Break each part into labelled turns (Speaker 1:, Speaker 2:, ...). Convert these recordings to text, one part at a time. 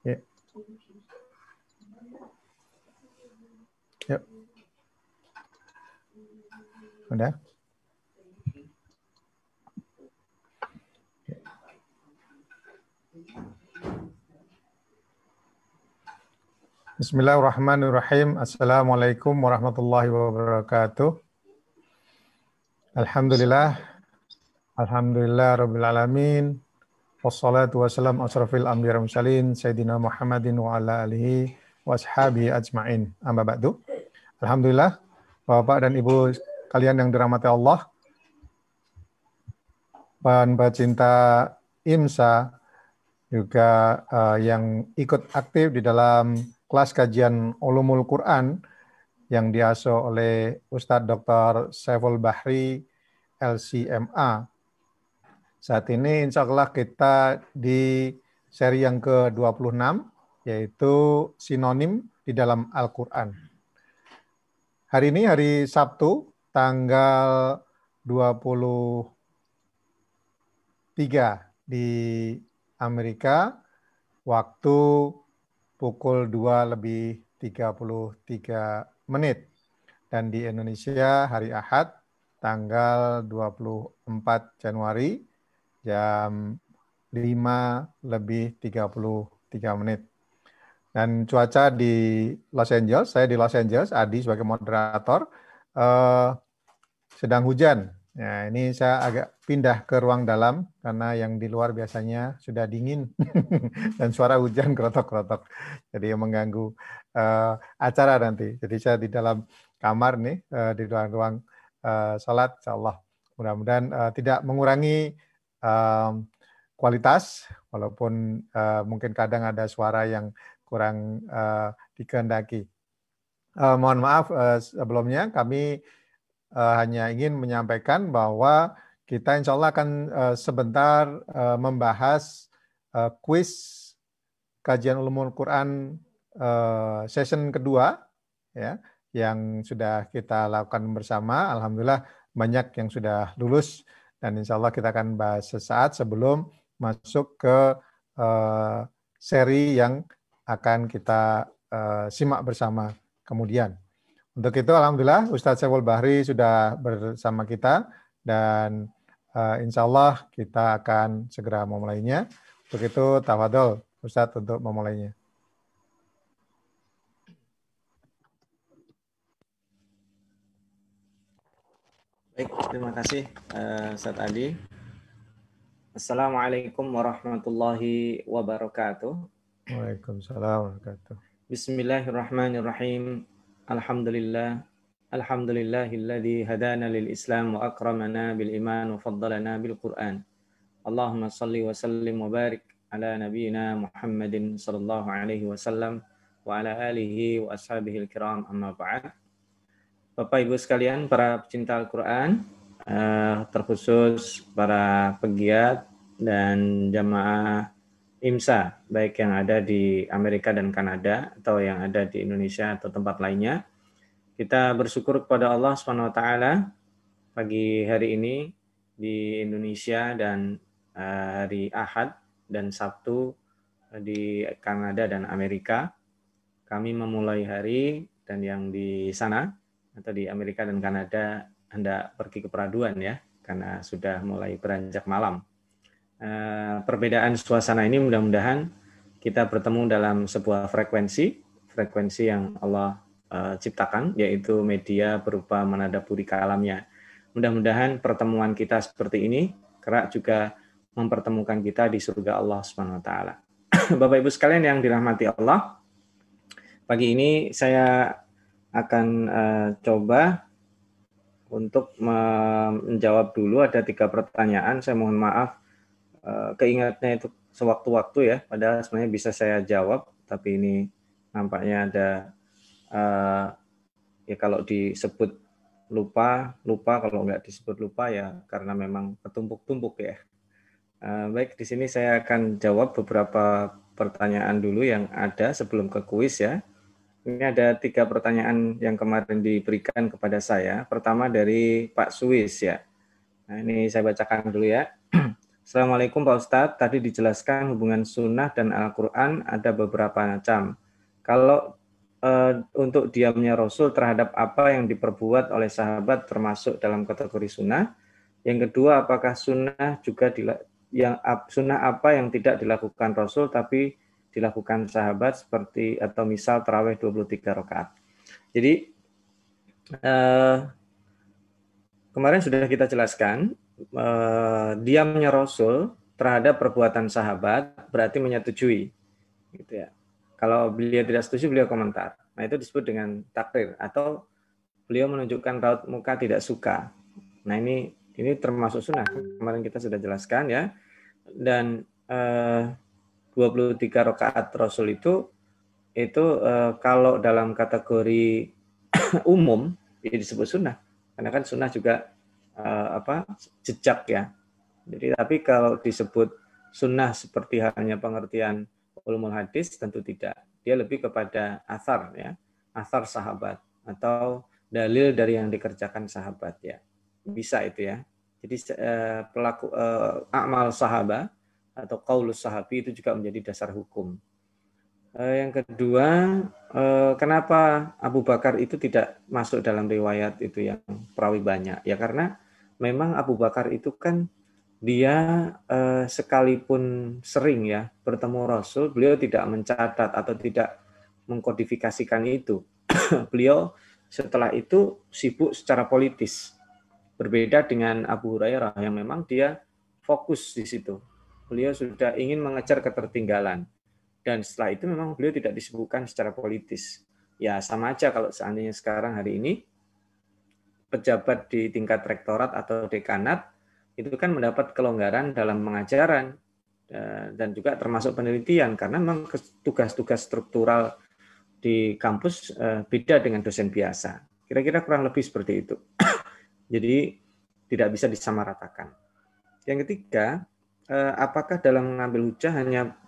Speaker 1: Ya. Yuk. Udah? Bismillahirrahmanirrahim. Assalamualaikum warahmatullahi wabarakatuh. Alhamdulillah. Alhamdulillah rabbil alamin. Wassalatu wassalam asrafil anbiya wal mursalin sayyidina Muhammadin wa ala alihi wa ashabihi ajmain. Amma ba'du. Alhamdulillah, Bapak dan Ibu kalian yang dirahmati Allah, pecinta IMSA juga yang ikut aktif di dalam kelas kajian Ulumul Quran yang diasuh oleh Ustadz Dr. Saiful Bahri LCMA. Saat ini insya Allah kita di seri yang ke-26, yaitu sinonim di dalam Al-Quran. Hari ini hari Sabtu, tanggal 23 di Amerika, waktu pukul 2:33. Dan di Indonesia hari Ahad, tanggal 24 Januari, jam 5:33. Dan cuaca di Los Angeles, saya di Los Angeles, Adi sebagai moderator, sedang hujan. Ya, ini saya agak pindah ke ruang dalam karena yang di luar biasanya sudah dingin dan suara hujan kerotok-kerotok. Jadi mengganggu acara nanti. Jadi saya di dalam kamar nih, di ruang salat, insyaallah. Mudah-mudahan tidak mengurangi kualitas, walaupun mungkin kadang ada suara yang kurang dikehendaki. Mohon maaf sebelumnya, kami hanya ingin menyampaikan bahwa kita insya Allah akan sebentar membahas kuis kajian Ulumul Quran session kedua, ya, yang sudah kita lakukan bersama. Alhamdulillah banyak yang sudah lulus, dan insya Allah kita akan bahas sesaat sebelum masuk ke seri yang akan kita simak bersama kemudian. Untuk itu alhamdulillah Ustadz Saiful Bahri sudah bersama kita, dan insya Allah kita akan segera memulainya. Untuk itu tafadhol Ustadz untuk memulainya.
Speaker 2: Baik, terima kasih Ustadz Adi. Assalamualaikum warahmatullahi wabarakatuh.
Speaker 1: Waalaikumsalam warahmatullahi wabarakatuh.
Speaker 2: Bismillahirrahmanirrahim. Alhamdulillahilladzi hadana lil Islam wa akramana bil iman wa faddalana bil Qur'an. Allahumma salli wa sallim wa barik ala nabiyyina Muhammadin sallallahu alaihi wasallam wa ala alihi wa ashabihi al-kiram, amma ba'd. Bapak Ibu sekalian, para pecinta Al-Quran, terkhusus para pegiat dan jamaah IMSA, baik yang ada di Amerika dan Kanada atau yang ada di Indonesia atau tempat lainnya. Kita bersyukur kepada Allah SWT pagi hari ini di Indonesia dan hari Ahad dan Sabtu di Kanada dan Amerika. Kami memulai hari, dan yang di sana atau di Amerika dan Kanada hendak pergi ke peraduan ya, karena sudah mulai beranjak malam. Perbedaan suasana ini mudah-mudahan kita bertemu dalam sebuah frekuensi yang Allah ciptakan, yaitu media berupa menadaburi kalamnya. Mudah-mudahan pertemuan kita seperti ini kerap juga mempertemukan kita di surga Allah SWT. Bapak Ibu sekalian yang dirahmati Allah, pagi ini saya akan coba untuk menjawab dulu. Ada 3 pertanyaan. Saya mohon maaf keingatnya itu sewaktu-waktu ya, padahal sebenarnya bisa saya jawab, tapi ini nampaknya ada ya kalau disebut lupa, kalau nggak disebut lupa ya karena memang ketumpuk-tumpuk ya. Baik, di sini saya akan jawab beberapa pertanyaan dulu yang ada sebelum ke kuis ya. Ini ada 3 pertanyaan yang kemarin diberikan kepada saya. Pertama dari Pak Suis ya. Nah, ini saya bacakan dulu ya. Assalamualaikum Pak Ustadz, tadi dijelaskan hubungan sunnah dan Al-Quran ada beberapa macam. Kalau untuk diamnya Rasul terhadap apa yang diperbuat oleh sahabat termasuk dalam kategori sunnah. Yang kedua, apakah sunnah juga sunnah apa yang tidak dilakukan Rasul tapi dilakukan sahabat seperti atau misal tarawih 23 rakaat. Jadi kemarin sudah kita jelaskan diamnya Rasul terhadap perbuatan sahabat berarti menyetujui, gitu ya. Kalau beliau tidak setuju, beliau komentar. Nah, itu disebut dengan takrir atau beliau menunjukkan raut muka tidak suka. Nah, ini termasuk sunnah. Kemarin kita sudah jelaskan ya. Dan 23 rakaat Rasul itu kalau dalam kategori umum ini disebut sunnah. Karena kan sunnah juga jejak ya. Jadi tapi kalau disebut sunnah seperti hanya pengertian ulumul hadis tentu tidak. Dia lebih kepada athar ya, athar sahabat atau dalil dari yang dikerjakan sahabat ya. Bisa itu ya. Jadi pelaku amal sahabat atau qaulus sahabi itu juga menjadi dasar hukum. Yang kedua, kenapa Abu Bakar itu tidak masuk dalam riwayat itu yang perawi banyak? Ya karena memang Abu Bakar itu kan dia sekalipun sering ya bertemu Rasul, beliau tidak mencatat atau tidak mengkodifikasikan itu. Beliau setelah itu sibuk secara politis. Berbeda dengan Abu Hurairah yang memang dia fokus di situ. Beliau sudah ingin mengejar ketertinggalan. Dan setelah itu memang beliau tidak disibukkan secara politis. Ya sama aja kalau seandainya sekarang hari ini pejabat di tingkat rektorat atau dekanat itu kan mendapat kelonggaran dalam pengajaran dan juga termasuk penelitian karena memang tugas-tugas struktural di kampus beda dengan dosen biasa. Kira-kira kurang lebih seperti itu. Jadi tidak bisa disamaratakan. Yang ketiga, apakah dalam mengambil hujah hanya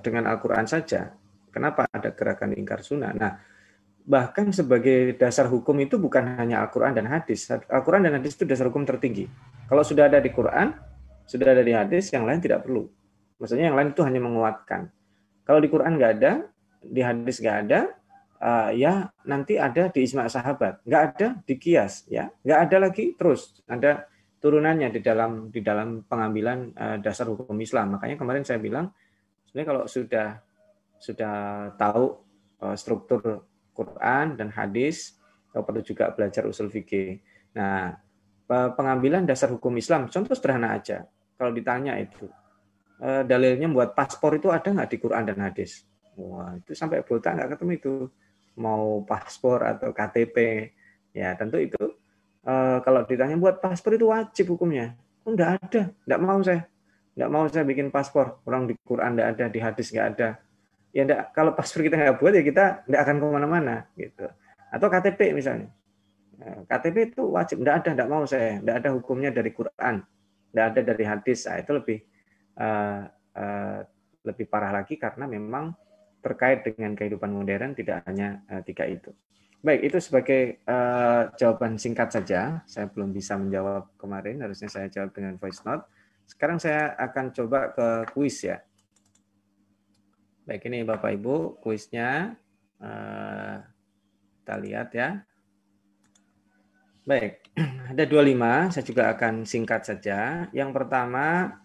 Speaker 2: dengan Al-Quran saja? Kenapa ada gerakan ingkar sunnah? Nah, bahkan sebagai dasar hukum itu bukan hanya Al-Quran dan hadis. Al-Quran dan hadis itu dasar hukum tertinggi. Kalau sudah ada di Quran, sudah ada di hadis, yang lain tidak perlu. Maksudnya yang lain itu hanya menguatkan. Kalau di Quran nggak ada, di hadis nggak ada, ya nanti ada di ijma sahabat. Nggak ada di qiyas, ya nggak ada lagi terus ada turunannya di dalam pengambilan dasar hukum Islam. Makanya kemarin saya bilang sebenarnya kalau sudah tahu struktur Quran dan hadis, perlu juga belajar usul fikih. Nah, pengambilan dasar hukum Islam, contoh sederhana aja. Kalau ditanya itu dalilnya buat paspor itu ada nggak di Quran dan hadis? Wah, itu sampai botak nggak ketemu itu. Mau paspor atau KTP, ya tentu itu. Kalau ditanya buat paspor itu wajib hukumnya. Oh, enggak ada, enggak mau saya bikin paspor. Orang di Quran enggak ada, di hadis enggak ada. Ya enggak, kalau paspor kita enggak buat ya kita enggak akan kemana-mana gitu. Atau KTP misalnya. KTP itu wajib, enggak ada, enggak mau saya, enggak ada hukumnya dari Quran, enggak ada dari hadis. Nah, itu lebih parah lagi karena memang terkait dengan kehidupan modern tidak hanya tiga itu. Baik, itu sebagai jawaban singkat saja. Saya belum bisa menjawab kemarin, harusnya saya jawab dengan voice note. Sekarang saya akan coba ke kuis ya. Baik, ini Bapak Ibu, kuisnya. Kita lihat ya. Baik, ada 25, saya juga akan singkat saja. Yang pertama,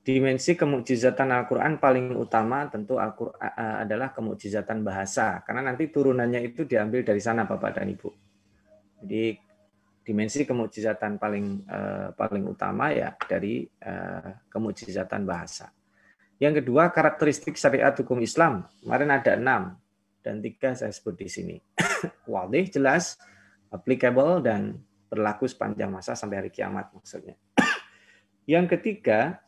Speaker 2: dimensi kemukjizatan Al-Quran paling utama tentu adalah kemukjizatan bahasa. Karena nanti turunannya itu diambil dari sana Bapak dan Ibu. Jadi dimensi kemukjizatan paling utama ya dari kemukjizatan bahasa. Yang kedua, karakteristik syariat hukum Islam. Kemarin ada 6 dan 3 saya sebut di sini. Wadih, jelas, applicable, dan berlaku sepanjang masa sampai hari kiamat maksudnya. Yang ketiga,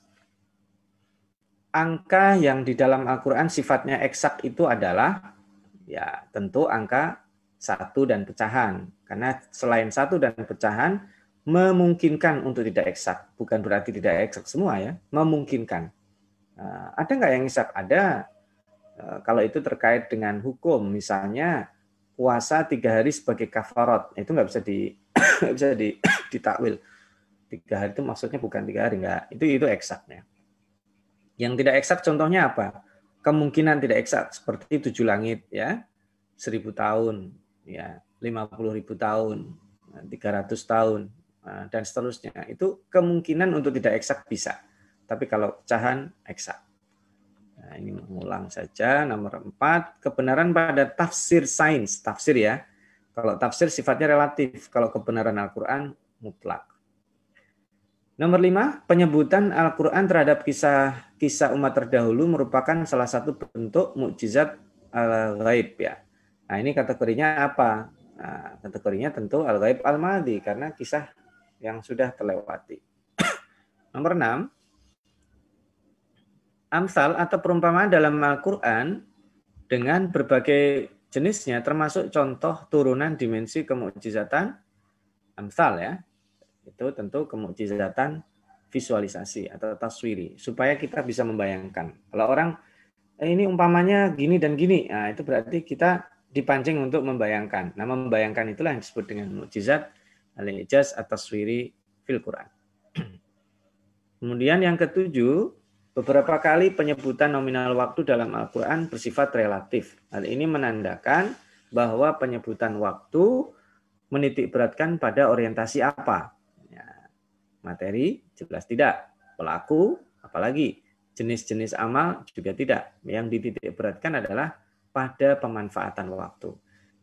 Speaker 2: angka yang di dalam Al-Quran sifatnya eksak itu adalah ya tentu angka 1 dan pecahan. Karena selain 1 dan pecahan, memungkinkan untuk tidak eksak. Bukan berarti tidak eksak semua ya, memungkinkan. Ada nggak yang eksak? Ada. Kalau itu terkait dengan hukum, misalnya puasa 3 hari sebagai kafarat, itu nggak bisa ditakwil. 3 hari itu maksudnya bukan 3 hari, enggak. Itu eksaknya. Yang tidak eksak contohnya apa? Kemungkinan tidak eksak seperti 7 langit ya, 1000 tahun, ya, 50.000 tahun, 300 tahun, dan seterusnya. Itu kemungkinan untuk tidak eksak bisa. Tapi kalau pecahan eksak. Nah, ini mengulang saja. Nomor 4, kebenaran pada tafsir sains. Tafsir ya. Kalau tafsir sifatnya relatif. Kalau kebenaran Al-Quran mutlak. Nomor 5, penyebutan Al-Quran terhadap kisah umat terdahulu merupakan salah satu bentuk mukjizat al-ghaib ya. Nah, ini kategorinya apa? Nah, kategorinya tentu al-ghaib al-madi karena kisah yang sudah terlewati. Nomor 6, amsal atau perumpamaan dalam Al-Quran dengan berbagai jenisnya termasuk contoh turunan dimensi kemukjizatan amsal ya. Itu tentu kemukjizatan visualisasi atau taswiri supaya kita bisa membayangkan. Kalau orang ini umpamanya gini dan gini, nah itu berarti kita dipancing untuk membayangkan. Nah, membayangkan itulah yang disebut dengan mukjizat al-ijaz at-taswiri fil Quran. Kemudian yang ketujuh, beberapa kali penyebutan nominal waktu dalam Al-Quran bersifat relatif. Hal ini menandakan bahwa penyebutan waktu menitik beratkan pada orientasi apa. Ya, materi jelas tidak. Pelaku apalagi. Jenis-jenis amal juga tidak. Yang dititik beratkan adalah pada pemanfaatan waktu.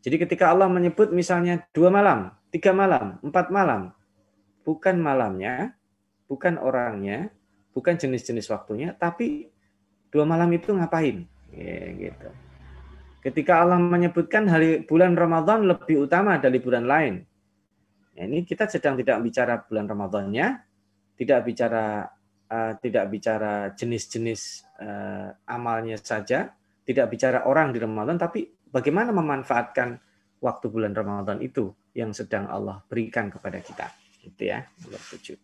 Speaker 2: Jadi ketika Allah menyebut misalnya 2 malam, 3 malam, 4 malam, bukan malamnya, bukan orangnya, bukan jenis-jenis waktunya, tapi 2 malam itu ngapain? Ya, gitu. Ketika Allah menyebutkan bulan Ramadan lebih utama dari bulan lain, ya, ini kita sedang tidak bicara bulan Ramadannya, tidak bicara jenis-jenis amalnya saja, tidak bicara orang di Ramadan, tapi bagaimana memanfaatkan waktu bulan Ramadan itu yang sedang Allah berikan kepada kita. Itu ya, nomor 7.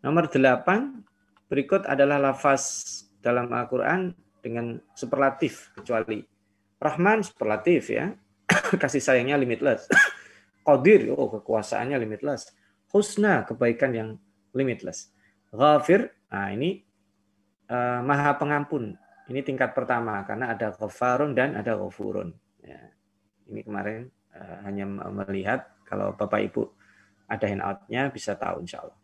Speaker 2: Nomor 8, berikut adalah lafaz dalam Al-Quran dengan superlatif, kecuali Rahman superlatif ya, kasih sayangnya limitless. Qadir, kekuasaannya limitless. Husna, kebaikan yang limitless. Ghafir, nah ini maha pengampun. Ini tingkat pertama karena ada ghafarun dan ada ghafurun. Ya. Ini kemarin hanya melihat, kalau Bapak Ibu ada handout-nya bisa tahu insya Allah.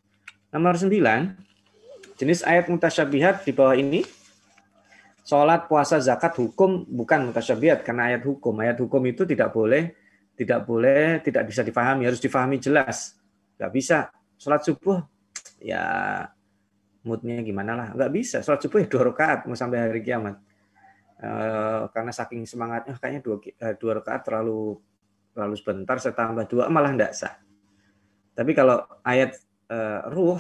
Speaker 2: Nomor 9, jenis ayat mutasyabihat di bawah ini. Sholat, puasa, zakat, hukum bukan mutasyabihat karena ayat hukum. Ayat hukum itu tidak bisa difahami, harus difahami jelas. Nggak bisa. Sholat subuh, ya moodnya gimana lah. Nggak bisa. Sholat subuh ya 2 rakaat mau sampai hari kiamat. Karena saking semangatnya, kayaknya 2 rakaat terlalu sebentar, saya tambah 2 malah nggak sah. Tapi kalau ayat ruh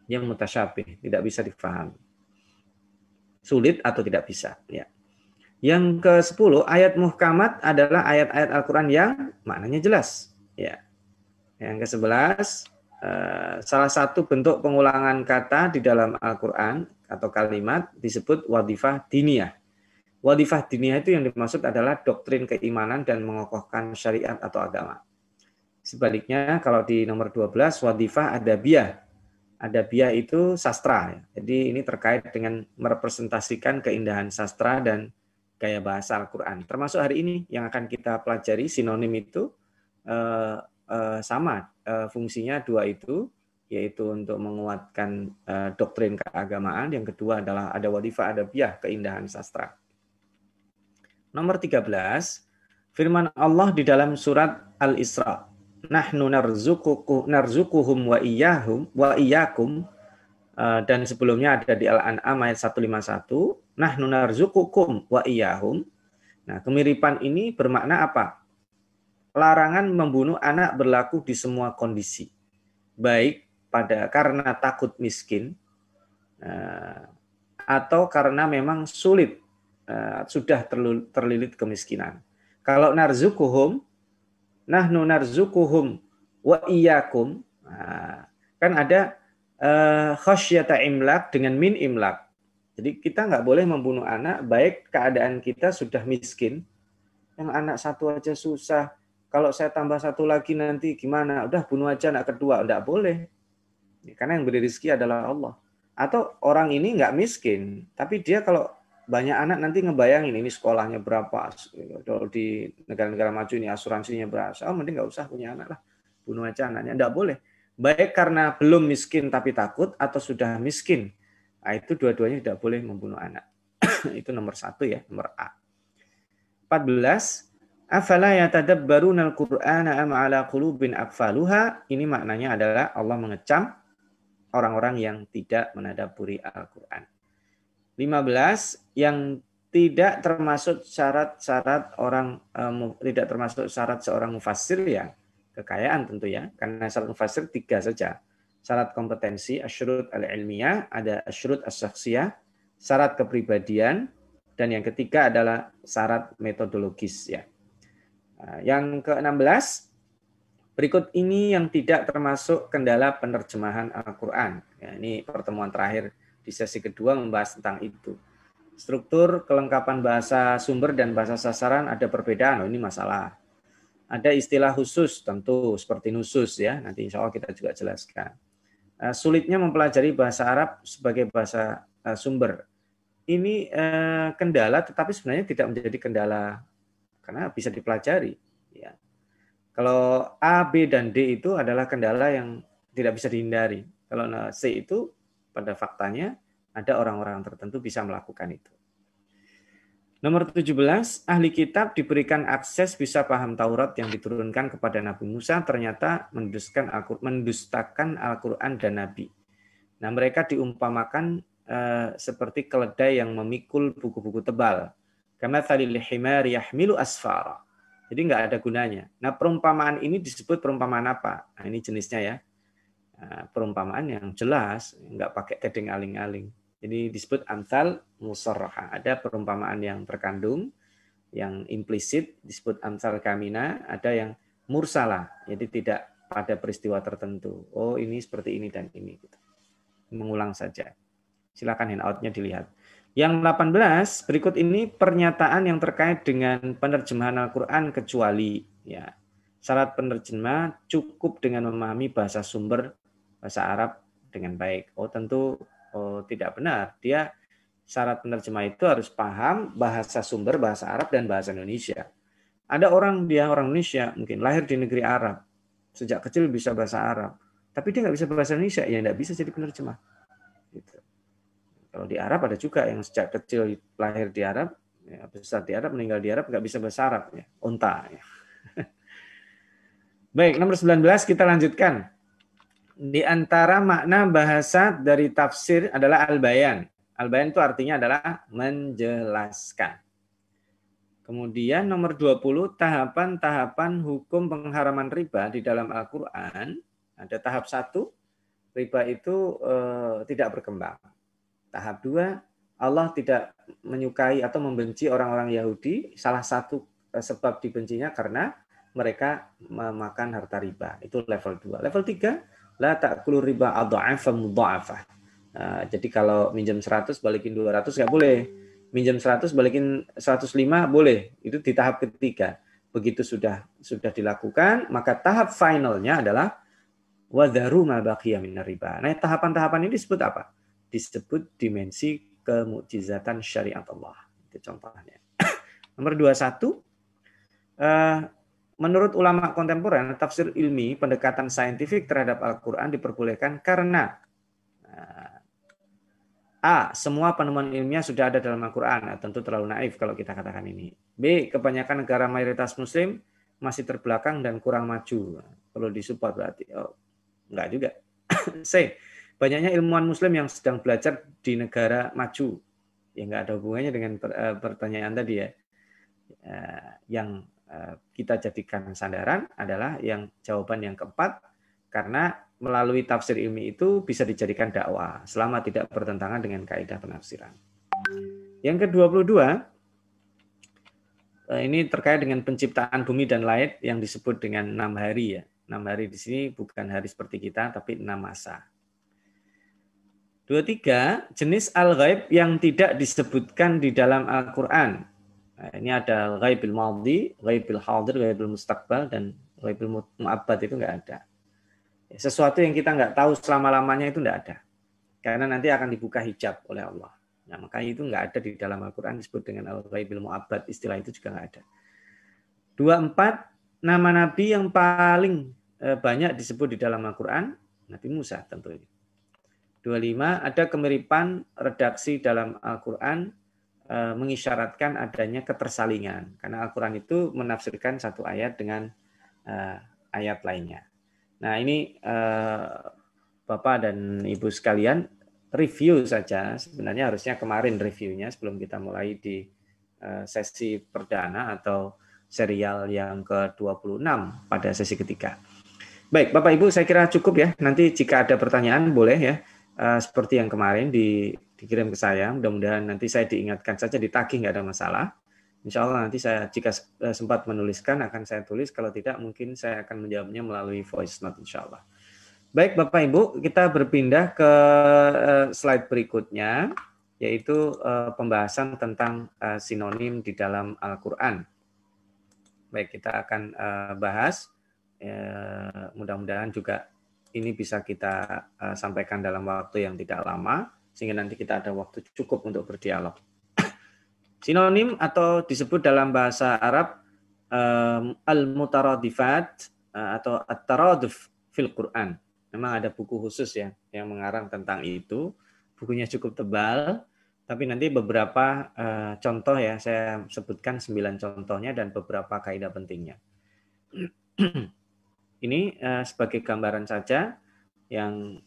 Speaker 2: yang mutasyabih, tidak bisa difahami. Sulit atau tidak bisa. Ya. Yang ke-10, ayat muhkamat adalah ayat-ayat Al-Quran yang maknanya jelas. Ya. Yang ke-11, salah satu bentuk pengulangan kata di dalam Al-Quran atau kalimat disebut wadifah diniyah. Wadifah diniyah itu yang dimaksud adalah doktrin keimanan dan mengokohkan syariat atau agama. Sebaliknya, kalau di nomor 12, wadifah adabiyah. Adabiyah itu sastra. Jadi ini terkait dengan merepresentasikan keindahan sastra dan gaya bahasa Al-Quran. Termasuk hari ini yang akan kita pelajari, sinonim itu sama. Fungsinya 2 itu, yaitu untuk menguatkan doktrin keagamaan. Yang kedua adalah ada wadifah adabiyah, keindahan sastra. Nomor 13, firman Allah di dalam surat Al-Isra. Nahnu narzukuhum wa iyyakum, dan sebelumnya ada di Al-An'am ayat 151, nahnu narzukukum wa iyyahum. Nah, kemiripan ini bermakna apa? Larangan membunuh anak berlaku di semua kondisi. Baik karena takut miskin atau karena memang sulit, sudah terlilit kemiskinan. Kalau narzukuhum, nahnu narzukuhum wa iyyakum. Nah, kan ada khasyata imlak dengan min imlak. Jadi kita nggak boleh membunuh anak baik keadaan kita sudah miskin. Yang anak 1 aja susah. Kalau saya tambah 1 lagi nanti gimana? Udah bunuh aja anak kedua. Nggak boleh. Karena yang beri rezeki adalah Allah. Atau orang ini nggak miskin, tapi dia kalau banyak anak nanti ngebayangin ini sekolahnya berapa. Kalau di negara-negara maju ini asuransinya berapa. Mending nggak usah punya anak lah. Bunuh aja anaknya. Nggak boleh. Baik karena belum miskin tapi takut, atau sudah miskin. Nah, itu dua-duanya tidak boleh membunuh anak. Itu nomor 1 ya, nomor A. 14. Afala yatadabbaruna al-Qur'ana am ala qulubin aqfaluha. Ini maknanya adalah Allah mengecam orang-orang yang tidak menadaburi Al-Qur'an. 15. Yang tidak termasuk syarat-syarat tidak termasuk syarat seorang mufassir ya, kekayaan tentu ya, karena syarat mufassir 3 saja. Syarat kompetensi, asyurut al-ilmiyah, ada asyurut as-syakhsiyah, syarat kepribadian, dan yang ketiga adalah syarat metodologis ya. Yang ke-16, berikut ini yang tidak termasuk kendala penerjemahan Al-Quran. Ya, ini pertemuan terakhir di sesi kedua membahas tentang itu. Struktur, kelengkapan bahasa sumber dan bahasa sasaran ada perbedaan. Ini masalah. Ada istilah khusus tentu seperti nusus ya. Nanti insya Allah kita juga jelaskan. Sulitnya mempelajari bahasa Arab sebagai bahasa sumber. Ini kendala, tetapi sebenarnya tidak menjadi kendala karena bisa dipelajari. Ya. Kalau A, B, dan D itu adalah kendala yang tidak bisa dihindari. Kalau C itu pada faktanya ada orang-orang tertentu bisa melakukan itu. Nomor 17, ahli kitab diberikan akses bisa paham Taurat yang diturunkan kepada Nabi Musa ternyata mendustakan Al-Quran dan Nabi. Nah, mereka diumpamakan seperti keledai yang memikul buku-buku tebal. Kamatsalil himar yahmilu asfara. Jadi nggak ada gunanya. Nah, perumpamaan ini disebut perumpamaan apa? Nah, ini jenisnya ya. Perumpamaan yang jelas, nggak pakai tedeng aling-aling. Jadi disebut amsal musarrahah. Ada perumpamaan yang terkandung, yang implisit disebut amsal kamina, ada yang mursalah, jadi tidak pada peristiwa tertentu. Oh, ini seperti ini dan ini. Mengulang saja. Silakan handout-nya dilihat. Yang 18, berikut ini pernyataan yang terkait dengan penerjemahan Al-Quran kecuali ya. Syarat penerjemah cukup dengan memahami bahasa sumber bahasa Arab dengan baik. Oh, tentu tidak benar. Dia syarat penerjemah itu harus paham bahasa sumber bahasa Arab dan bahasa Indonesia. Ada dia orang Indonesia mungkin lahir di negeri Arab, sejak kecil bisa bahasa Arab, tapi dia nggak bisa bahasa Indonesia, ya nggak bisa jadi penerjemah. Gitu. Kalau di Arab ada juga yang sejak kecil lahir di Arab, ya, besar di Arab, meninggal di Arab, nggak bisa bahasa Arab, ya, unta. Ya. Baik, nomor 19 kita lanjutkan. Di antara makna bahasa dari tafsir adalah al-bayan. Al-bayan itu artinya adalah menjelaskan. Kemudian nomor 20, tahapan-tahapan hukum pengharaman riba di dalam Al-Quran. Ada tahap 1, riba itu tidak berkembang. Tahap 2, Allah tidak menyukai atau membenci orang-orang Yahudi. Salah satu sebab dibencinya karena mereka memakan harta riba. Itu level 2. Level 3, la ta'kulu riba adha'afa mudha'afah. Jadi kalau minjem 100 balikin 200 nggak boleh. Minjem 100 balikin 105 boleh. Itu di tahap ketiga. Begitu sudah dilakukan, maka tahap finalnya adalah wadharu ma baqiya minar riba. Nah, tahapan-tahapan ini disebut apa? Disebut dimensi kemukjizatan syariat Allah. Itu contohnya. Nomor 21, menurut ulama kontemporer, tafsir ilmi, pendekatan saintifik terhadap Al-Quran diperbolehkan karena A, semua penemuan ilmiah sudah ada dalam Al-Quran. Nah, tentu terlalu naif kalau kita katakan ini. B, kebanyakan negara mayoritas muslim masih terbelakang dan kurang maju. Perlu disupport berarti. Oh, enggak juga. C, banyaknya ilmuwan muslim yang sedang belajar di negara maju. Ya enggak ada hubungannya dengan pertanyaan tadi ya. Yang kita jadikan sandaran adalah yang jawaban yang keempat, karena melalui tafsir ilmi itu bisa dijadikan dakwah selama tidak bertentangan dengan kaidah penafsiran. Yang ke-22, ini terkait dengan penciptaan bumi dan langit yang disebut dengan 6 hari ya. 6 hari di sini bukan hari seperti kita, tapi 6 masa. 23, jenis al-ghaib yang tidak disebutkan di dalam Al-Quran. Nah, ini ada ghaibil madhi, ghaibil hadir, ghaibil mustaqbal, dan ghaibil mu'abbad itu enggak ada. Sesuatu yang kita nggak tahu selama-lamanya itu nggak ada. Karena nanti akan dibuka hijab oleh Allah. Nah, makanya itu nggak ada di dalam Al-Quran, disebut dengan Al-Ghaibil Mu'abbad, istilah itu juga nggak ada. 24, nama Nabi yang paling banyak disebut di dalam Al-Quran, Nabi Musa tentunya. 25, ada kemiripan redaksi dalam Al-Quran mengisyaratkan adanya ketersalingan. Karena Al-Quran itu menafsirkan satu ayat dengan ayat lainnya. Nah ini Bapak dan Ibu sekalian, review saja. Sebenarnya harusnya kemarin reviewnya sebelum kita mulai di sesi perdana atau serial yang ke-26 pada sesi ketiga. Baik, Bapak Ibu, saya kira cukup ya. Nanti jika ada pertanyaan boleh ya. Seperti yang kemarin dikirim ke saya. Mudah-mudahan nanti saya diingatkan saja, ditagih, nggak ada masalah. Insya Allah nanti saya jika sempat menuliskan akan saya tulis. Kalau tidak mungkin saya akan menjawabnya melalui voice note insya Allah. Baik Bapak Ibu, kita berpindah ke slide berikutnya, yaitu pembahasan tentang sinonim di dalam Al-Quran. Baik, kita akan bahas. Mudah-mudahan juga ini bisa kita sampaikan dalam waktu yang tidak lama, sehingga nanti kita ada waktu cukup untuk berdialog. Sinonim atau disebut dalam bahasa Arab al-mutaradifat atau at-taraduf fil Quran. Memang ada buku khusus ya yang mengarang tentang itu. Bukunya cukup tebal, tapi nanti beberapa contoh ya, saya sebutkan 9 contohnya dan beberapa kaidah pentingnya. Ini sebagai gambaran saja yang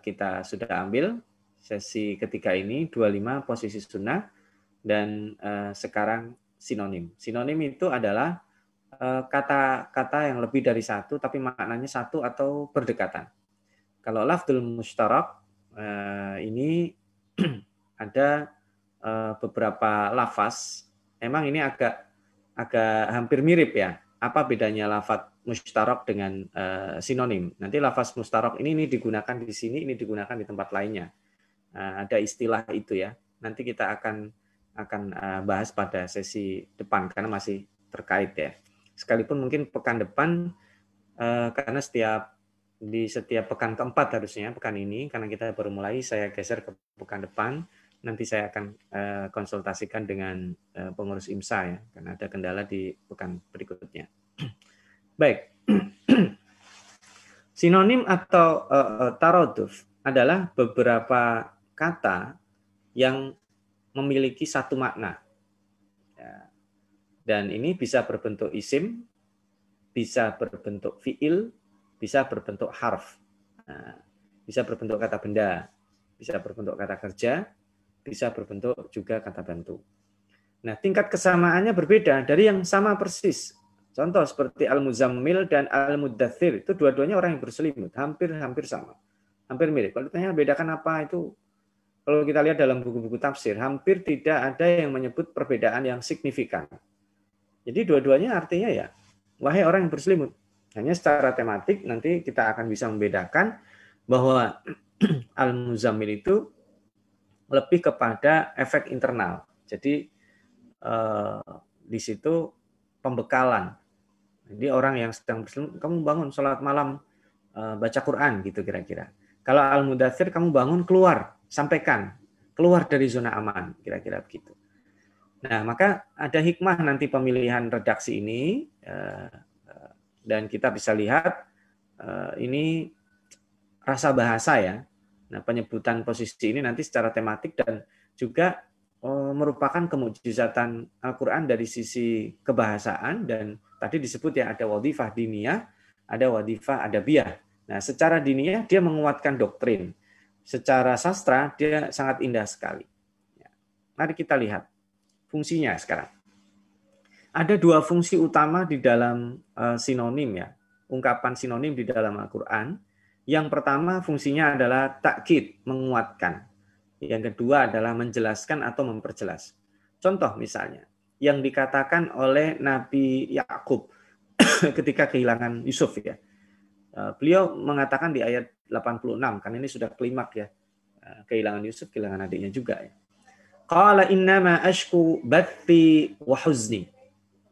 Speaker 2: kita sudah ambil sesi ketiga ini, 25 posisi sunnah. Dan sekarang sinonim. Sinonim itu adalah kata-kata yang lebih dari satu, tapi maknanya satu atau berdekatan. Kalau lafdzul mustarak, ini ada beberapa lafaz. Emang ini agak hampir mirip ya. Apa bedanya lafaz mustarak dengan sinonim? Nanti lafaz mustarak ini digunakan di sini, ini digunakan di tempat lainnya. Ada istilah itu ya. Nanti kita akan bahas pada sesi depan karena masih terkait ya. Sekalipun mungkin pekan depan karena di setiap pekan keempat harusnya pekan ini karena kita baru mulai, saya geser ke pekan depan. Nanti saya akan konsultasikan dengan pengurus IMSA ya karena ada kendala di pekan berikutnya. Baik. Sinonim atau taraduf adalah beberapa kata yang memiliki satu makna. Dan ini bisa berbentuk isim, bisa berbentuk fiil, bisa berbentuk harf. Bisa berbentuk kata benda, bisa berbentuk kata kerja, bisa berbentuk juga kata bantu. Nah, tingkat kesamaannya berbeda dari yang sama persis. Contoh seperti al-muzammil dan al-muddathir, itu dua-duanya orang yang berselimut, hampir sama. Hampir mirip. Kalau ditanya bedakan apa itu? Kalau kita lihat dalam buku-buku tafsir, hampir tidak ada yang menyebut perbedaan yang signifikan. Jadi dua-duanya artinya ya, wahai orang yang berselimut. Hanya secara tematik nanti kita akan bisa membedakan bahwa al-muzammil itu lebih kepada efek internal. Jadi di situ pembekalan. Jadi orang yang sedang berselimut, kamu bangun sholat malam, baca Quran gitu kira-kira. Kalau al-mudaththir, kamu bangun keluar, sampaikan, keluar dari zona aman, kira-kira begitu. Nah, maka ada hikmah nanti pemilihan redaksi ini, dan kita bisa lihat ini rasa bahasa ya. Nah, penyebutan posisi ini nanti secara tematik dan juga merupakan kemukjizatan Al-Quran dari sisi kebahasaan, dan tadi disebut ya ada wadhifah diniyah, ada wadhifah adabiyah. Nah, secara diniyah dia menguatkan doktrin. Secara sastra dia sangat indah sekali. Mari kita lihat fungsinya sekarang. Ada dua fungsi utama di dalam sinonim ya. Ungkapan sinonim di dalam Al-Quran. Yang pertama fungsinya adalah takkid, menguatkan. Yang kedua adalah menjelaskan atau memperjelas. Contoh misalnya, yang dikatakan oleh Nabi Yakub ketika kehilangan Yusuf ya. Beliau mengatakan di ayat 86, kan ini sudah klimak ya. Kehilangan Yusuf, kehilangan adiknya juga ya. Qala innama ashku bathi wa huzni.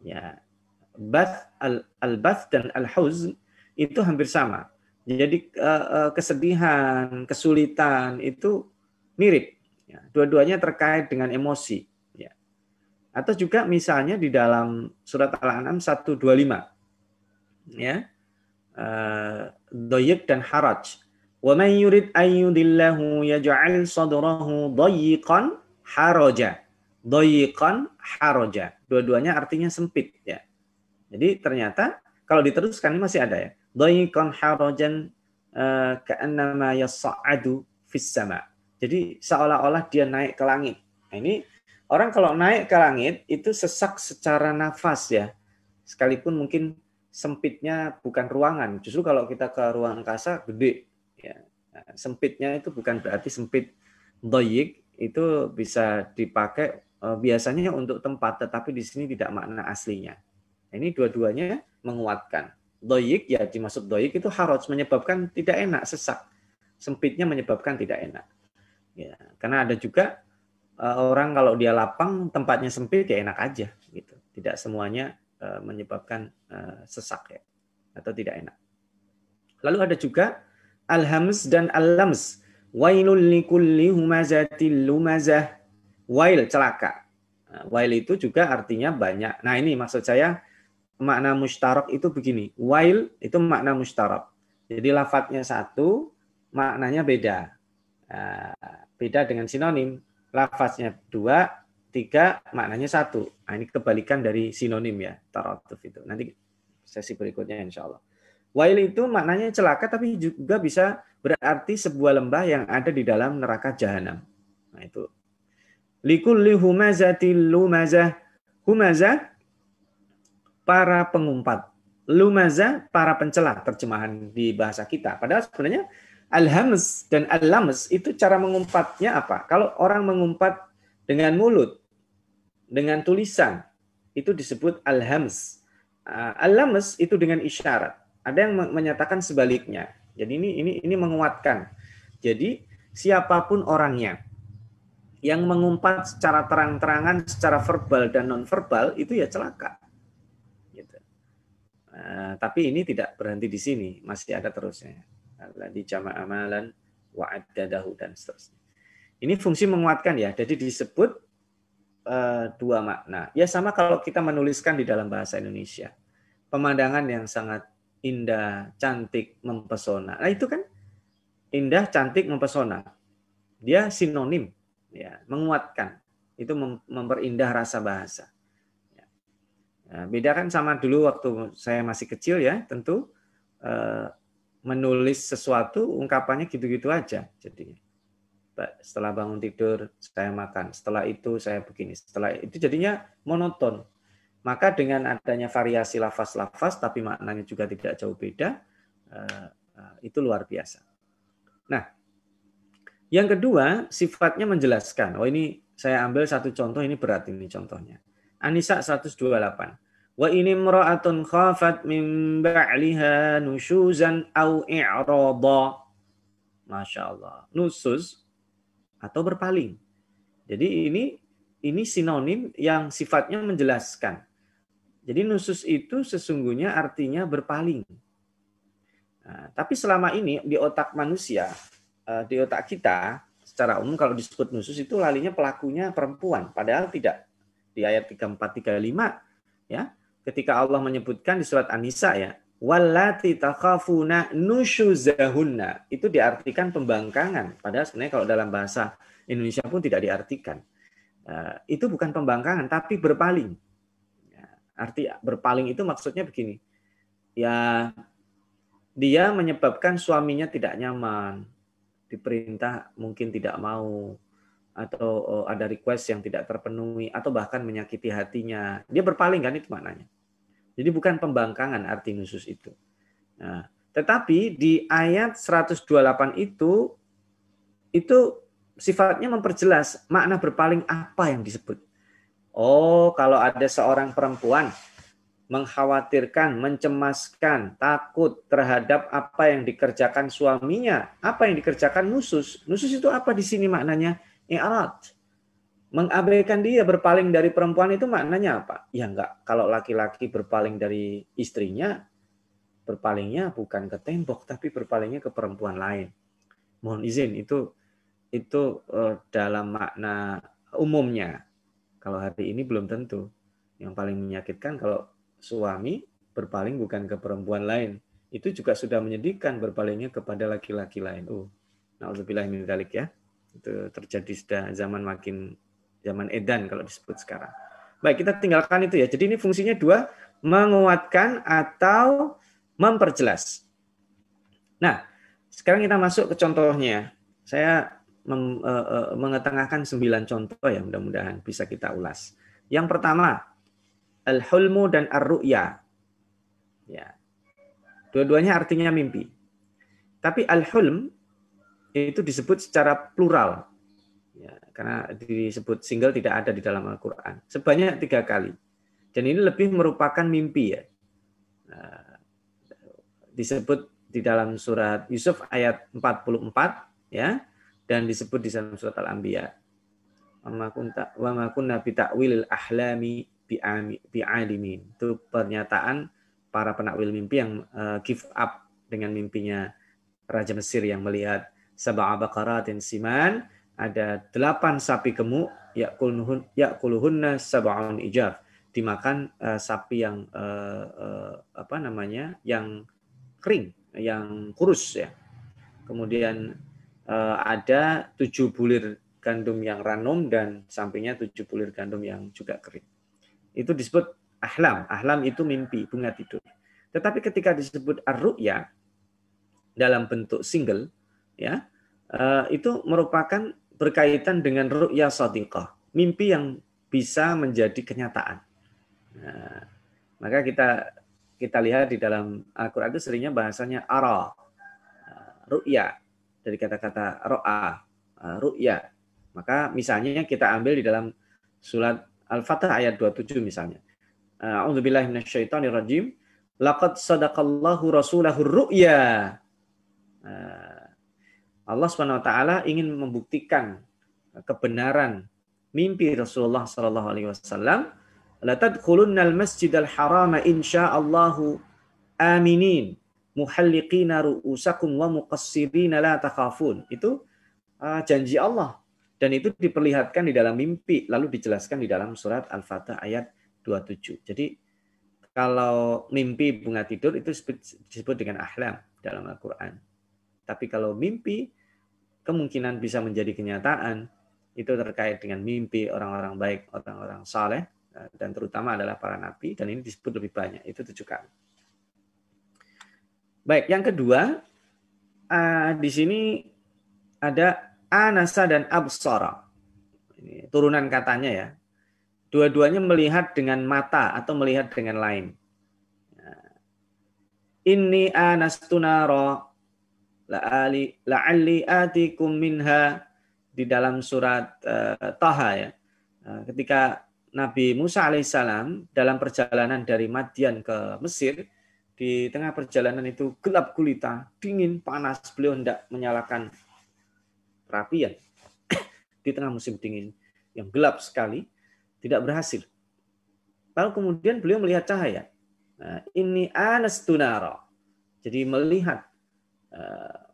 Speaker 2: Ya. Al-bath dan al-huzn itu hampir sama. Jadi kesedihan, kesulitan itu mirip. Ya, dua-duanya terkait dengan emosi. Ya. Atau juga misalnya di dalam surat Al-An'am 125. Ya. Doyik dan haraj. Wa man yurid an yudillahu yaj'al sadrahu dayiqan haraja. Dayiqan haraja. Dua-duanya artinya sempit ya. Jadi ternyata kalau diteruskan ini masih ada ya. Dayiqan harajan ka'annama yas'adu fis sama. Jadi seolah-olah dia naik ke langit. Nah, ini orang kalau naik ke langit itu sesak secara nafas ya. Sekalipun mungkin sempitnya bukan ruangan. Justru kalau kita ke ruang angkasa gede ya. Nah, sempitnya itu bukan berarti sempit. Dayiq itu bisa dipakai biasanya untuk tempat, tetapi di sini tidak makna aslinya. Ini dua-duanya menguatkan. Doyik, ya dimaksud doyik itu haraj, menyebabkan tidak enak, sesak. Sempitnya menyebabkan tidak enak. Ya, karena ada juga orang kalau dia lapang, tempatnya sempit, ya enak aja. Gitu. Tidak semuanya menyebabkan sesak ya, atau tidak enak. Lalu ada juga al-hams dan al-lams. Wailul likulli humazatil lumazah. Wail, celaka. Wail itu juga artinya banyak. Nah ini maksud saya, makna mustarak itu begini. Wail itu makna mustarak. Jadi lafadznya satu, maknanya beda. Beda dengan sinonim. Lafadznya 2, 3, maknanya 1. Nah, ini kebalikan dari sinonim ya, taratuf itu. Nanti sesi berikutnya insya Allah. Wail itu maknanya celaka, tapi juga bisa berarti sebuah lembah yang ada di dalam neraka jahanam. Nah itu. Likulli humazatil lumazah. Humazah para pengumpat. Lumazah, para pencela, terjemahan di bahasa kita. Padahal sebenarnya al-hams dan al-lams itu cara mengumpatnya apa? Kalau orang mengumpat dengan mulut, dengan tulisan, itu disebut al-hams. Al-lams itu dengan isyarat. Ada yang menyatakan sebaliknya. Jadi ini menguatkan. Jadi siapapun orangnya yang mengumpat secara terang-terangan, secara verbal dan non-verbal, itu ya celaka. Tapi ini tidak berhenti di sini, masih ada terusnya. Di jama' amalan wa'addadahu dan seterusnya. Ini fungsi menguatkan ya. Jadi disebut dua makna. Ya sama kalau kita menuliskan di dalam bahasa Indonesia. Pemandangan yang sangat indah, cantik, mempesona. Nah itu kan indah, cantik, mempesona. Dia sinonim, ya, menguatkan. Itu memperindah rasa bahasa. Nah, beda kan sama dulu waktu saya masih kecil ya, tentu menulis sesuatu ungkapannya gitu-gitu aja jadinya. Setelah bangun tidur saya makan, setelah itu saya begini, setelah itu jadinya monoton. Maka dengan adanya variasi lafaz-lafaz tapi maknanya juga tidak jauh beda, itu luar biasa. Nah, yang kedua sifatnya menjelaskan. Oh ini saya ambil satu contoh, ini berat ini contohnya. An-Nisa 128. Wa in imra'atun khafat min ba'liha nusyuzan aw i'rada. Masya Allah. Nusus atau berpaling. Jadi ini sinonim yang sifatnya menjelaskan. Jadi nusus itu sesungguhnya artinya berpaling. Nah, tapi selama ini di otak manusia, di otak kita, secara umum kalau disebut nusus itu lalinya pelakunya perempuan. Padahal tidak. Di ayat 34-35 ya, ketika Allah menyebutkan di surat An-Nisa ya, wallati takhafuna nusyuzahunna, itu diartikan pembangkangan. Padahal sebenarnya kalau dalam bahasa Indonesia pun tidak diartikan. Itu bukan pembangkangan tapi berpaling. Arti berpaling itu maksudnya begini. Ya, dia menyebabkan suaminya tidak nyaman, diperintah mungkin tidak mau, atau ada request yang tidak terpenuhi, atau bahkan menyakiti hatinya. Dia berpaling kan, itu maknanya. Jadi bukan pembangkangan arti nusus itu. Nah, tetapi di ayat 128 itu sifatnya memperjelas makna berpaling apa yang disebut. Oh, kalau ada seorang perempuan mengkhawatirkan, mencemaskan, takut terhadap apa yang dikerjakan suaminya, apa yang dikerjakan nusus. Nusus itu apa di sini maknanya? I'rad. Mengabaikan dia, berpaling dari perempuan itu maknanya apa? Ya enggak. Kalau laki-laki berpaling dari istrinya, berpalingnya bukan ke tembok, tapi berpalingnya ke perempuan lain. Mohon izin, itu dalam makna umumnya. Kalau hari ini belum tentu. Yang paling menyakitkan kalau suami berpaling bukan ke perempuan lain. Itu juga sudah menyedihkan, berpalingnya kepada laki-laki lain. Na'udzubillah min dzalik ya. Itu terjadi sudah zaman edan kalau disebut sekarang. Baik, kita tinggalkan itu ya. Jadi ini fungsinya dua, menguatkan atau memperjelas. Nah, sekarang kita masuk ke contohnya. Saya mengetengahkan 9 contoh ya, mudah-mudahan bisa kita ulas. Yang pertama, al-hulmu dan ar-ru'ya. Ya. Dua-duanya artinya mimpi. Tapi al-hulm itu disebut secara plural. Ya, karena disebut single tidak ada di dalam Al-Quran. Sebanyak 3 kali. Dan ini lebih merupakan mimpi ya. Disebut di dalam surat Yusuf ayat 44 ya, dan disebut di dalam surat Al-Anbiya. Wa ma kunna bi ta'wilil ahlami bi'alimin. Itu pernyataan para penakwil mimpi yang give up dengan mimpinya Raja Mesir yang melihat sab'a baqaratin siman, ada 8 sapi gemuk, ya'kuluhunna sab'un ijaf, dimakan sapi yang yang kering, yang kurus ya. Kemudian ada 7 bulir gandum yang ranum dan sampingnya 7 bulir gandum yang juga kering. Itu disebut ahlam. Ahlam itu mimpi, bunga tidur. Tetapi ketika disebut ar-ru'ya dalam bentuk single ya, itu merupakan berkaitan dengan ru'ya shadiqah, mimpi yang bisa menjadi kenyataan. Nah, maka kita lihat di dalam Al-Quran itu seringnya bahasanya ara, ru'ya, dari kata-kata ro'a, ru'ya. Maka misalnya kita ambil di dalam surat Al-Fatah ayat 27 misalnya. A'udzubillahi minasyaitonirrajim. Laqad sadaqallahu rasulahu ru'ya. Allah SWT ingin membuktikan kebenaran mimpi Rasulullah SAW. La tadkhulunnal masjidal harama insyaallahu aminin muhalliqina ru'usakum wa muqassirina la takhafun. Itu janji Allah, dan itu diperlihatkan di dalam mimpi lalu dijelaskan di dalam surat Al-Fatah ayat 27. Jadi kalau mimpi bunga tidur itu disebut dengan ahlam dalam Al-Quran. Tapi kalau mimpi kemungkinan bisa menjadi kenyataan, itu terkait dengan mimpi orang-orang baik, orang-orang saleh, dan terutama adalah para nabi, dan ini disebut lebih banyak, itu 7 kali. Baik, yang kedua, di sini ada anasa dan absara. Ini turunan katanya ya. Dua-duanya melihat dengan mata atau melihat dengan lain. Inni anastu nara la'alli atikum minha, di dalam surat Taha ya. Ketika Nabi Musa alaihissalam dalam perjalanan dari Madian ke Mesir, di tengah perjalanan itu gelap gulita, dingin, panas, beliau hendak menyalakan perapian di tengah musim dingin yang gelap sekali, tidak berhasil. Lalu kemudian beliau melihat cahaya. Ini anastu nara. Jadi melihat,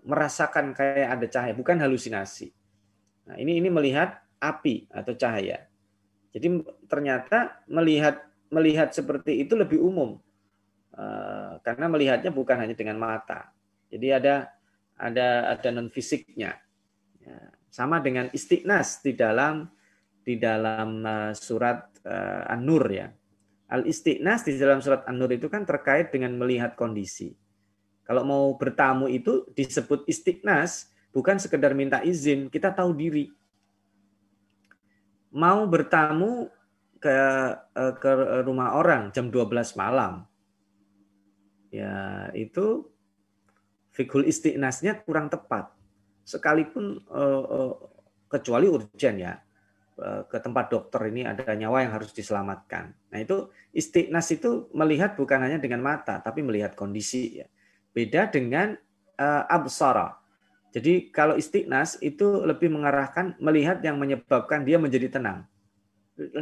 Speaker 2: merasakan kayak ada cahaya, bukan halusinasi. Nah, ini melihat api atau cahaya. Jadi ternyata melihat seperti itu lebih umum, karena melihatnya bukan hanya dengan mata. Jadi ada non fisiknya. Sama dengan istiqnas di dalam surat An-Nur ya. Al-istiqnas di dalam surat An-Nur itu kan terkait dengan melihat kondisi. Kalau mau bertamu itu disebut istiqnas, bukan sekedar minta izin, kita tahu diri. Mau bertamu ke rumah orang jam 12 malam, ya itu fiqhul istiqnasnya kurang tepat. Sekalipun kecuali urgen ya, ke tempat dokter ini ada nyawa yang harus diselamatkan. Nah itu istiqnas itu melihat bukan hanya dengan mata, tapi melihat kondisi ya. Beda dengan absara. Jadi kalau istiqnas itu lebih mengarahkan melihat yang menyebabkan dia menjadi tenang.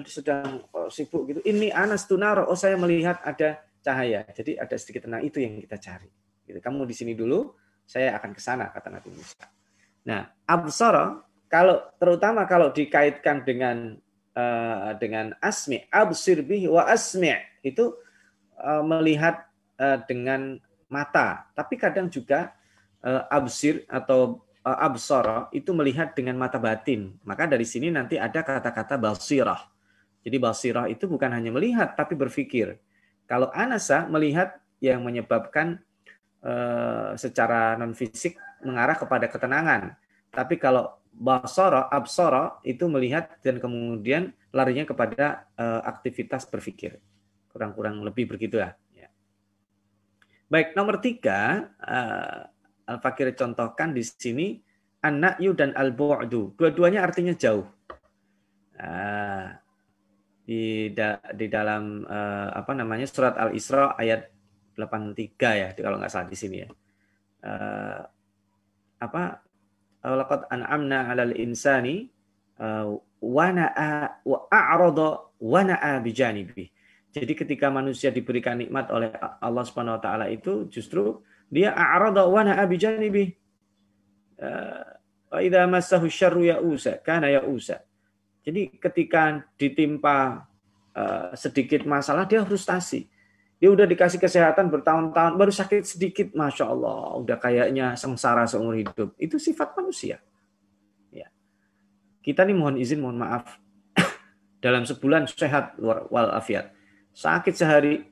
Speaker 2: Sedang sibuk gitu. Ini anastu nara, saya melihat ada cahaya. Jadi ada sedikit tenang, itu yang kita cari. Gitu. Kamu di sini dulu, saya akan ke sana, kata Nabi Musa. Nah, absara terutama kalau dikaitkan dengan asmi, absir bihi wa asmi' itu melihat dengan mata, tapi kadang juga absir atau absara itu melihat dengan mata batin. Maka dari sini nanti ada kata-kata basirah. Jadi basirah itu bukan hanya melihat tapi berpikir. Kalau anasa melihat yang menyebabkan secara non fisik mengarah kepada ketenangan. Tapi kalau basara, absara itu melihat dan kemudian larinya kepada aktivitas berpikir. Kurang-kurang lebih begitulah. Ya. Baik, nomor 3, Al-Fakir contohkan di sini an-na'yu dan al-bu'du. Dua-duanya artinya jauh. Di dalam surat Al-Isra ayat 83 ya, kalau nggak salah di sini ya. Laqad an'amna 'alal insani wa a'rada wa na'a bijanibi. Jadi ketika manusia diberikan nikmat oleh Allah Subhanahu wa taala itu justru dia a'rada wa na'a bijanibi. Wa idza massahu syarru ya'usa kana ya'usa. Jadi ketika ditimpa sedikit masalah dia frustasi. Dia udah dikasih kesehatan bertahun-tahun, baru sakit sedikit, Masya Allah, udah kayaknya sengsara seumur hidup. Itu sifat manusia. Ya. Kita nih mohon izin, mohon maaf. Dalam sebulan sehat walafiat. Sakit sehari,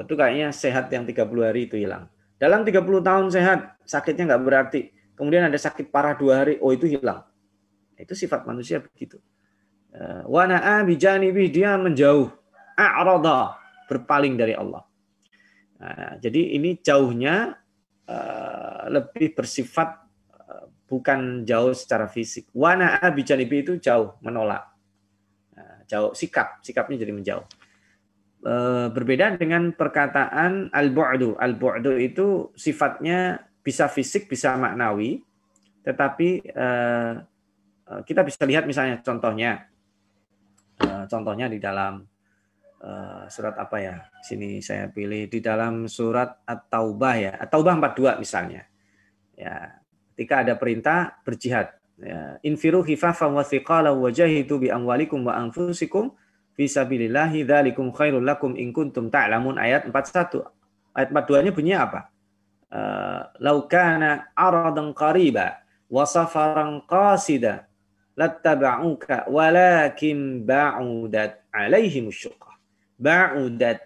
Speaker 2: itu kayaknya sehat yang 30 hari itu hilang. Dalam 30 tahun sehat, sakitnya nggak berarti. Kemudian ada sakit parah 2 hari, itu hilang. Itu sifat manusia begitu. Wa na'a bijanibi, dia menjauh. A'rada, berpaling dari Allah. Nah, jadi ini jauhnya lebih bersifat bukan jauh secara fisik. Wa na'a bijanibi itu jauh, menolak. Jauh, sikapnya jadi menjauh. Berbeda dengan perkataan al-bu'du. Al-bu'du itu sifatnya bisa fisik, bisa maknawi, tetapi kita bisa lihat misalnya contohnya di dalam surat apa ya? Sini saya pilih di dalam surat At-Taubah ya. At-Taubah 42 misalnya. Ya, ketika ada perintah berjihad. Ya, infiru khifafan wa thiqalan wa jahidu bi amwalikum wa anfusikum fi sabilillahi dzalikum khairul lakum in kuntum ta'lamun, ayat 41. Ayat 42-nya bunyinya apa? Lau kana aradan qariba wa safaran qasida lattaba'uka walakin ba'udat alaihimus syuqqa. Ba'udat.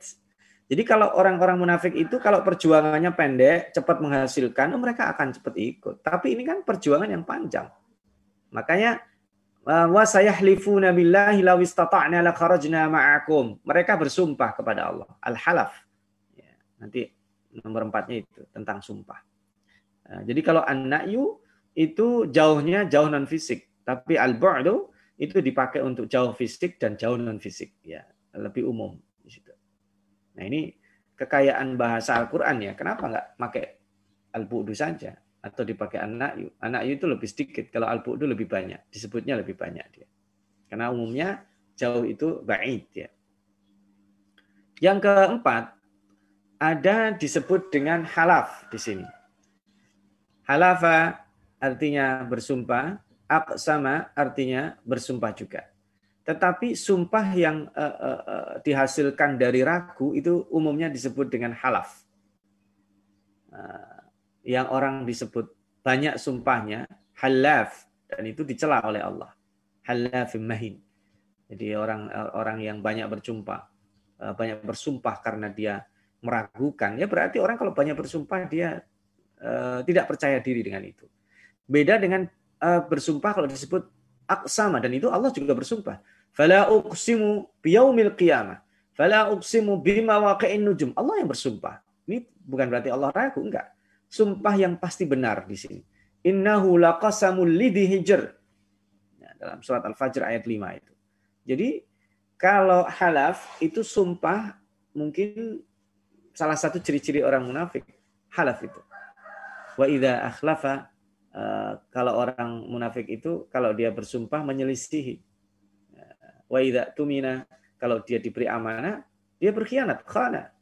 Speaker 2: Jadi kalau orang-orang munafik itu kalau perjuangannya pendek, cepat menghasilkan, mereka akan cepat ikut. Tapi ini kan perjuangan yang panjang. Makanya wa sayahlifuna billahi law istata'na la kharajna ma'akum. Mereka bersumpah kepada Allah. Al-halaf. Ya, nanti nomor 4-nya itu tentang sumpah. Jadi kalau an-na'yu itu jauhnya jauh non fisik, tapi al-bu'du itu dipakai untuk jauh fisik dan jauh non fisik, ya, lebih umum di situ. Nah, ini kekayaan bahasa Al-Qur'an ya. Kenapa enggak pakai al-bu'du saja atau dipakai an-na'yu? An-na'yu itu lebih sedikit, kalau al-bu'du lebih banyak, disebutnya lebih banyak dia. Karena umumnya jauh itu ba'id ya. Yang keempat, ada disebut dengan halaf di sini. Halafa artinya bersumpah, aqsama artinya bersumpah juga. Tetapi sumpah yang dihasilkan dari ragu itu umumnya disebut dengan halaf. Yang orang disebut banyak sumpahnya halaf, dan itu dicela oleh Allah. Halafim mahin. Jadi orang yang banyak bersumpah karena dia meragukan, ya berarti orang kalau banyak bersumpah dia tidak percaya diri dengan itu. Beda dengan bersumpah kalau disebut aqsama, dan itu Allah juga bersumpah. Fala uqsimu biyaumil qiyamah. Fala uqsimu bimawaqi'in nujum. Allah yang bersumpah. Ini bukan berarti Allah ragu, enggak. Sumpah yang pasti benar di sini. Innahu laqasamul lidhi hijr. Nah, dalam surat Al-Fajr ayat 5 itu. Jadi kalau halaf itu sumpah, mungkin salah satu ciri-ciri orang munafik, halaf itu. Wa idza akhlafa, kalau orang munafik itu kalau dia bersumpah menyelisihi. Wa idza tumina, kalau dia diberi amanah dia berkhianat, khana.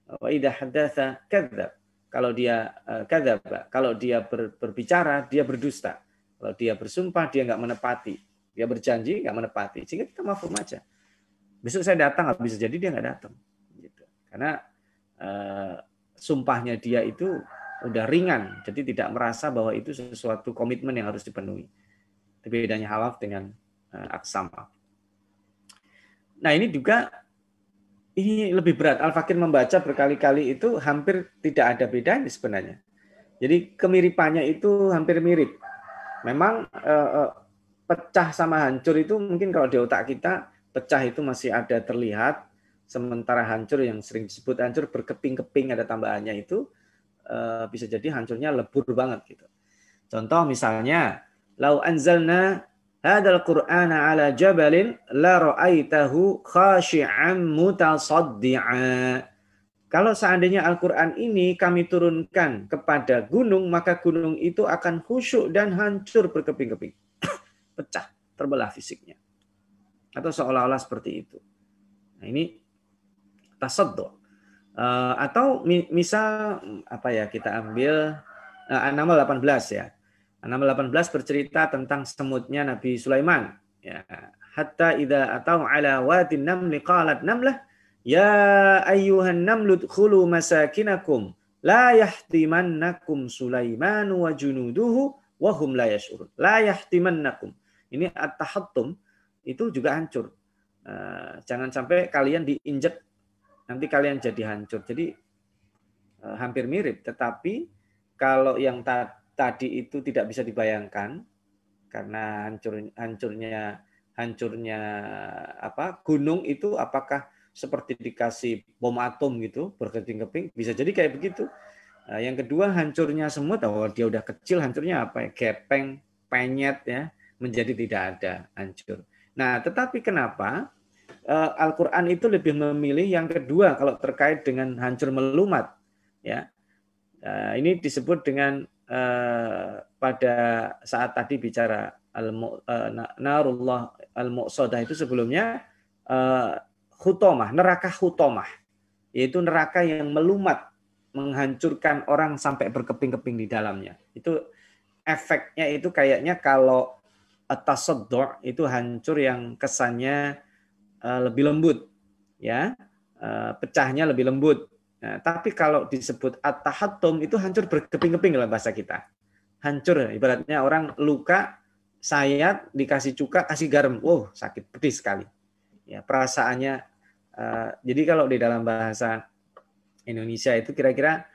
Speaker 2: Wa idza haddatsa kadzdzab. Kalau dia kadzdzab, kalau dia berbicara dia berdusta. Kalau dia bersumpah dia enggak menepati. Dia berjanji enggak menepati. Sehingga kita mafhum aja. Besok saya datang, enggak bisa jadi dia enggak datang. Gitu. Karena sumpahnya dia itu udah ringan, jadi tidak merasa bahwa itu sesuatu komitmen yang harus dipenuhi. Itu bedanya halaf dengan aksam. Nah ini juga ini lebih berat. Al-Fakir membaca berkali-kali itu hampir tidak ada bedanya sebenarnya. Jadi kemiripannya itu hampir mirip. Memang pecah sama hancur itu mungkin kalau di otak kita pecah itu masih ada terlihat, sementara hancur yang sering disebut hancur berkeping-keping ada tambahannya itu bisa jadi hancurnya lebur banget gitu. Contoh misalnya, lau anzalna hadzal qur'ana ala jabalin la ra'aitahu khashi'an mutasaddi'a. Kalau seandainya Al-Qur'an ini kami turunkan kepada gunung, maka gunung itu akan khusyuk dan hancur berkeping-keping. Pecah, terbelah fisiknya. Atau seolah-olah seperti itu. Nah, ini tasaddu'. Atau misal apa ya, kita ambil An-Naml 18 ya. An-Naml 18 bercerita tentang semutnya Nabi Sulaiman. Ya. Hatta idza atau ala wadin namli qalat namlah ya ayyuhan namlu dkhulu masakinakum la yahtimannakum Sulaiman wa junuduhu wa hum la yash'urun. La yahtimannakum. Ini at-tahattum itu juga hancur. Jangan sampai kalian diinjek nanti kalian jadi hancur. Jadi hampir mirip, tetapi kalau yang tadi itu tidak bisa dibayangkan karena hancurnya apa gunung itu apakah seperti dikasih bom atom gitu berkeping-keping, bisa jadi kayak begitu. Yang kedua hancurnya semut, dia udah kecil hancurnya apa ya, gepeng, penyet ya, menjadi tidak ada, hancur. Nah, tetapi kenapa Al-Quran itu lebih memilih yang kedua kalau terkait dengan hancur melumat, ya. Ini disebut dengan pada saat tadi bicara narullah al-muqsadah itu sebelumnya khutomah, neraka khutomah, yaitu neraka yang melumat, menghancurkan orang sampai berkeping-keping di dalamnya. Itu efeknya itu kayaknya kalau at-tasaddu' itu hancur yang kesannya lebih lembut, ya, pecahnya lebih lembut. Nah, tapi kalau disebut at-tahattum itu hancur berkeping-keping dalam bahasa kita. Hancur, ibaratnya orang luka, sayat, dikasih cuka, kasih garam, sakit pedih sekali. Ya, perasaannya. Jadi kalau di dalam bahasa Indonesia itu kira-kira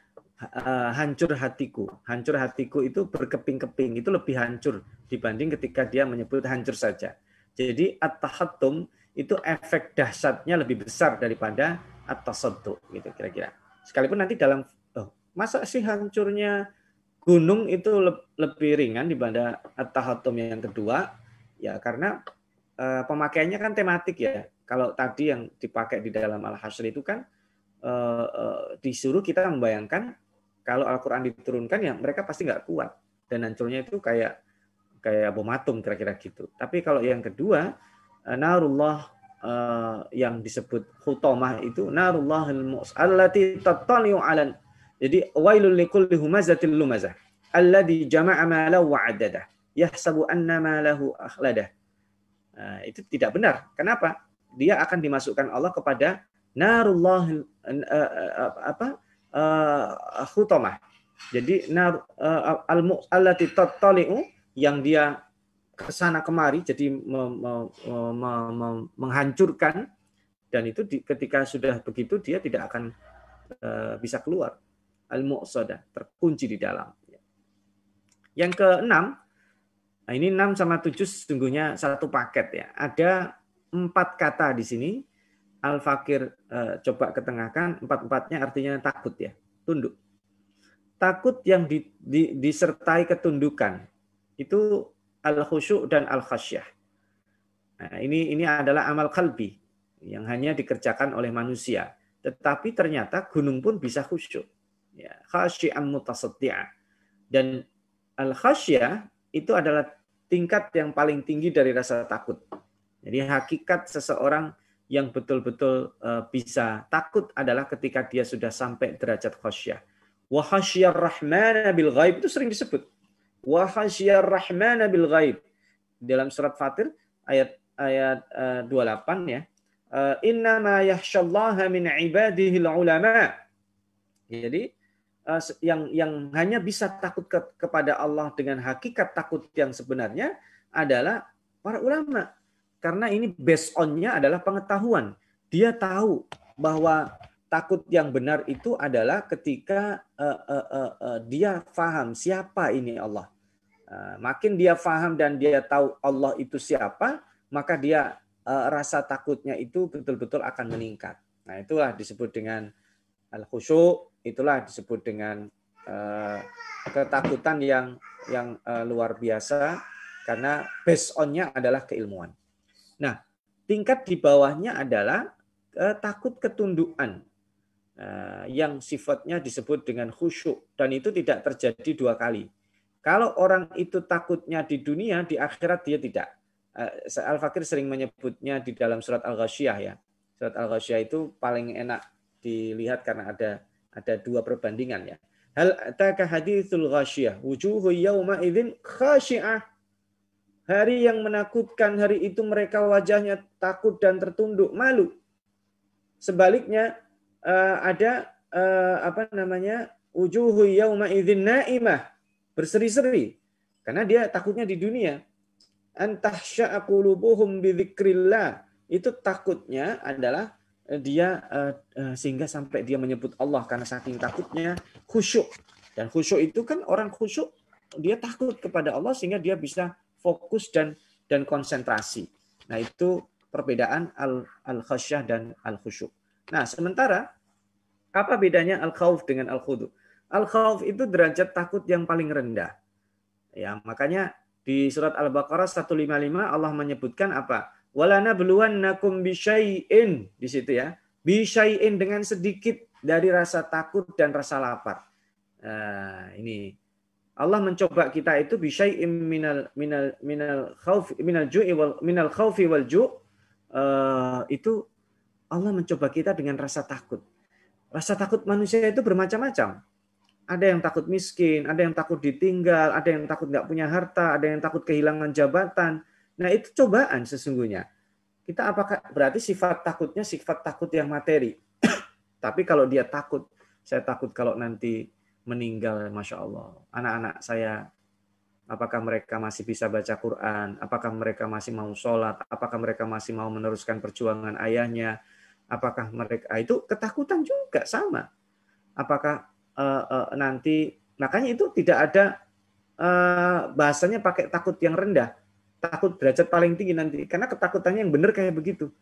Speaker 2: hancur hatiku itu berkeping-keping, itu lebih hancur dibanding ketika dia menyebut hancur saja. Jadi at-tahattum itu efek dahsyatnya lebih besar daripada at-tasaddu gitu kira-kira. Sekalipun nanti dalam masa sih hancurnya gunung itu lebih ringan dibanding at-tahattum yang kedua, ya karena pemakaiannya kan tematik ya. Kalau tadi yang dipakai di dalam Al-Hasyr itu kan disuruh kita membayangkan kalau Al-Quran diturunkan ya mereka pasti nggak kuat dan hancurnya itu kayak bom atom kira-kira gitu. Tapi kalau yang kedua narullah yang disebut khutomah itu narullah allati tattali'u 'alan. Jadi wailul likulli humazatil lumazah alladzi jama'a malahu wa 'addadah yahsabu anna malahu akhladah. Itu tidak benar. Kenapa? Dia akan dimasukkan Allah kepada narullah khutomah. Jadi nar allati tattali'u yang dia kesana kemari jadi menghancurkan, dan itu ketika sudah begitu dia tidak akan bisa keluar, al-muqsadah, terkunci di dalam. Yang keenam, nah ini 6 sama 7 sesungguhnya satu paket ya. Ada 4 kata di sini. Al-Fakir coba ketengahkan, 4-4-nya artinya takut ya, tunduk. Takut yang disertai ketundukan itu al-khusyuk dan al-khasyah. Nah, ini adalah amal qalbi yang hanya dikerjakan oleh manusia. Tetapi ternyata gunung pun bisa khusyuk. Ya, khasyi'an mutasaddi'a. Dan al-khasyah itu adalah tingkat yang paling tinggi dari rasa takut. Jadi hakikat seseorang yang betul-betul bisa takut adalah ketika dia sudah sampai derajat khasyah. Wa khasyar rahmana bil ghaib itu sering disebut. Wa khasyar rahmana bil ghaib. Dalam surat Fatir ayat 28 ya. Innama yakhsyallaha min ibadihil ulama. Jadi yang hanya bisa takut kepada Allah dengan hakikat takut yang sebenarnya adalah para ulama. Karena ini based on-nya adalah pengetahuan. Dia tahu bahwa takut yang benar itu adalah ketika dia faham siapa ini Allah. Makin dia faham dan dia tahu Allah itu siapa, maka dia rasa takutnya itu betul-betul akan meningkat. Nah, itulah disebut dengan al-khusyuk, itulah disebut dengan ketakutan yang luar biasa karena based on-nya adalah keilmuan. Nah, tingkat di bawahnya adalah takut ketundukan yang sifatnya disebut dengan khusyuk dan itu tidak terjadi 2 kali. Kalau orang itu takutnya di dunia, di akhirat dia tidak. Al-Fakir sering menyebutnya di dalam surat Al-Ghasyiyah ya. Surat Al-Ghasyiyah itu paling enak dilihat karena ada 2 perbandingan ya. Hal ataka haditsul ghasyiyah wujuhu yawma idzin khashi'ah. Hari yang menakutkan, hari itu mereka wajahnya takut dan tertunduk, malu. Sebaliknya ada wujuhu yauma idzin naimah, berseri-seri karena dia takutnya di dunia. Antahsya'a qulubuhum bidzikrillah, itu takutnya adalah dia sehingga sampai dia menyebut Allah karena saking takutnya khusyuk. Dan khusyuk itu kan orang khusyuk dia takut kepada Allah sehingga dia bisa fokus dan konsentrasi. Nah, itu perbedaan al-khasyah dan al-khusyuk. Nah, sementara apa bedanya al-khauf dengan al-khudu? Al-khauf itu derajat takut yang paling rendah. Ya, makanya di surat Al-Baqarah 155 Allah menyebutkan apa? Walana bluwannakum bisyai'in, di situ ya. Bisyai'in, dengan sedikit dari rasa takut dan rasa lapar. Ini Allah mencoba kita itu bisyai'in minal khaufi wal ju'. Itu Allah mencoba kita dengan rasa takut. Rasa takut manusia itu bermacam-macam. Ada yang takut miskin, ada yang takut ditinggal, ada yang takut nggak punya harta, ada yang takut kehilangan jabatan. Nah, itu cobaan sesungguhnya. Kita apakah berarti sifat takutnya sifat takut yang materi. Tapi kalau dia takut, saya takut kalau nanti meninggal, Masya Allah. Anak-anak saya, apakah mereka masih bisa baca Quran? Apakah mereka masih mau sholat? Apakah mereka masih mau meneruskan perjuangan ayahnya? Apakah mereka, itu ketakutan juga sama. Apakah nanti, makanya itu tidak ada bahasanya pakai takut yang rendah. Takut derajat paling tinggi nanti. Karena ketakutannya yang benar kayak begitu.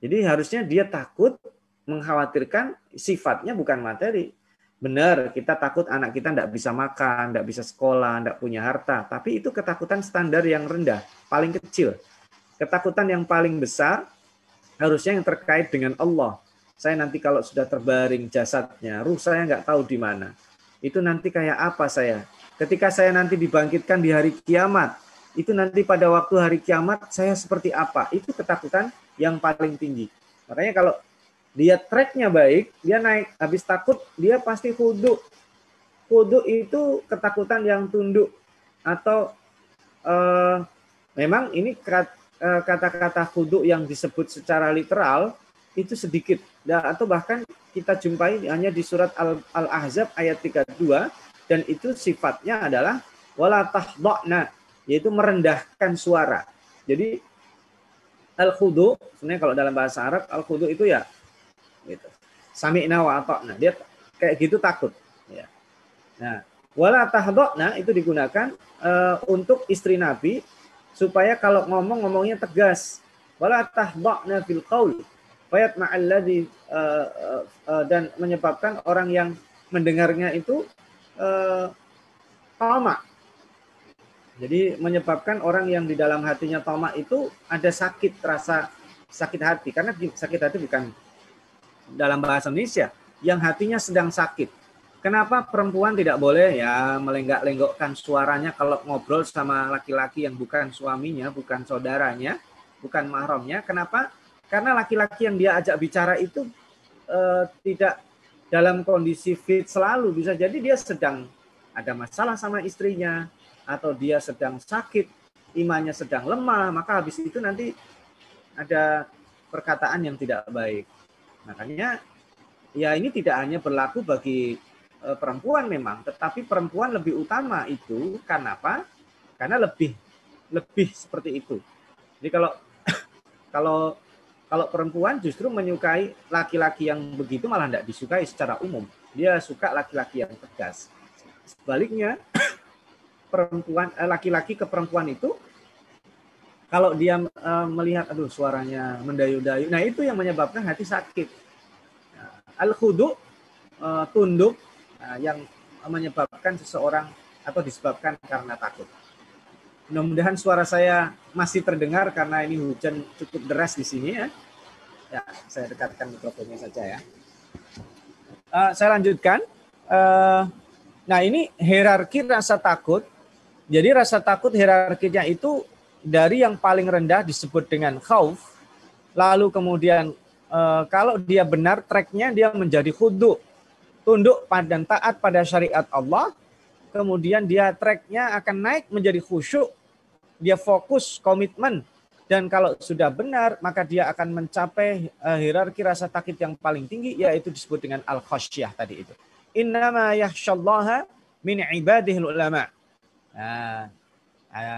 Speaker 2: Jadi harusnya dia takut, mengkhawatirkan sifatnya bukan materi. Benar, kita takut anak kita tidak bisa makan, tidak bisa sekolah, tidak punya harta. Tapi itu ketakutan standar yang rendah, paling kecil. Ketakutan yang paling besar harusnya yang terkait dengan Allah. Saya nanti kalau sudah terbaring jasadnya, ruh saya nggak tahu di mana. Itu nanti kayak apa saya? Ketika saya nanti dibangkitkan di hari kiamat, itu nanti pada waktu hari kiamat saya seperti apa? Itu ketakutan yang paling tinggi. Makanya kalau dia tracknya baik, dia naik, habis takut, dia pasti khudu. Khudu itu ketakutan yang tunduk. Atau memang ini kata-kata khudu yang disebut secara literal, itu sedikit. Atau bahkan kita jumpai hanya di surat Al-Ahzab ayat 32, dan itu sifatnya adalah wala tahdha'na, yaitu merendahkan suara. Jadi al-khudu, sebenarnya kalau dalam bahasa Arab, al-khudu itu ya gitu. Sami'na wa ata'na. Dia kayak gitu takut. Ya. Nah, wala tahdha'na itu digunakan untuk istri Nabi supaya kalau ngomongnya tegas. Wala tahdha'na fil qaul. Fayat ma'alladzi dan menyebabkan orang yang mendengarnya itu tamak. Jadi menyebabkan orang yang di dalam hatinya tamak itu ada rasa sakit hati. Karena sakit hati bukan dalam bahasa Indonesia, yang hatinya sedang sakit. Kenapa perempuan tidak boleh ya melenggak-lenggokkan suaranya kalau ngobrol sama laki-laki yang bukan suaminya, bukan saudaranya, bukan mahramnya? Kenapa?
Speaker 3: karena laki-laki yang dia ajak bicara itu tidak dalam kondisi fit selalu. Bisa jadi dia sedang ada masalah sama istrinya, atau dia sedang sakit, imannya sedang lemah, maka habis itu nanti ada perkataan yang tidak baik. Makanya ya ini tidak hanya berlaku bagi perempuan memang, tetapi perempuan lebih utama itu karena apa? Karena lebih seperti itu. Jadi kalau perempuan justru menyukai laki-laki yang begitu malah tidak disukai secara umum. Dia suka laki-laki yang tegas. Sebaliknya, laki-laki ke perempuan itu, kalau dia melihat aduh suaranya mendayu-dayu, nah itu yang menyebabkan hati sakit. Al-khudu, tunduk, yang menyebabkan seseorang atau disebabkan karena takut. Mudah-mudahan suara saya masih terdengar karena ini hujan cukup deras di sini ya. Ya, saya dekatkan mikrofonnya saja ya. Saya lanjutkan. Nah, ini hierarki rasa takut. Jadi rasa takut hierarkinya itu dari yang paling rendah disebut dengan khauf. Lalu kemudian kalau dia benar tracknya dia menjadi khudu. Tunduk dan taat pada syariat Allah. Kemudian dia tracknya akan naik menjadi khusyuk. Dia fokus, komitmen. Dan kalau sudah benar, maka dia akan mencapai hierarki rasa takut yang paling tinggi, yaitu disebut dengan al-khasyah tadi itu. Innama yakhsyallaha min ibadihil ulama. Nah,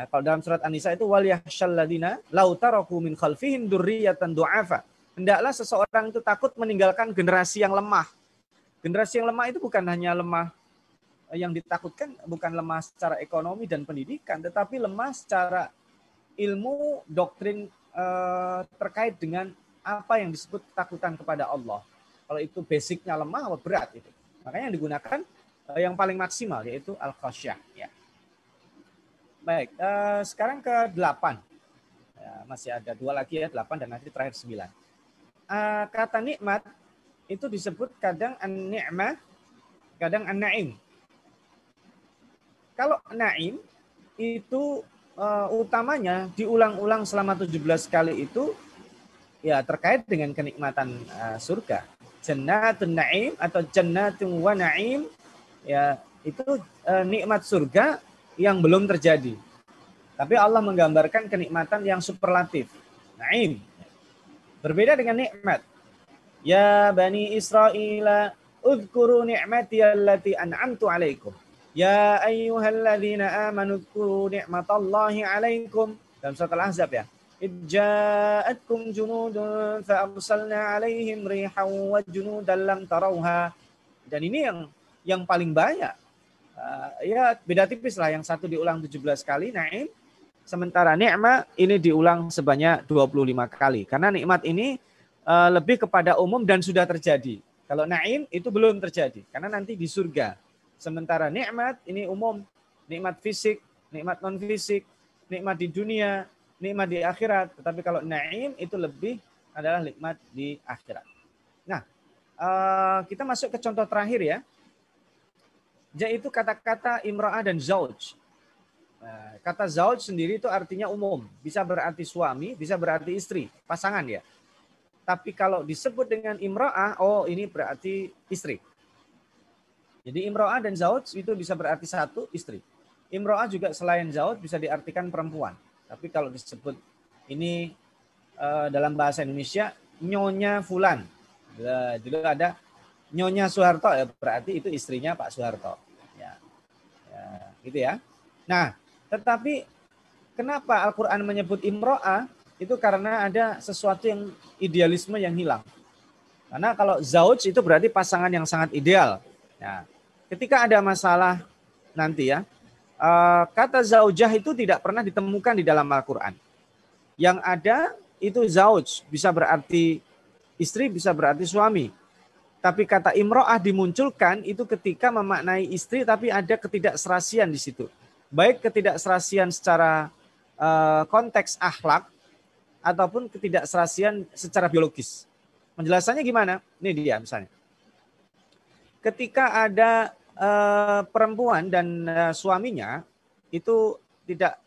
Speaker 3: kalau dalam surat An-Nisa itu wal yakhsyal ladina law taraku min khalfihim dzurriyyatan du'afa. Hendaklah seseorang itu takut meninggalkan generasi yang lemah. Generasi yang lemah itu bukan hanya lemah, yang ditakutkan bukan lemah secara ekonomi dan pendidikan, tetapi lemah secara ilmu, doktrin terkait dengan apa yang disebut ketakutan kepada Allah. Kalau itu basicnya lemah, berat itu. Makanya yang digunakan yang paling maksimal yaitu al-khasyah. Ya. Baik, sekarang ke 8. Ya, masih ada 2 lagi ya, 8 dan nanti terakhir 9. Kata nikmat itu disebut kadang an-ni'mah, kadang an-na'im. Kalau naim itu utamanya diulang-ulang selama 17 kali itu ya terkait dengan kenikmatan surga. Jannatun na'im atau jannatun wa na'im ya itu nikmat surga yang belum terjadi. Tapi Allah menggambarkan kenikmatan yang superlatif. Na'im. Berbeda dengan nikmat. Ya Bani Israila udhkuru ni'mati allati an'amtu alaikum. Ya ayyuhalladzina amanu dzkuru ni'matallahi 'alaikum. Dalam surat Al-Ahzab ya. Idja'atkum junudun fa arsalna 'alaihim rihan wa junudan lam tarawha. Dan ini yang paling banyak. Ya beda tipis lah, yang satu diulang 17 kali na'im, sementara ni'mah ini diulang sebanyak 25 kali. Karena nikmat ini lebih kepada umum dan sudah terjadi. Kalau na'im itu belum terjadi karena nanti di surga. Sementara nikmat ini umum, nikmat fisik, nikmat non fisik, nikmat di dunia, nikmat di akhirat. Tetapi kalau na'im itu lebih adalah nikmat di akhirat. Nah, kita masuk ke contoh terakhir ya. Yaitu kata-kata imra'ah dan zauj. Kata zauj sendiri itu artinya umum, bisa berarti suami, bisa berarti istri, pasangan ya. Tapi kalau disebut dengan imra'ah, oh ini berarti istri. Jadi imro'ah dan zauj itu bisa berarti satu, istri. Imro'ah juga selain zauj bisa diartikan perempuan. Tapi kalau disebut ini dalam bahasa Indonesia, nyonya fulan. Dulu ada nyonya Soeharto, ya berarti itu istrinya Pak Soeharto. Ya, gitu ya. Nah, tetapi kenapa Al-Quran menyebut imro'ah? Itu karena ada sesuatu yang idealisme yang hilang. Karena kalau zauj itu berarti pasangan yang sangat ideal. Nah, ketika ada masalah nanti ya, kata zaujah itu tidak pernah ditemukan di dalam Al-Quran. Yang ada itu zauj, bisa berarti istri, bisa berarti suami. Tapi kata imro'ah dimunculkan itu ketika memaknai istri, tapi ada ketidakserasian di situ. Baik ketidakserasian secara konteks akhlak, ataupun ketidakserasian secara biologis. Penjelasannya gimana? Ini dia misalnya. Ketika ada perempuan dan suaminya itu tidak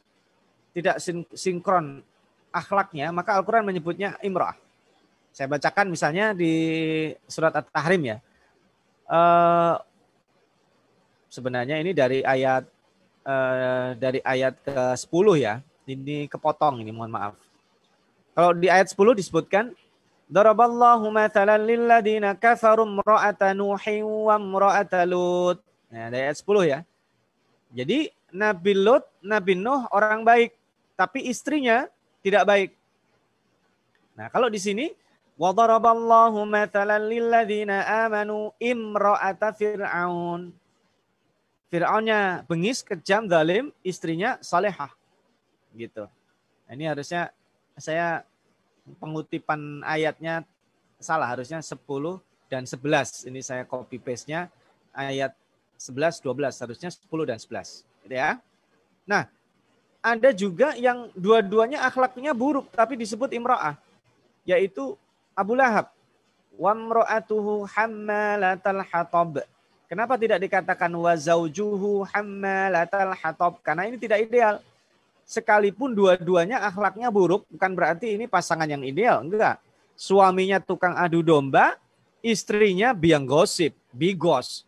Speaker 3: sinkron akhlaknya, maka Al-Quran menyebutnya imra'ah. Saya bacakan misalnya di surat At-Tahrim ya. Sebenarnya ini dari ayat ke-10 ya. Ini kepotong ini, mohon maaf. Kalau di ayat 10 disebutkan Daraballahu mathalan lilladina kafaru imra'ata Nuhin wa imra'ata Lut. Nah, dari ayat 10 ya. Jadi Nabi Lut, Nabi Nuh orang baik, tapi istrinya tidak baik. Nah, kalau di sini wa daraballahu mathalan lilladina amanu imra'ata Fir'aun. Fir'aunnya bengis, kejam, zalim, istrinya salehah. Gitu. Nah, ini harusnya saya pengutipan ayatnya salah, harusnya 10 dan 11. Ini saya copy paste-nya ayat 11, 12, harusnya 10 dan 11. Gitu ya. Nah, ada juga yang dua-duanya akhlaknya buruk tapi disebut imra'ah, yaitu Abu Lahab. Wa imra'atuhu hammalatal hatab. Kenapa tidak dikatakan wa zaujuhu hammalatal hatab? Karena ini tidak ideal. Sekalipun dua-duanya akhlaknya buruk, bukan berarti ini pasangan yang ideal. Enggak. Suaminya tukang adu domba, istrinya biang gosip, bigos.